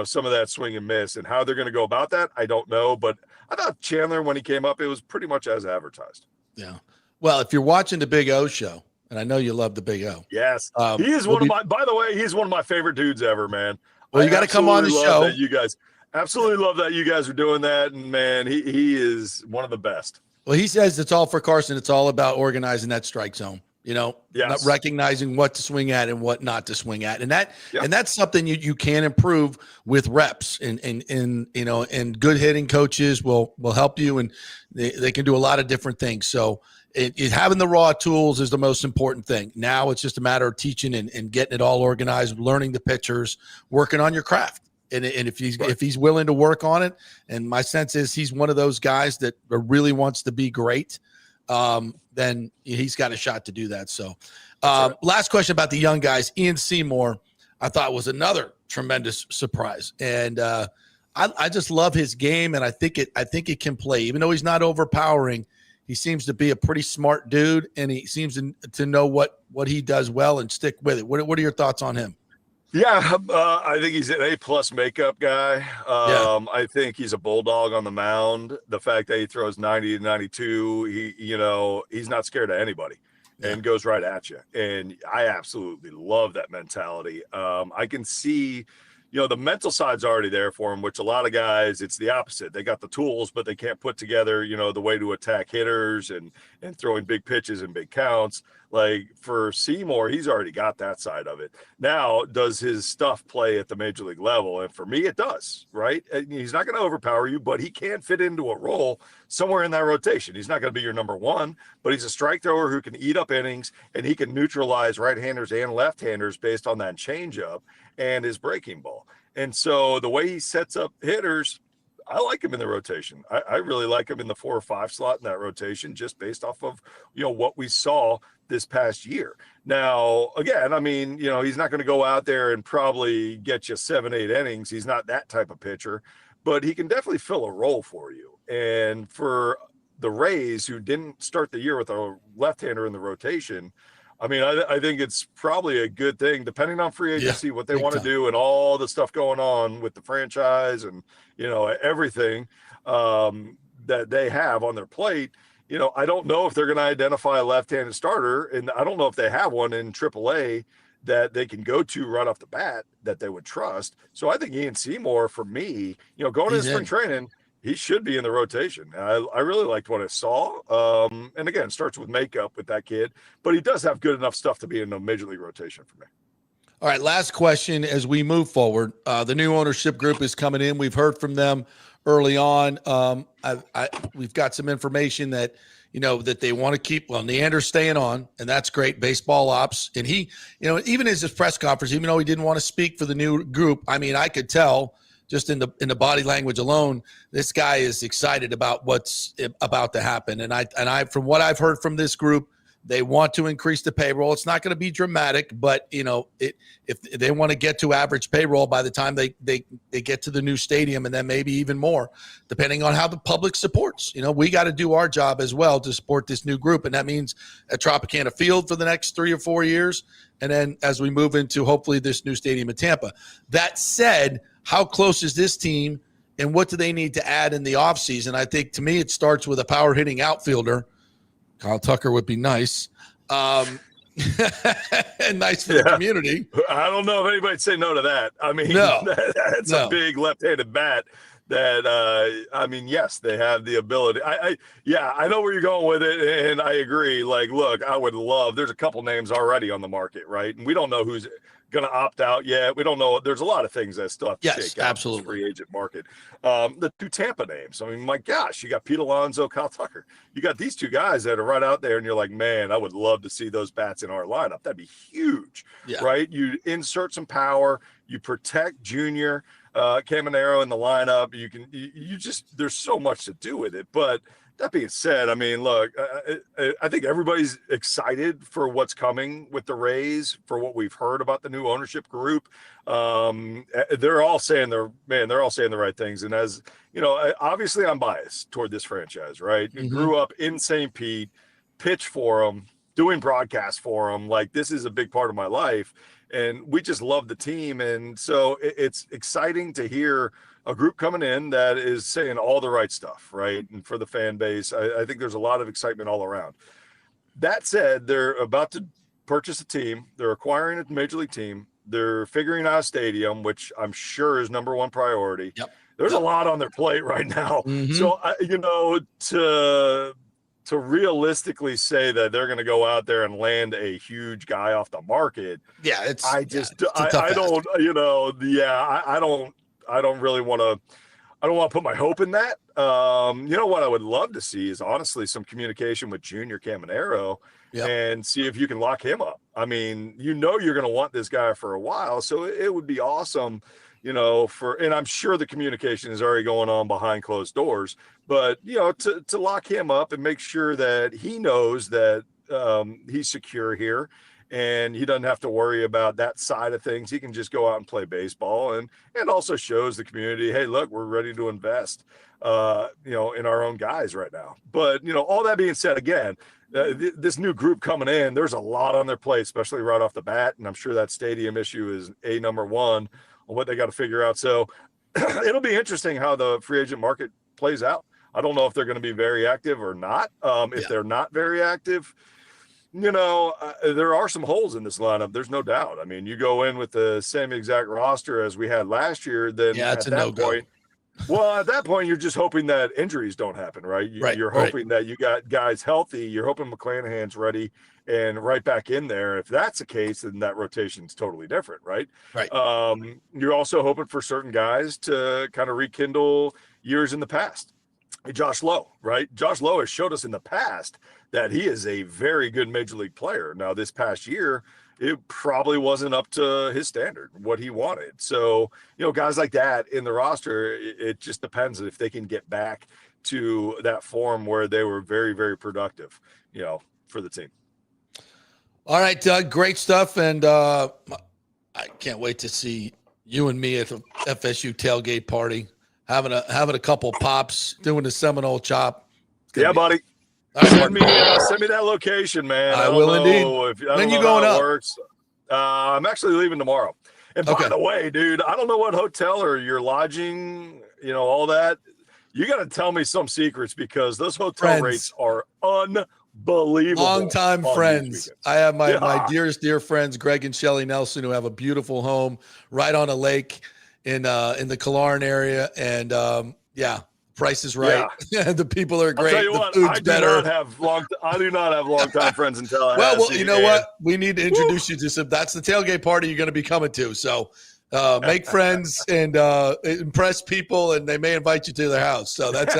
some of that swing and miss, and how they're going to go about that, I don't know. But I thought Chandler, when he came up, it was pretty much as advertised. Yeah. Well, if you're watching the Big O show, and I know you love the Big O. Yes. He is by the way, he's one of my favorite dudes ever, man. Well, you got to come on the show. That you guys absolutely love that you guys are doing that. And man, he is one of the best. Well, he says it's all for Carson. It's all about organizing that strike zone. Not recognizing what to swing at and what not to swing at. And that's something you can improve with reps, and good hitting coaches will help you, and they can do a lot of different things. So having the raw tools is the most important thing. Now it's just a matter of teaching and getting it all organized, learning the pitchers, working on your craft. And if he's willing to work on it, and my sense is he's one of those guys that really wants to be great, then he's got a shot to do that. So last question about the young guys. Ian Seymour, I thought, was another tremendous surprise. And I just love his game, and I think it can play. Even though he's not overpowering, he seems to be a pretty smart dude, and he seems to know what he does well and stick with it. What are your thoughts on him? Yeah, I think he's an A+ makeup guy. I think he's a bulldog on the mound. The fact that he throws 90 to 92, he's not scared of anybody and goes right at you. And I absolutely love that mentality. I can see, the mental side's already there for him, which a lot of guys, it's the opposite. They got the tools, but they can't put together, the way to attack hitters and throwing big pitches and big counts. Like for Seymour, he's already got that side of it. Now, does his stuff play at the major league level? And for me, it does, right? And he's not going to overpower you, but he can fit into a role somewhere in that rotation. He's not going to be your number one, but he's a strike thrower who can eat up innings, and he can neutralize right-handers and left-handers based on that changeup and his breaking ball. And so the way he sets up hitters, I like him in the rotation. I really like him in the 4 or 5 slot in that rotation, just based off of, what we saw this past year. Now, again, he's not going to go out there and probably get you 7, 8 innings. He's not that type of pitcher, but he can definitely fill a role for you. And for the Rays, who didn't start the year with a left-hander in the rotation, I think it's probably a good thing, depending on free agency, what they want to do, and all the stuff going on with the franchise and, everything that they have on their plate. I don't know if they're going to identify a left-handed starter, and I don't know if they have one in AAA that they can go to right off the bat that they would trust. So I think Ian Seymour, for me, going into spring training, he should be in the rotation. I really liked what I saw. And again, starts with makeup with that kid, but he does have good enough stuff to be in the major league rotation for me. All right, last question as we move forward. The new ownership group is coming in. We've heard from them early on. We've got some information that, that they want to keep. Well, Neander's staying on, and that's great. Baseball ops. And he, even in his press conference, even though he didn't want to speak for the new group, I could tell just in the body language alone, this guy is excited about what's about to happen. And I, from what I've heard from this group, they want to increase the payroll. It's not going to be dramatic, but if they want to get to average payroll by the time they get to the new stadium, and then maybe even more, depending on how the public supports. We got to do our job as well to support this new group, and that means at Tropicana Field for the next 3 or 4 years, and then as we move into hopefully this new stadium in Tampa. That said, how close is this team, and what do they need to add in the offseason? I think, to me, it starts with a power hitting outfielder. Kyle Tucker would be nice. And nice for the community. I don't know if anybody'd say no to that. That's a big left-handed bat that, yes, they have the ability. I know where you're going with it, and I agree. Like, look, I would love – there's a couple names already on the market, right? And we don't know who's going to opt out yet. We don't know. There's a lot of things that still have to shake out in the free agent market. The 2 Tampa names. My gosh, you got Pete Alonso, Kyle Tucker. You got these 2 guys that are right out there, and you're like, man, I would love to see those bats in our lineup. That'd be huge, right? You insert some power, You protect Junior Caminero in the lineup. You just, there's so much to do with it. But that being said, I mean, look, I think everybody's excited for what's coming with the Rays, for what we've heard about the new ownership group. They're all saying the right things. And as you know, obviously I'm biased toward this franchise, right? Mm-hmm. Grew up in St. Pete, pitch for them, doing broadcasts for them. Like, this is a big part of my life, and we just love the team. And so it's exciting to hear a group coming in that is saying all the right stuff, right? And for the fan base, I think there's a lot of excitement all around. That said, they're about to purchase a team. They're acquiring a major league team. They're figuring out a stadium, which I'm sure is number one priority. Yep. There's a lot on their plate right now. Mm-hmm. So, to realistically say that they're going to go out there and land a huge guy off the market. Yeah. I don't really want to. I don't want to put my hope in that. You know what I would love to see is honestly some communication with Junior Caminero and see if you can lock him up. I mean, you're going to want this guy for a while, so it would be awesome, and I'm sure the communication is already going on behind closed doors, but to lock him up and make sure that he knows that he's secure here. And he doesn't have to worry about that side of things. He can just go out and play baseball, and also shows the community, hey, look, we're ready to invest, in our own guys right now. But, all that being said, again, this new group coming in, there's a lot on their plate, especially right off the bat. And I'm sure that stadium issue is number one on what they got to figure out. So it'll be interesting how the free agent market plays out. I don't know if they're going to be very active or not. If they're not very active, there are some holes in this lineup. There's no doubt. I mean, you go in with the same exact roster as we had last year, then at that point, at that point, you're just hoping that injuries don't happen, right? You're hoping that you got guys healthy. You're hoping McClanahan's ready and right back in there. If that's the case, then that rotation's totally different, right? Right. You're also hoping for certain guys to kind of rekindle years in the past. Josh Lowe, right? Josh Lowe has showed us in the past that he is a very good major league player. Now, this past year, it probably wasn't up to his standard, what he wanted. So, guys like that in the roster, it just depends if they can get back to that form where they were very, very productive, for the team. All right, Doug, great stuff. And I can't wait to see you and me at the FSU tailgate party. Having a couple pops, doing the Seminole chop. Yeah, buddy. Right, send me that location, man. I will indeed. When you going up? Works. I'm actually leaving tomorrow. And by the way, dude, I don't know what hotel or your lodging, all that. You got to tell me some secrets because those hotel rates are unbelievable. Longtime friends. I have my dearest dear friends, Greg and Shelly Nelson, who have a beautiful home right on a lake in the Killearn area, and price is right. Yeah. The people are great. The food's better. I do not have longtime friends in Tallahassee. Well, you know what? We need to introduce you to some. That's the tailgate party you're going to be coming to. So make friends and impress people, and they may invite you to their house. So that's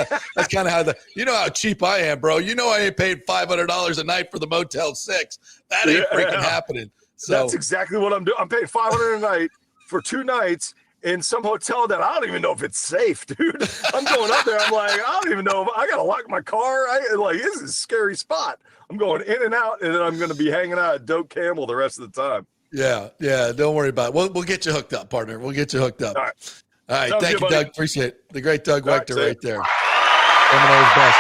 kind of how how cheap I am, bro. I ain't paid $500 a night for the Motel 6. That ain't freaking happening. So that's exactly what I'm doing. I'm paying $500 a night for 2 nights in some hotel that I don't even know if it's safe, dude. I'm going up there. I'm like, I don't even know if I got to lock my car. This is a scary spot. I'm going in and out, and then I'm going to be hanging out at Doak Campbell the rest of the time. Yeah. Don't worry about it. We'll get you hooked up, partner. We'll get you hooked up. All right. Sounds Thank good, you, buddy. Doug. Appreciate it. The great Doug Waechter right there. Seminoles best.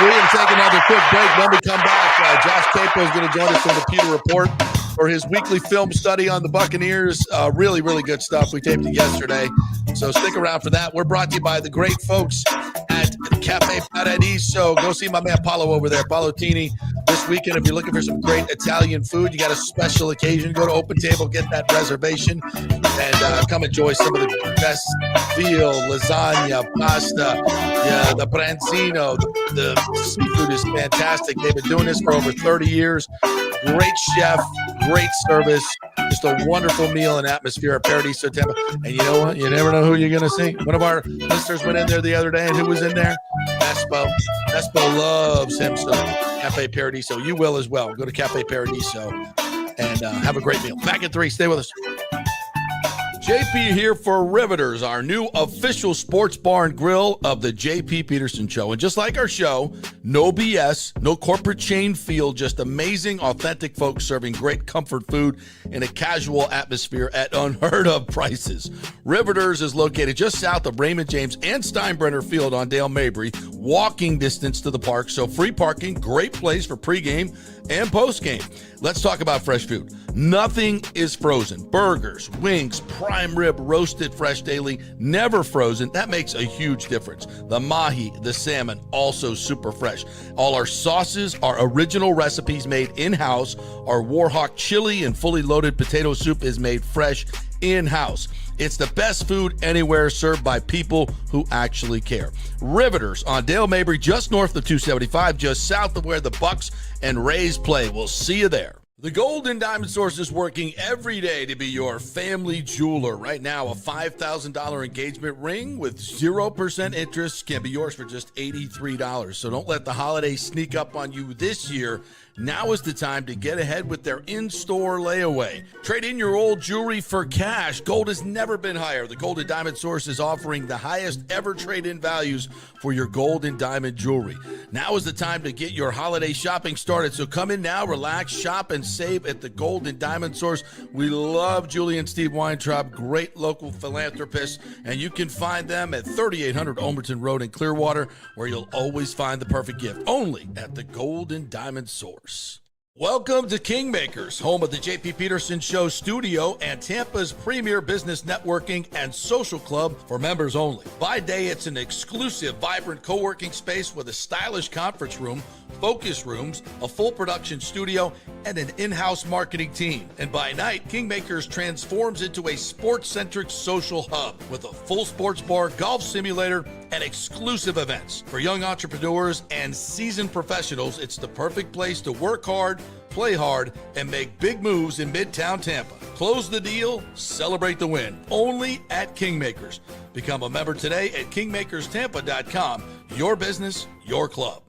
William, take another quick break. When we come back, Josh Queipo is going to join us from the Pewter Report for his weekly film study on the Buccaneers. Really, really good stuff. We taped it yesterday, so stick around for that. We're brought to you by the great folks at Cafe Paradiso. Go see my man Paolo over there, Paolo Tini. This weekend, if you're looking for some great Italian food, you got a special occasion, go to Open Table, get that reservation, and come enjoy some of the best veal, lasagna, pasta, the branzino. The seafood is fantastic. They've been doing this for over 30 years. Great chef, great service, just a wonderful meal and atmosphere at Paradiso Tampa. And you know what? You never know who you're going to see. One of our listeners went in there the other day, and who was in there? Espo. Espo loves him so. Cafe Paradiso. You will as well. Go to Cafe Paradiso and have a great meal. Back at 3. Stay with us. JP here for Riveters, our new official sports bar and grill of the JP Peterson Show. And just like our show, no BS, no corporate chain feel, just amazing, authentic folks serving great comfort food in a casual atmosphere at unheard of prices. Riveters is located just south of Raymond James and Steinbrenner Field on Dale Mabry, walking distance to the park. So free parking, great place for pregame and postgame. Let's talk about fresh food. Nothing is frozen. Burgers, wings, prime rib, roasted fresh daily, never frozen. That makes a huge difference. The mahi, the salmon, also super fresh. All our sauces are original recipes made in-house. Our Warhawk chili and fully loaded potato soup is made fresh in-house. It's the best food anywhere, served by people who actually care. Riveters on Dale Mabry, just north of 275, just south of where the Bucs and Rays play. We'll see you there. The Gold and Diamond Source is working every day to be your family jeweler. Right now, a $5,000 engagement ring with 0% interest can be yours for just $83. So don't let the holidays sneak up on you this year. Now is the time to get ahead with their in-store layaway. Trade in your old jewelry for cash. Gold has never been higher. The Gold and Diamond Source is offering the highest ever trade-in values for your gold and diamond jewelry. Now is the time to get your holiday shopping started. So come in now, relax, shop, and save at the Gold and Diamond Source. We love Julie and Steve Weintraub, great local philanthropists, and you can find them at 3800 Omerton Road in Clearwater, where you'll always find the perfect gift, only at the Gold and Diamond Source. Welcome to Kingmakers, home of the JP Peterson Show studio and Tampa's premier business networking and social club for members only. By day, it's an exclusive, vibrant co-working space with a stylish conference room, focus rooms, a full production studio, and an in-house marketing team. And by night, Kingmakers transforms into a sports-centric social hub with a full sports bar, golf simulator, and exclusive events. For young entrepreneurs and seasoned professionals, it's the perfect place to work hard, play hard, and make big moves in Midtown Tampa. Close the deal, celebrate the win. Only at Kingmakers. Become a member today at kingmakerstampa.com. Your business, your club.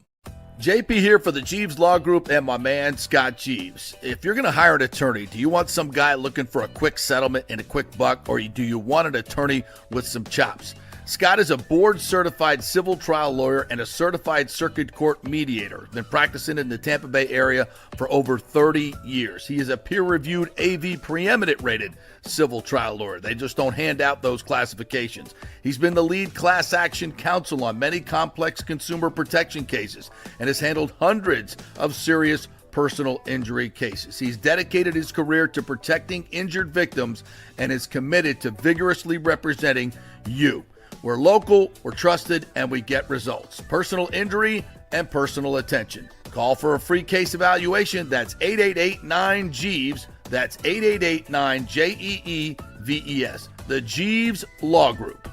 JP here for the Jeeves Law Group and my man, Scott Jeeves. If you're going to hire an attorney, do you want some guy looking for a quick settlement and a quick buck, or do you want an attorney with some chops? Scott is a board-certified civil trial lawyer and a certified circuit court mediator. Been practicing in the Tampa Bay area for over 30 years. He is a peer-reviewed AV preeminent rated civil trial lawyer. They just don't hand out those classifications. He's been the lead class action counsel on many complex consumer protection cases and has handled hundreds of serious personal injury cases. He's dedicated his career to protecting injured victims and is committed to vigorously representing you. We're local, we're trusted, and we get results. Personal injury and personal attention. Call for a free case evaluation. That's 888-9-JEEVES. That's 888-9-JEEVES. The Jeeves Law Group.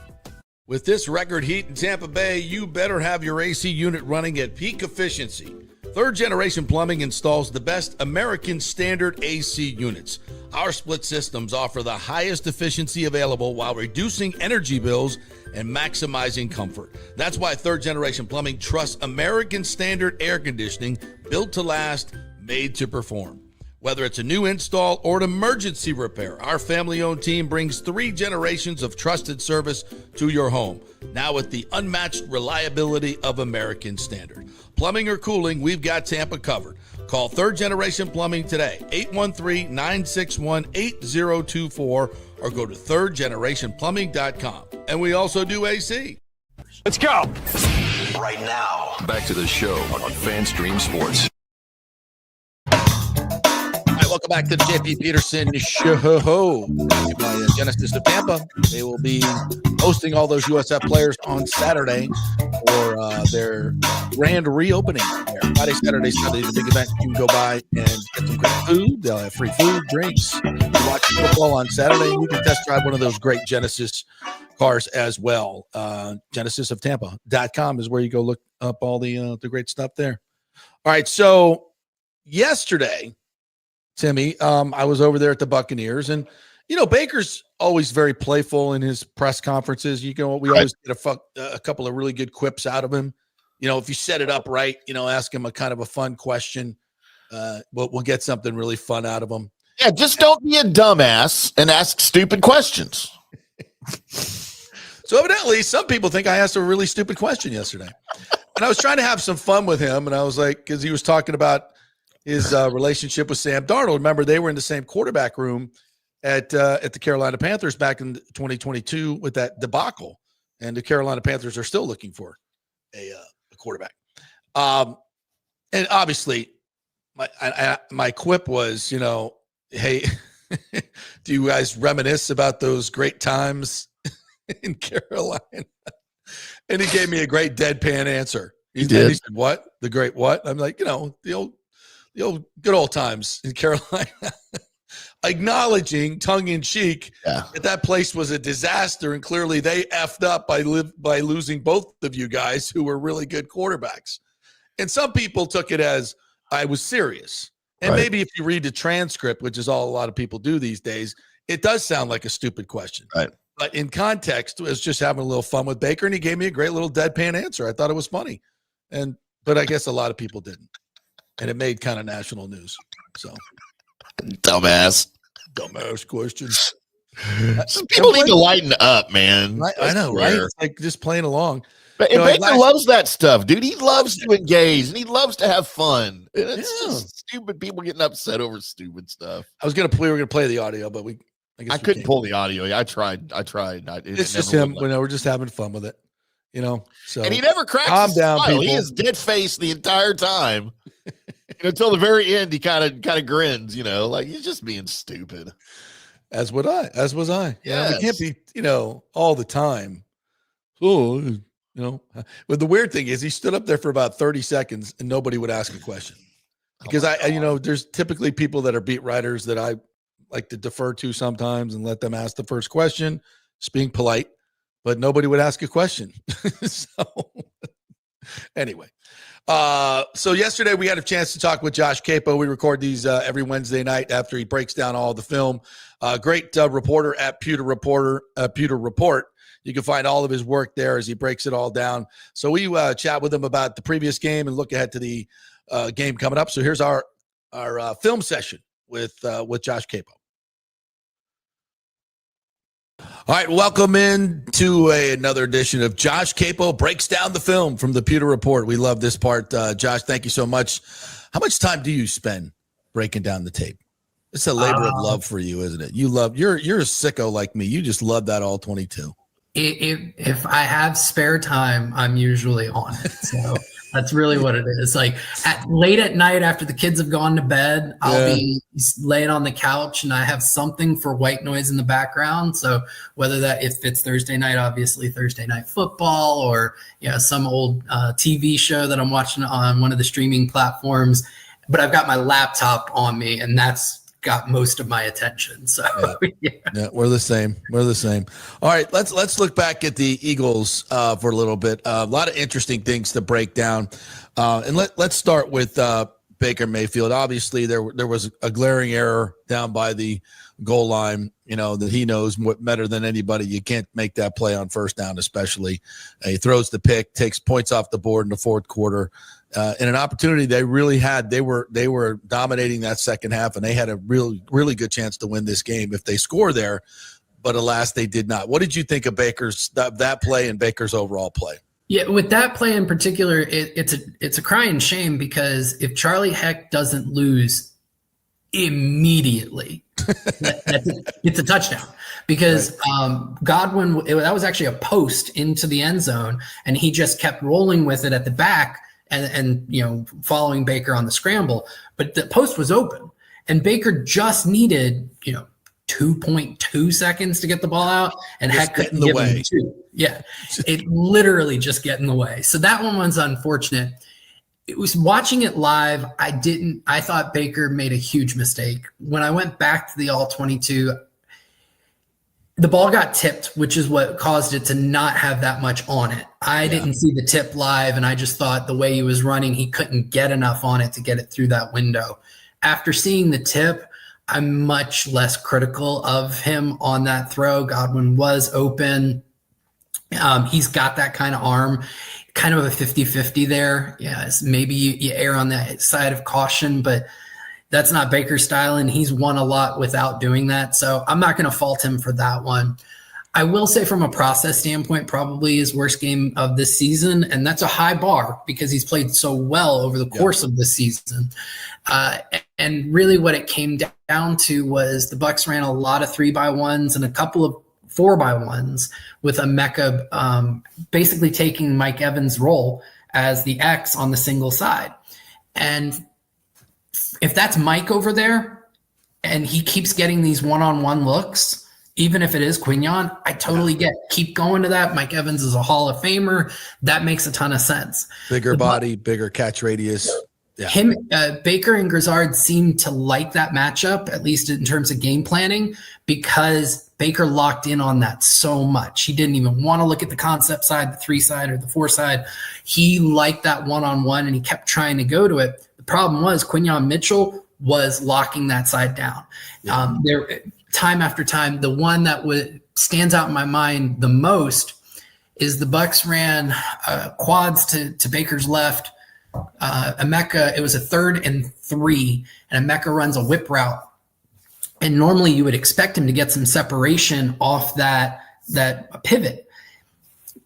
With this record heat in Tampa Bay, you better have your AC unit running at peak efficiency. Third Generation Plumbing installs the best American standard AC units. Our split systems offer the highest efficiency available while reducing energy bills and maximizing comfort. That's why Third Generation Plumbing trusts American standard air conditioning, built to last, made to perform. Whether it's a new install or an emergency repair, our family-owned team brings 3 generations of trusted service to your home, now with the unmatched reliability of American Standard. Plumbing or cooling, we've got Tampa covered. Call Third Generation Plumbing today, 813-961-8024, or go to thirdgenerationplumbing.com. And we also do AC. Let's go. Right now, back to the show on FanStream Sports. Welcome back to the JP Peterson Show. By Genesis of Tampa. They will be hosting all those USF players on Saturday for their grand reopening. Friday, Saturday, Sunday, the big event. You can go by and get some great food. They'll have free food, drinks. You watch football on Saturday, and you can test drive one of those great Genesis cars as well. GenesisofTampa.com is where you go look up all the great stuff there. All right, so yesterday, Timmy, I was over there at the Buccaneers, and Baker's always very playful in his press conferences. We always get a couple of really good quips out of him. If you set it up right, ask him a kind of a fun question, we'll get something really fun out of him. Yeah, just don't be a dumbass and ask stupid questions. So evidently, some people think I asked a really stupid question yesterday. And I was trying to have some fun with him, and I was like, because he was talking about his relationship with Sam Darnold. Remember, they were in the same quarterback room at the Carolina Panthers back in 2022 with that debacle, and the Carolina Panthers are still looking for a quarterback. And obviously, my quip was, hey, do you guys reminisce about those great times in Carolina? And he gave me a great deadpan answer. He said, "What? The great what?" I'm like, the old good old times in Carolina. Acknowledging, tongue in cheek, that place was a disaster, and clearly they effed up by losing both of you guys who were really good quarterbacks. And some people took it as I was serious. And maybe if you read the transcript, which is all a lot of people do these days, it does sound like a stupid question. Right. But in context, it was just having a little fun with Baker, and he gave me a great little deadpan answer. I thought it was funny, but I guess a lot of people didn't, and it made kind of national news. So, dumbass question. People need to lighten up, man. I know, right? It's like just playing along. But Baker loves that stuff, dude. He loves to engage, and he loves to have fun. And it's just stupid people getting upset over stupid stuff. We were gonna play the audio, but I couldn't pull the audio. I tried. It's just him. We're just having fun with it, So and he never cracks. Calm down, people. He is dead faced the entire time until the very end. He kind of grins, like he's just being stupid. As was I. Yeah, we can't be, all the time. But the weird thing is, he stood up there for about 30 seconds and nobody would ask a question because there's typically people that are beat writers that I like to defer to sometimes and let them ask the first question, just being polite, but nobody would ask a question. So anyway, so yesterday we had a chance to talk with Josh Queipo. We record these every Wednesday night after he breaks down all the film. Great reporter at Pewter Report. You can find all of his work there as he breaks it all down. So we chat with him about the previous game and look ahead to the game coming up. So here's our film session with Josh Queipo. All right, welcome in to another edition of Josh Queipo Breaks Down the Film from the Pewter Report. We love this part. Josh, thank you so much. How much time do you spend breaking down the tape? It's a labor of love for you, isn't it? You're a sicko like me. You just love that all 22. If I have spare time, I'm usually on it. So that's really what it is. Like late at night after the kids have gone to bed, I'll be laying on the couch and I have something for white noise in the background. So whether if it's Thursday night, obviously Thursday Night Football, or some old TV show that I'm watching on one of the streaming platforms, but I've got my laptop on me and that's got most of my attention. So yeah, we're the same. All right, let's look back at the Eagles for a little bit. A lot of interesting things to break down, and let's start with Baker Mayfield. Obviously, there was a glaring error down by the goal line. That he knows better than anybody. You can't make that play on first down, especially. He throws the pick, takes points off the board in the fourth quarter. In an opportunity they really had, they were dominating that second half, and they had a really good chance to win this game if they score there. But alas, they did not. What did you think of Baker's that play and Baker's overall play? Yeah, with that play in particular, it's a crying shame because if Charlie Heck doesn't lose immediately, it's a touchdown. Because Godwin, that was actually a post into the end zone, and he just kept rolling with it at the back. And following Baker on the scramble, but the post was open, and Baker just needed 2.2 seconds to get the ball out, and Heck couldn't give him 2. Yeah, it literally just get in the way. So that one was unfortunate. It was watching it live. I thought Baker made a huge mistake when I went back to the all 22. The ball got tipped, which is what caused it to not have that much on it. I didn't see the tip live, and I just thought the way he was running, he couldn't get enough on it to get it through that window. After seeing the tip, I'm much less critical of him on that throw. Godwin was open. He's got that kind of arm, kind of a 50-50 there. Yes, maybe you err on that side of caution, but That's not Baker's style, and he's won a lot without doing that. So I'm not going to fault him for that one. I will say from a process standpoint, probably his worst game of this season, and that's a high bar because he's played so well over the course of this season. And really what it came down to was the Bucs ran a lot of 3x1s and a couple of 4x1s with Emeka basically taking Mike Evans' role as the X on the single side. And if that's Mike over there and he keeps getting these one-on-one looks, even if it is Quignon, I totally get keep going to that. Mike Evans is a Hall of Famer. That makes a ton of sense. Bigger body, bigger catch radius. Yeah. Baker and Grizzard seemed to like that matchup, at least in terms of game planning, because Baker locked in on that so much. He didn't even want to look at the concept side, the 3 side or the 4 side. He liked that one-on-one and he kept trying to go to it. The problem was Quignon Mitchell was locking that side down. There, time after time, the one that stands out in my mind the most is the Bucs ran quads to Baker's left. Emeka, it was a 3rd and 3, and Emeka runs a whip route. And normally you would expect him to get some separation off that pivot.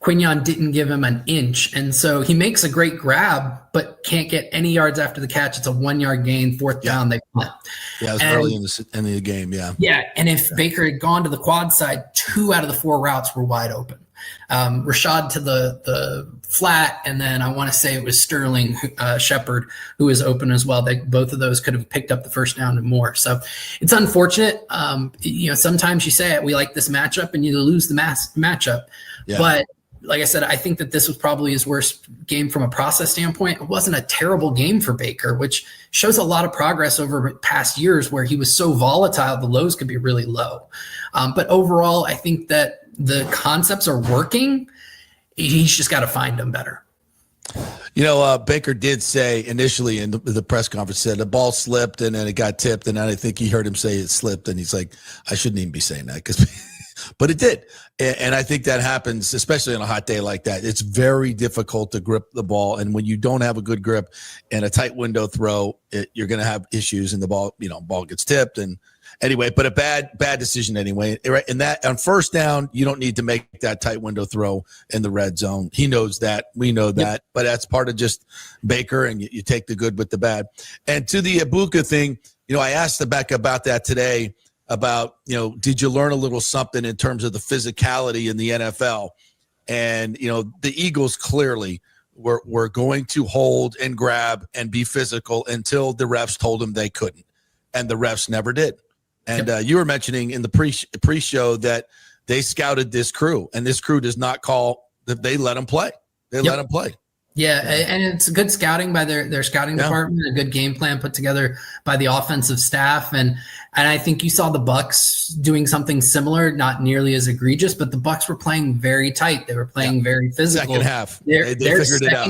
Quignon didn't give him an inch. And so he makes a great grab, but can't get any yards after the catch. It's a 1-yard gain, 4th down, they punt. Yeah, it was early in the game, Yeah, and if Baker had gone to the quad side, 2 out of the 4 routes were wide open. Rashad to the flat, and then I want to say it was Sterling Shepard who was open as well. Both of those could have picked up the first down and more. So it's unfortunate. Sometimes you say we like this matchup and you lose the matchup. Yeah. But like I said, I think that this was probably his worst game from a process standpoint. It wasn't a terrible game for Baker, which shows a lot of progress over past years where he was so volatile, the lows could be really low. But overall, I think that the concepts are working. He's just got to find them better. Baker did say initially in the press conference, said the ball slipped and then it got tipped. And then I think he heard him say it slipped. And he's like, I shouldn't even be saying that but it did. And I think that happens, especially on a hot day like that. It's very difficult to grip the ball. And when you don't have a good grip and a tight window throw, you're going to have issues and the ball gets tipped. And anyway, but a bad decision anyway. And that on first down, you don't need to make that tight window throw in the red zone. He knows that. We know that. Yep. But that's part of just Baker, and you take the good with the bad. And to the Ibuka thing, I asked Rebecca about that today. About, did you learn a little something in terms of the physicality in the NFL? And, the Eagles clearly were going to hold and grab and be physical until the refs told them they couldn't. And the refs never did. And you were mentioning in the pre-show that they scouted this crew, and this crew does not call that they let them play. They let them play. Yeah, and it's good scouting by their scouting department, a good game plan put together by the offensive staff. And I think you saw the Bucs doing something similar, not nearly as egregious, but the Bucs were playing very tight. They were playing very physical. Second half, their figured it out.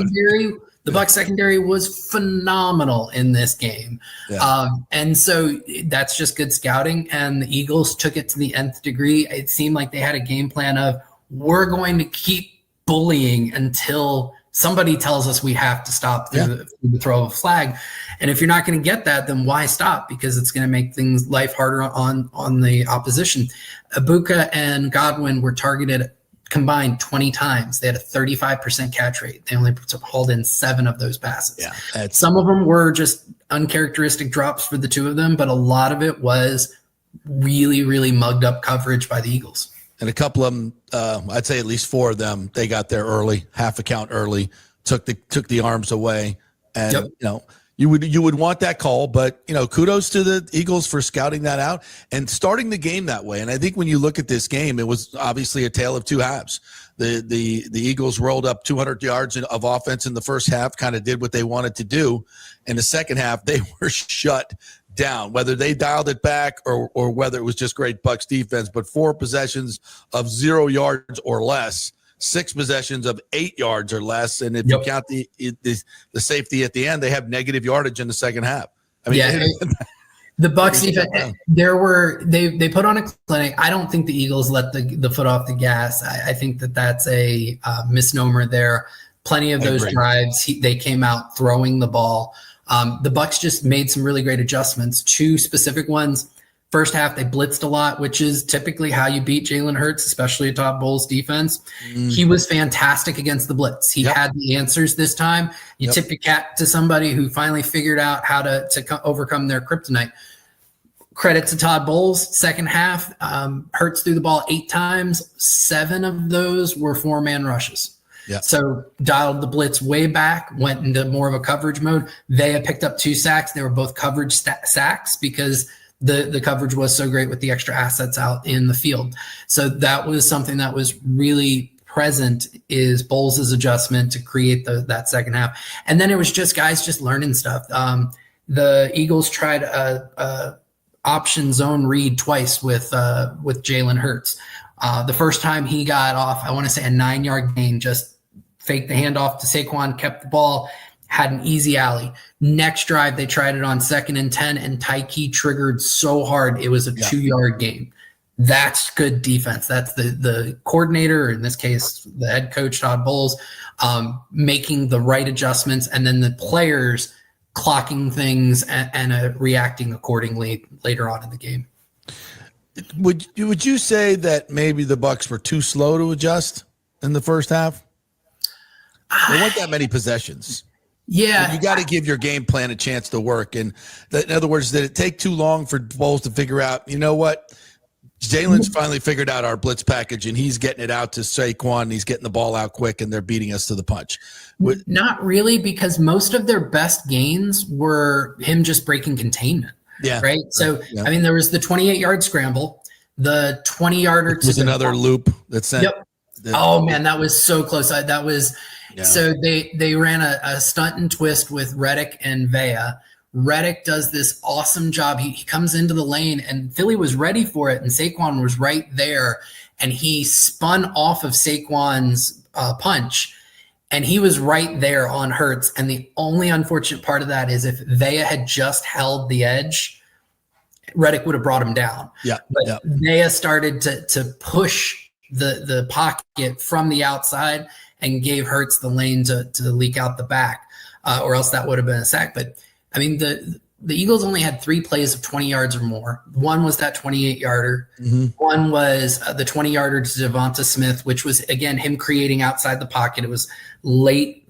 The Bucs secondary was phenomenal in this game. Yeah. And so that's just good scouting. And the Eagles took it to the nth degree. It seemed like they had a game plan of, we're going to keep bullying until somebody tells us we have to stop through the throw of a flag. And if you're not going to get that, then why stop? Because it's going to make life harder on the opposition. Ibuka and Godwin were targeted combined 20 times. They had a 35% catch rate. They only hauled in 7 of those passes. Yeah, some of them were just uncharacteristic drops for the 2 of them, but a lot of it was really, really mugged up coverage by the Eagles. And a couple of them, I'd say at least 4 of them, they got there early, half a count early, took the arms away. And, you would want that call, but, kudos to the Eagles for scouting that out and starting the game that way. And I think when you look at this game, it was obviously a tale of 2 halves. The Eagles rolled up 200 yards of offense in the first half, kind of did what they wanted to do. In the second half, they were shut down, whether they dialed it back or whether it was just great Bucs defense. But 4 possessions of 0 yards or less, 6 possessions of 8 yards or less, and if you count the safety at the end, they have negative yardage in the second half. I mean, the Bucs defense, they put on a clinic. I don't think the Eagles let the foot off the gas. I think that's a misnomer there. Plenty of those drives, they came out throwing the ball. The Bucs just made some really great adjustments. Two specific ones. First half, they blitzed a lot, which is typically how you beat Jalen Hurts, especially a Todd Bowles defense. He was fantastic against the blitz. He had the answers this time. You tip your cap to somebody who finally figured out how to overcome their kryptonite. Credit to Todd Bowles. Second half, Hurts threw the ball 8 times. 7 of those were 4-man rushes. Yeah. So dialed the blitz way back, went into more of a coverage mode. Vea picked up 2 sacks. They were both coverage sacks because the coverage was so great with the extra assets out in the field. So that was something that was really present, is Bowles' adjustment to create that second half. And then it was just guys just learning stuff. The Eagles tried a option zone read twice with Jalen Hurts. The first time he got off, I want to say a 9-yard gain, just faked the handoff to Saquon, kept the ball, had an easy alley. Next drive, they tried it on 2nd and 10, and Tyke triggered so hard it was a 2-yard gain. That's good defense. That's the coordinator, or in this case, the head coach, Todd Bowles, making the right adjustments, and then the players clocking things and reacting accordingly later on in the game. Would you say that maybe the Bucs were too slow to adjust in the first half? There weren't that many possessions. Yeah. You got to give your game plan a chance to work. And in other words, did it take too long for Bowles to figure out, you know what? Jalen's finally figured out our blitz package, and he's getting it out to Saquon, and he's getting the ball out quick, and they're beating us to the punch. Not really, because most of their best gains were him just breaking containment. Yeah. Right. So, I mean, there was the 28-yard scramble, the 20-yarder. Was another loop that sent. Yep. Oh man, that was so close. So they ran a stunt and twist with Reddick and Vea. Reddick does this awesome job. He comes into the lane, and Philly was ready for it, and Saquon was right there, and he spun off of Saquon's punch, and he was right there on Hurts. And the only unfortunate part of that is if Vea had just held the edge, Reddick would have brought him down. Yeah. But Vea started to push the pocket from the outside and gave Hurts the lane to leak out the back, or else that would have been a sack. But I mean, the Eagles only had 3 plays of 20 yards or more. One was that 28-yarder. Mm-hmm. One was the 20-yarder to Devonta Smith, which was, again, him creating outside the pocket. It was late.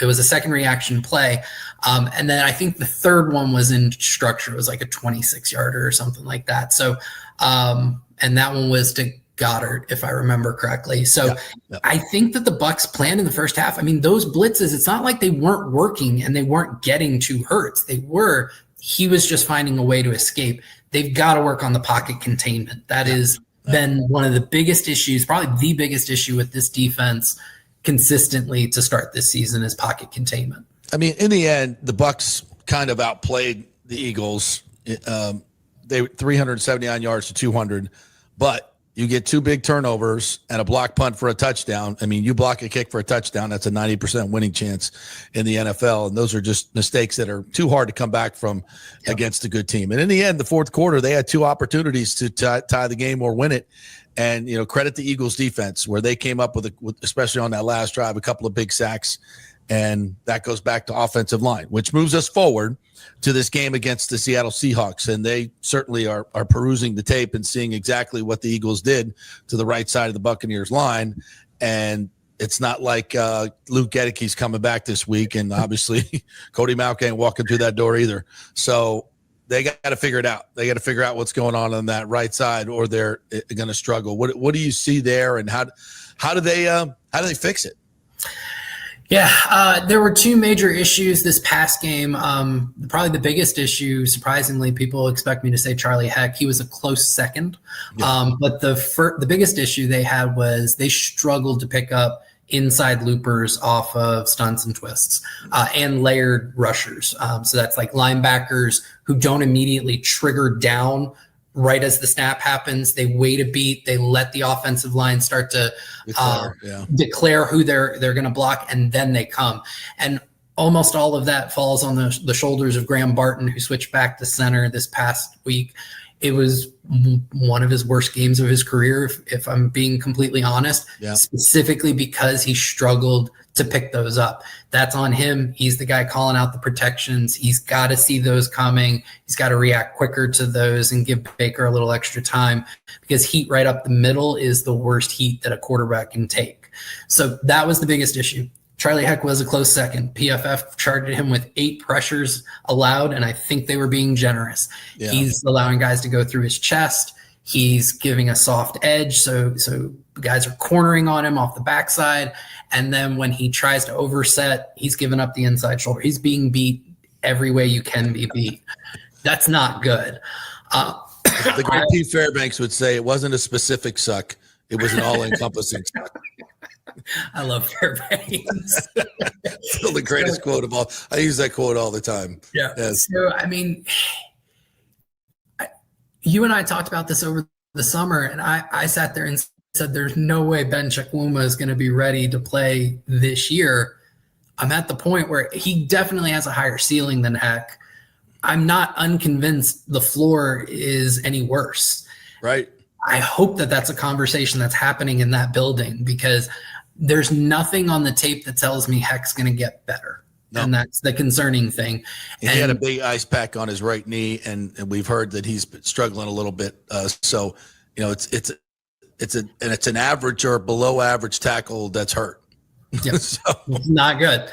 It was a second reaction play. And then I think the third one was in structure. It was like a 26-yarder or something like that. So, and that one was to Goddard, if I remember correctly. So I think that the Bucs planned in the first half. I mean, those blitzes, it's not like they weren't working and they weren't getting to Hurts. He was just finding a way to escape. They've got to work on the pocket containment. That has been one of the biggest issues, probably the biggest issue with this defense consistently to start this season, is pocket containment. I mean, in the end, the Bucs kind of outplayed the Eagles. They 379 yards to 200, but you get 2 big turnovers and a block punt for a touchdown. I mean, you block a kick for a touchdown, that's a 90% winning chance in the NFL. And those are just mistakes that are too hard to come back from against a good team. And in the end, the fourth quarter, they had 2 opportunities to tie the game or win it. And, you know, credit the Eagles defense, where they came up with especially on that last drive, a couple of big sacks. And that goes back to offensive line, which moves us forward to this game against the Seattle Seahawks. And they certainly are perusing the tape and seeing exactly what the Eagles did to the right side of the Buccaneers line. And it's not like Luke Gedicke's coming back this week. And obviously Cody Mauch ain't walking through that door either. So they got to figure it out. They got to figure out what's going on that right side, or they're going to struggle. What do you see there, and how do they fix it? Yeah, there were 2 major issues this past game. Probably the biggest issue, surprisingly, people expect me to say Charlie Heck. He was a close second. Yeah. But the biggest issue they had was they struggled to pick up inside loopers off of stunts and twists and layered rushers. So that's like linebackers who don't immediately trigger down right as the snap happens. They wait a beat. They let the offensive line start to declare who they're going to block, and then they come. And almost all of that falls on the shoulders of Graham Barton, who switched back to center this past week. It was one of his worst games of his career, if I'm being completely honest, specifically because he struggled to pick those up. That's on him. He's the guy calling out the protections. He's got to see those coming. He's got to react quicker to those and give Baker a little extra time, because heat right up the middle is the worst heat that a quarterback can take. So that was the biggest issue. Charlie Heck was a close second. PFF charged him with 8 pressures allowed, and I think they were being generous. Yeah. He's allowing guys to go through his chest. He's giving a soft edge, so guys are cornering on him off the backside. And then when he tries to overset, he's giving up the inside shoulder. He's being beat every way you can be beat. That's not good. The great Pete Fairbanks would say it wasn't a specific suck. It was an all-encompassing suck. I love Fairbanks. Still the greatest quote of all. I use that quote all the time. Yeah. Yes. So, I mean, you and I talked about this over the summer, and I sat there and said, there's no way Ben Chukwuma is going to be ready to play this year. I'm at the point where he definitely has a higher ceiling than Heck. I'm not unconvinced the floor is any worse. Right. I hope that that's a conversation that's happening in that building, because there's nothing on the tape that tells me Heck's going to get better. No. And that's the concerning thing. And he had a big ice pack on his right knee, and we've heard that he's struggling a little bit. So, you know, it's an average or below average tackle that's hurt. Yep. So, it's not good.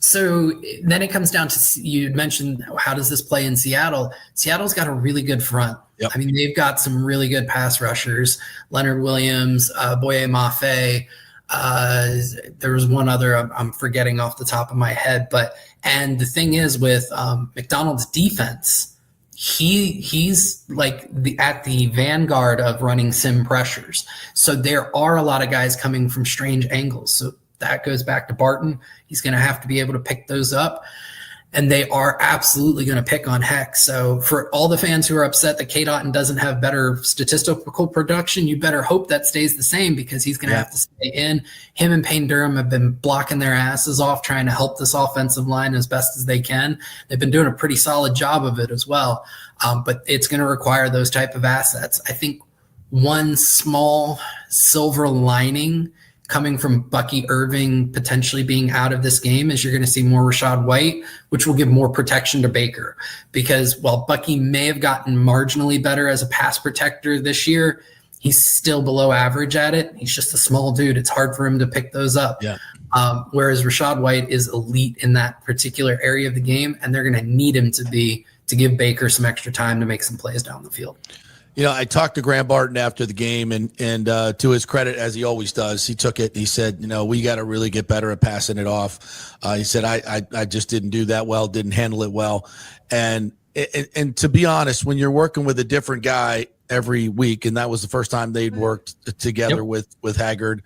So then it comes down to, you mentioned, how does this play in Seattle? Seattle's got a really good front. Yep. I mean, they've got some really good pass rushers, Leonard Williams, Boye Mafe. There was one other I'm forgetting off the top of my head. And the thing is with McDonald's defense, he's like at the vanguard of running sim pressures. So there are a lot of guys coming from strange angles. So that goes back to Barton. He's going to have to be able to pick those up. And they are absolutely going to pick on Heck. So for all the fans who are upset that K-Dotton doesn't have better statistical production, you better hope that stays the same, because he's going to have to stay in. Him and Payne Durham have been blocking their asses off, trying to help this offensive line as best as they can. They've been doing a pretty solid job of it as well. But it's going to require those type of assets. I think one small silver lining coming from Bucky Irving potentially being out of this game is you're going to see more Rachaad White, which will give more protection to Baker. Because while Bucky may have gotten marginally better as a pass protector this year, he's still below average at it. He's just a small dude. It's hard for him to pick those up. Yeah. Whereas Rachaad White is elite in that particular area of the game, and they're going to need him to give Baker some extra time to make some plays down the field. You know, I talked to Graham Barton after the game, and to his credit, as he always does, he took it. He said, you know, we got to really get better at passing it off. He said, I just didn't do that well, didn't handle it well. And to be honest, when you're working with a different guy every week, and that was the first time they'd worked together with Haggard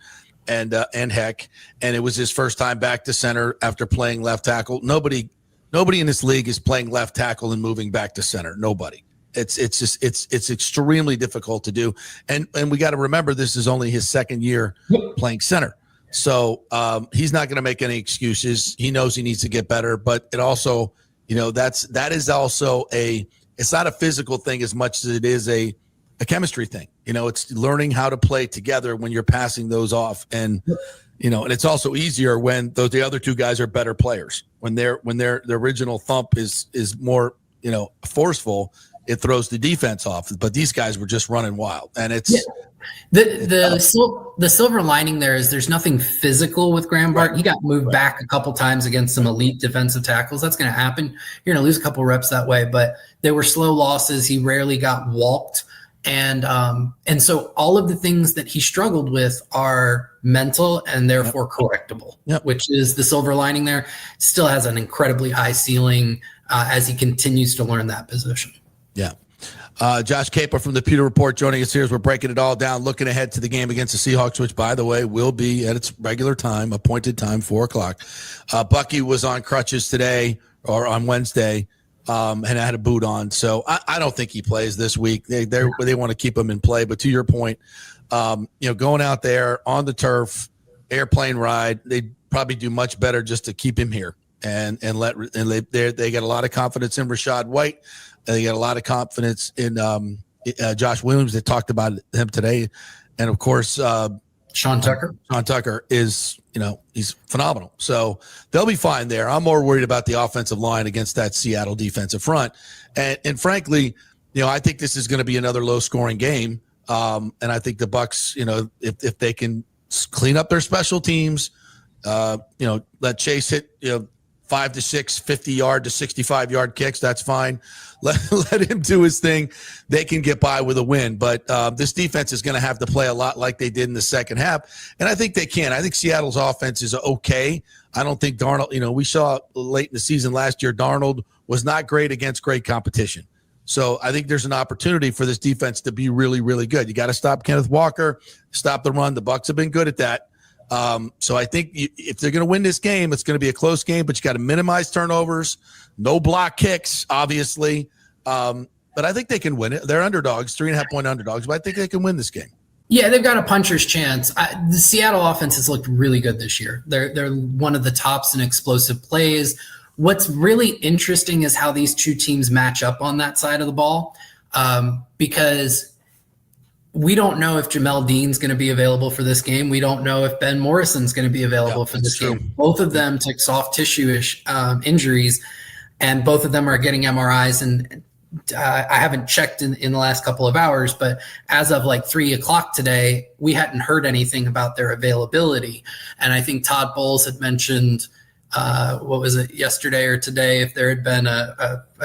and Heck, and it was his first time back to center after playing left tackle. Nobody in this league is playing left tackle and moving back to center. Nobody. It's extremely difficult to do. And we got to remember, this is only his second year playing center. So he's not going to make any excuses. He knows he needs to get better, but it also, you know, that is also it's not a physical thing as much as it is a chemistry thing. You know, it's learning how to play together when you're passing those off. And, you know, and it's also easier when the other two guys are better players, when their original thump is more, you know, forceful. It throws the defense off, but these guys were just running wild, and it's the silver lining there is there's nothing physical with Graham Barton. He got moved back a couple times against some elite defensive tackles. That's going to happen. You're going to lose a couple reps that way, but they were slow losses. He rarely got walked, and so all of the things that he struggled with are mental and therefore correctable. Which is the silver lining there. Still has an incredibly high ceiling as he continues to learn that position. Yeah. Josh Queipo from the Pewter Report joining us here as we're breaking it all down, looking ahead to the game against the Seahawks, which, by the way, will be at its regular time, appointed time, 4:00. Bucky was on crutches today or on Wednesday and had a boot on. So I don't think he plays this week. They want to keep him in play. But to your point, you know, going out there on the turf, airplane ride, they'd probably do much better just to keep him here. and they got a lot of confidence in Rachaad White. They got a lot of confidence in Josh Williams. They talked about him today, and of course, Sean Tucker. Sean Tucker is, he's phenomenal. So they'll be fine there. I'm more worried about the offensive line against that Seattle defensive front, and frankly, I think this is going to be another low-scoring game. And I think the Bucs, if they can clean up their special teams, let Chase hit, 5 to 6, 50-yard to 65-yard kicks. That's fine. Let him do his thing. They can get by with a win. But this defense is going to have to play a lot like they did in the second half. And I think they can. I think Seattle's offense is okay. I don't think Darnold, we saw late in the season last year, Darnold was not great against great competition. So I think there's an opportunity for this defense to be really, really good. You got to stop Kenneth Walker, stop the run. The Bucs have been good at that. So I think if they're going to win this game, it's going to be a close game, but you got to minimize turnovers, no block kicks, obviously. But I think they can win it. They're underdogs, 3.5-point underdogs, but I think they can win this game. Yeah, they've got a puncher's chance. The Seattle offense has looked really good this year. They're one of the tops in explosive plays. What's really interesting is how these two teams match up on that side of the ball, because we don't know if Jamel Dean's going to be available for this game. We don't know if Ben Morrison's going to be available for this game. Both of them took soft tissue-ish injuries, and both of them are getting MRIs. And I haven't checked in the last couple of hours, but as of like 3 o'clock today, we hadn't heard anything about their availability. And I think Todd Bowles had mentioned, what was it, yesterday or today, if there had been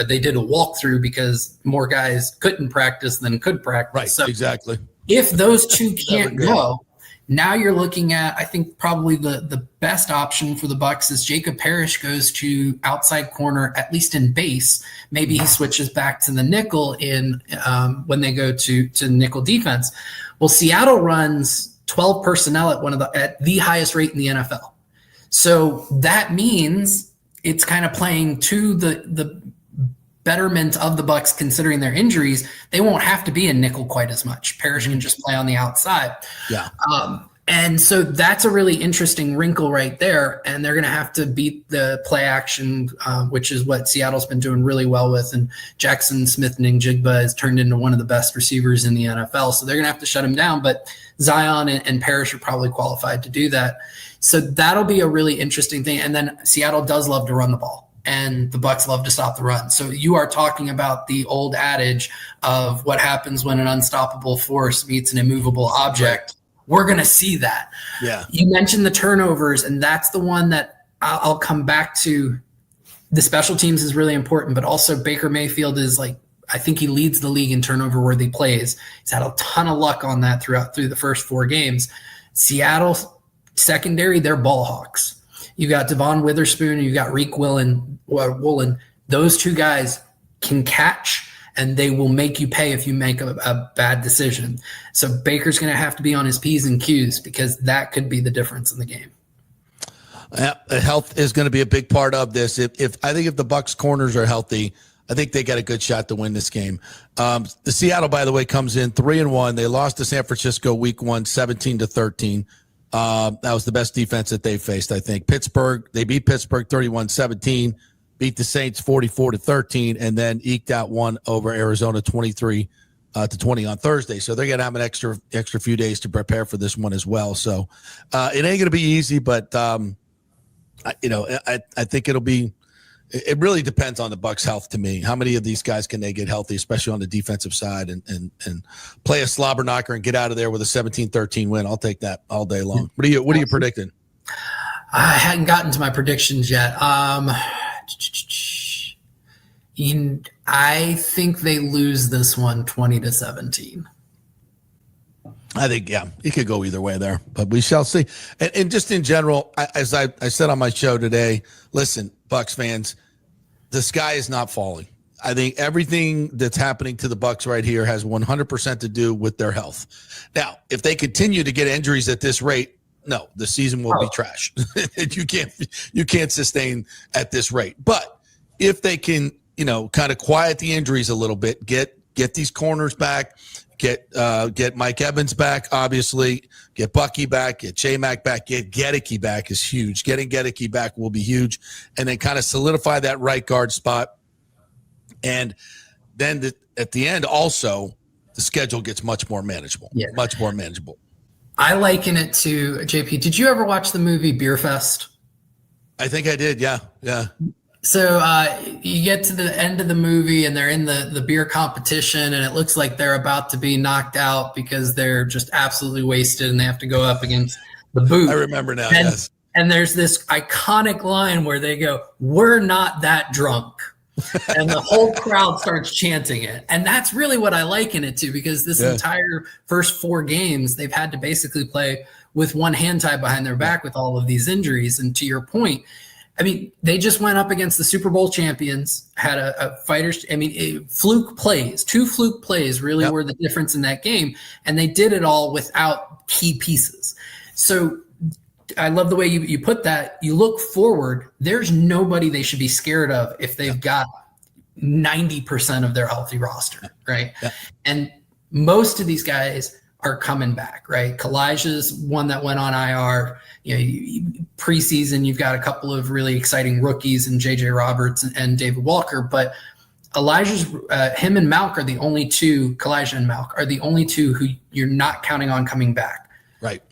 they did a walkthrough because more guys couldn't practice than could practice. Right, so exactly. If those two can't go, now you're looking at, I think probably the best option for the Bucs is Jacob Parrish goes to outside corner, at least in base. Maybe he switches back to the nickel in when they go to nickel defense. Well, Seattle runs 12 personnel at the highest rate in the NFL. So that means it's kind of playing to the betterment of the Bucs, considering their injuries. They won't have to be in nickel quite as much. Parrish can just play on the outside. Yeah. And so that's a really interesting wrinkle right there. And they're going to have to beat the play action, which is what Seattle's been doing really well with. And Jackson Smith-Njigba has turned into one of the best receivers in the NFL. So they're going to have to shut him down. But Zion and Parrish are probably qualified to do that. So that'll be a really interesting thing. And then Seattle does love to run the ball, and the Bucs love to stop the run. So you are talking about the old adage of what happens when an unstoppable force meets an immovable object. We're going to see that. Yeah. You mentioned the turnovers, and that's the one that I'll come back to. The special teams is really important, but also Baker Mayfield is I think he leads the league in turnover worthy plays. He's had a ton of luck on that through the first 4 games. Seattle secondary, they're ball hawks. You got Devon Witherspoon and you got Reek Woolen. Those two guys can catch, and they will make you pay if you make a bad decision. So Baker's going to have to be on his P's and Q's, because that could be the difference in the game. Health is going to be a big part of this. I think if the Bucs corners are healthy, I think they got a good shot to win this game. The Seattle, by the way, comes in 3-1. They lost to San Francisco week 1, 17-13. That was the best defense that they faced, I think. They beat Pittsburgh 31-17, beat the Saints 44-13, and then eked out one over Arizona 23-20 on Thursday. So they're going to have an extra few days to prepare for this one as well. So it ain't going to be easy, but I think it'll be. It really depends on the Bucs' health to me. How many of these guys can they get healthy, especially on the defensive side, and play a slobber knocker and get out of there with a 17-13 win? I'll take that all day long. What are you predicting? I hadn't gotten to my predictions yet. I think they lose this one 20-17. I think, it could go either way there, but we shall see. And just in general, as I said on my show today, listen, Bucs fans, the sky is not falling. I think everything that's happening to the Bucs right here has 100% to do with their health. Now, if they continue to get injuries at this rate, no, the season will be trash. You can't sustain at this rate. But if they can, kind of quiet the injuries a little bit, get these corners back, Get Mike Evans back, obviously. Get Bucky back. Get J-Mac back. Get Gedeke back is huge. Getting Gedeke back will be huge. And then kind of solidify that right guard spot. And then at the end, also, the schedule gets much more manageable. Yeah. Much more manageable. I liken it to, JP, did you ever watch the movie Beer Fest? I think I did, yeah. So you get to the end of the movie and they're in the beer competition and it looks like they're about to be knocked out because they're just absolutely wasted and they have to go up against the boot. I remember now, yes. And there's this iconic line where they go, "We're not that drunk." And the whole crowd starts chanting it. And that's really what I liken it to, because this entire first 4 games, they've had to basically play with one hand tied behind their back with all of these injuries. And to your point, I mean, they just went up against the Super Bowl champions, had a fighters. I mean, fluke plays, 2 fluke plays really were the difference in that game. And they did it all without key pieces. So I love the way you put that. You look forward, there's nobody they should be scared of if they've got 90% of their healthy roster, right? And most of these guys are coming back, right? Kalijah's one that went on IR. Preseason, you've got a couple of really exciting rookies in JJ Roberts and David Walker, but Elijah's, him and Malk are the only 2, Calijah and Malk are the only 2 who you're not counting on coming back. Right.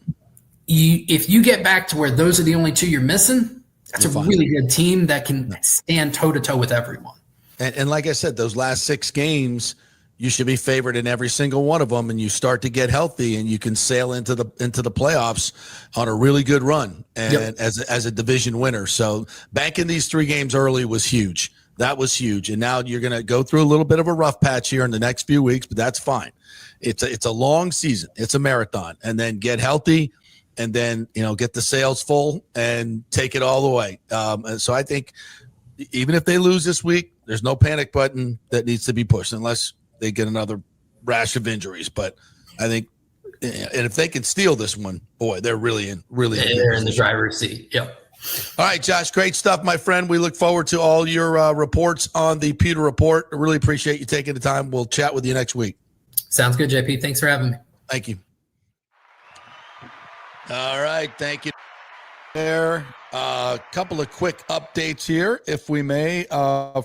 If you get back to where those are the only 2 you're missing, that's a really good team that can stand toe-to-toe with everyone. And like I said, those last 6 games, you should be favored in every single one of them, and you start to get healthy, and you can sail into the playoffs on a really good run, and as a division winner. So banking these 3 games early was huge. That was huge, and now you're going to go through a little bit of a rough patch here in the next few weeks, but that's fine. It's a long season. It's a marathon, and then get healthy, and then get the sails full and take it all the way. And so I think even if they lose this week, there's no panic button that needs to be pushed unless they get another rash of injuries. But I think, and if they can steal this one, boy, they're really in the driver's seat. Yep. All right, Josh, great stuff, my friend. We look forward to all your reports on the Pewter Report. I really appreciate you taking the time. We'll chat with you next week. Sounds good, JP. Thanks for having me. Thank you. All right, thank you. There, a couple of quick updates here, if we may,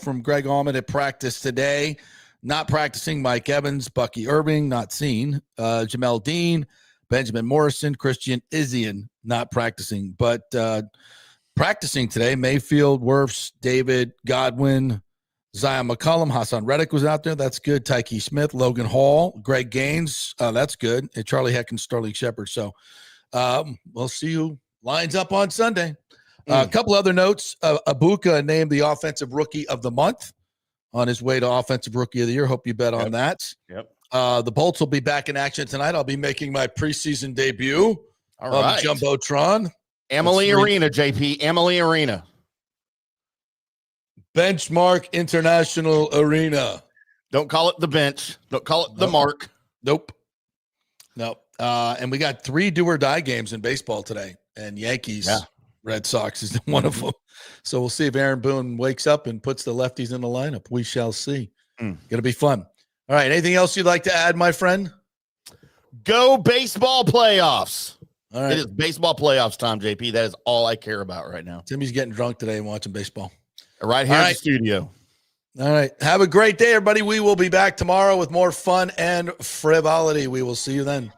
from Greg Allman at practice today. Not practicing Mike Evans, Bucky Irving, not seen. Jamel Dean, Benjamin Morrison, Christian Izzian, not practicing. But practicing today, Mayfield, Wirfs, David, Godwin, Zion McCollum, Hassan Reddick was out there. That's good. Tyke Smith, Logan Hall, Greg Gaines. That's good. And Charlie Heck and Sterling Shepard. So we'll see who lines up on Sunday. A couple other notes. Abuka named the Offensive Rookie of the Month on his way to Offensive Rookie of the Year. Hope you bet on that. Yep. The Bolts will be back in action tonight. I'll be making my preseason debut on the Jumbotron. Amalie Arena, JP. Amalie Arena. Benchmark International Arena. Don't call it the bench. Don't call it the mark. Nope. And we got 3 do-or-die games in baseball today. And Yankees, Red Sox is one of them. So we'll see if Aaron Boone wakes up and puts the lefties in the lineup. We shall see. Going to be fun. All right. Anything else you'd like to add, my friend? Go baseball playoffs. All right. It is baseball playoffs time, JP. That is all I care about right now. Timmy's getting drunk today and watching baseball. Right here in the studio. All right. Have a great day, everybody. We will be back tomorrow with more fun and frivolity. We will see you then.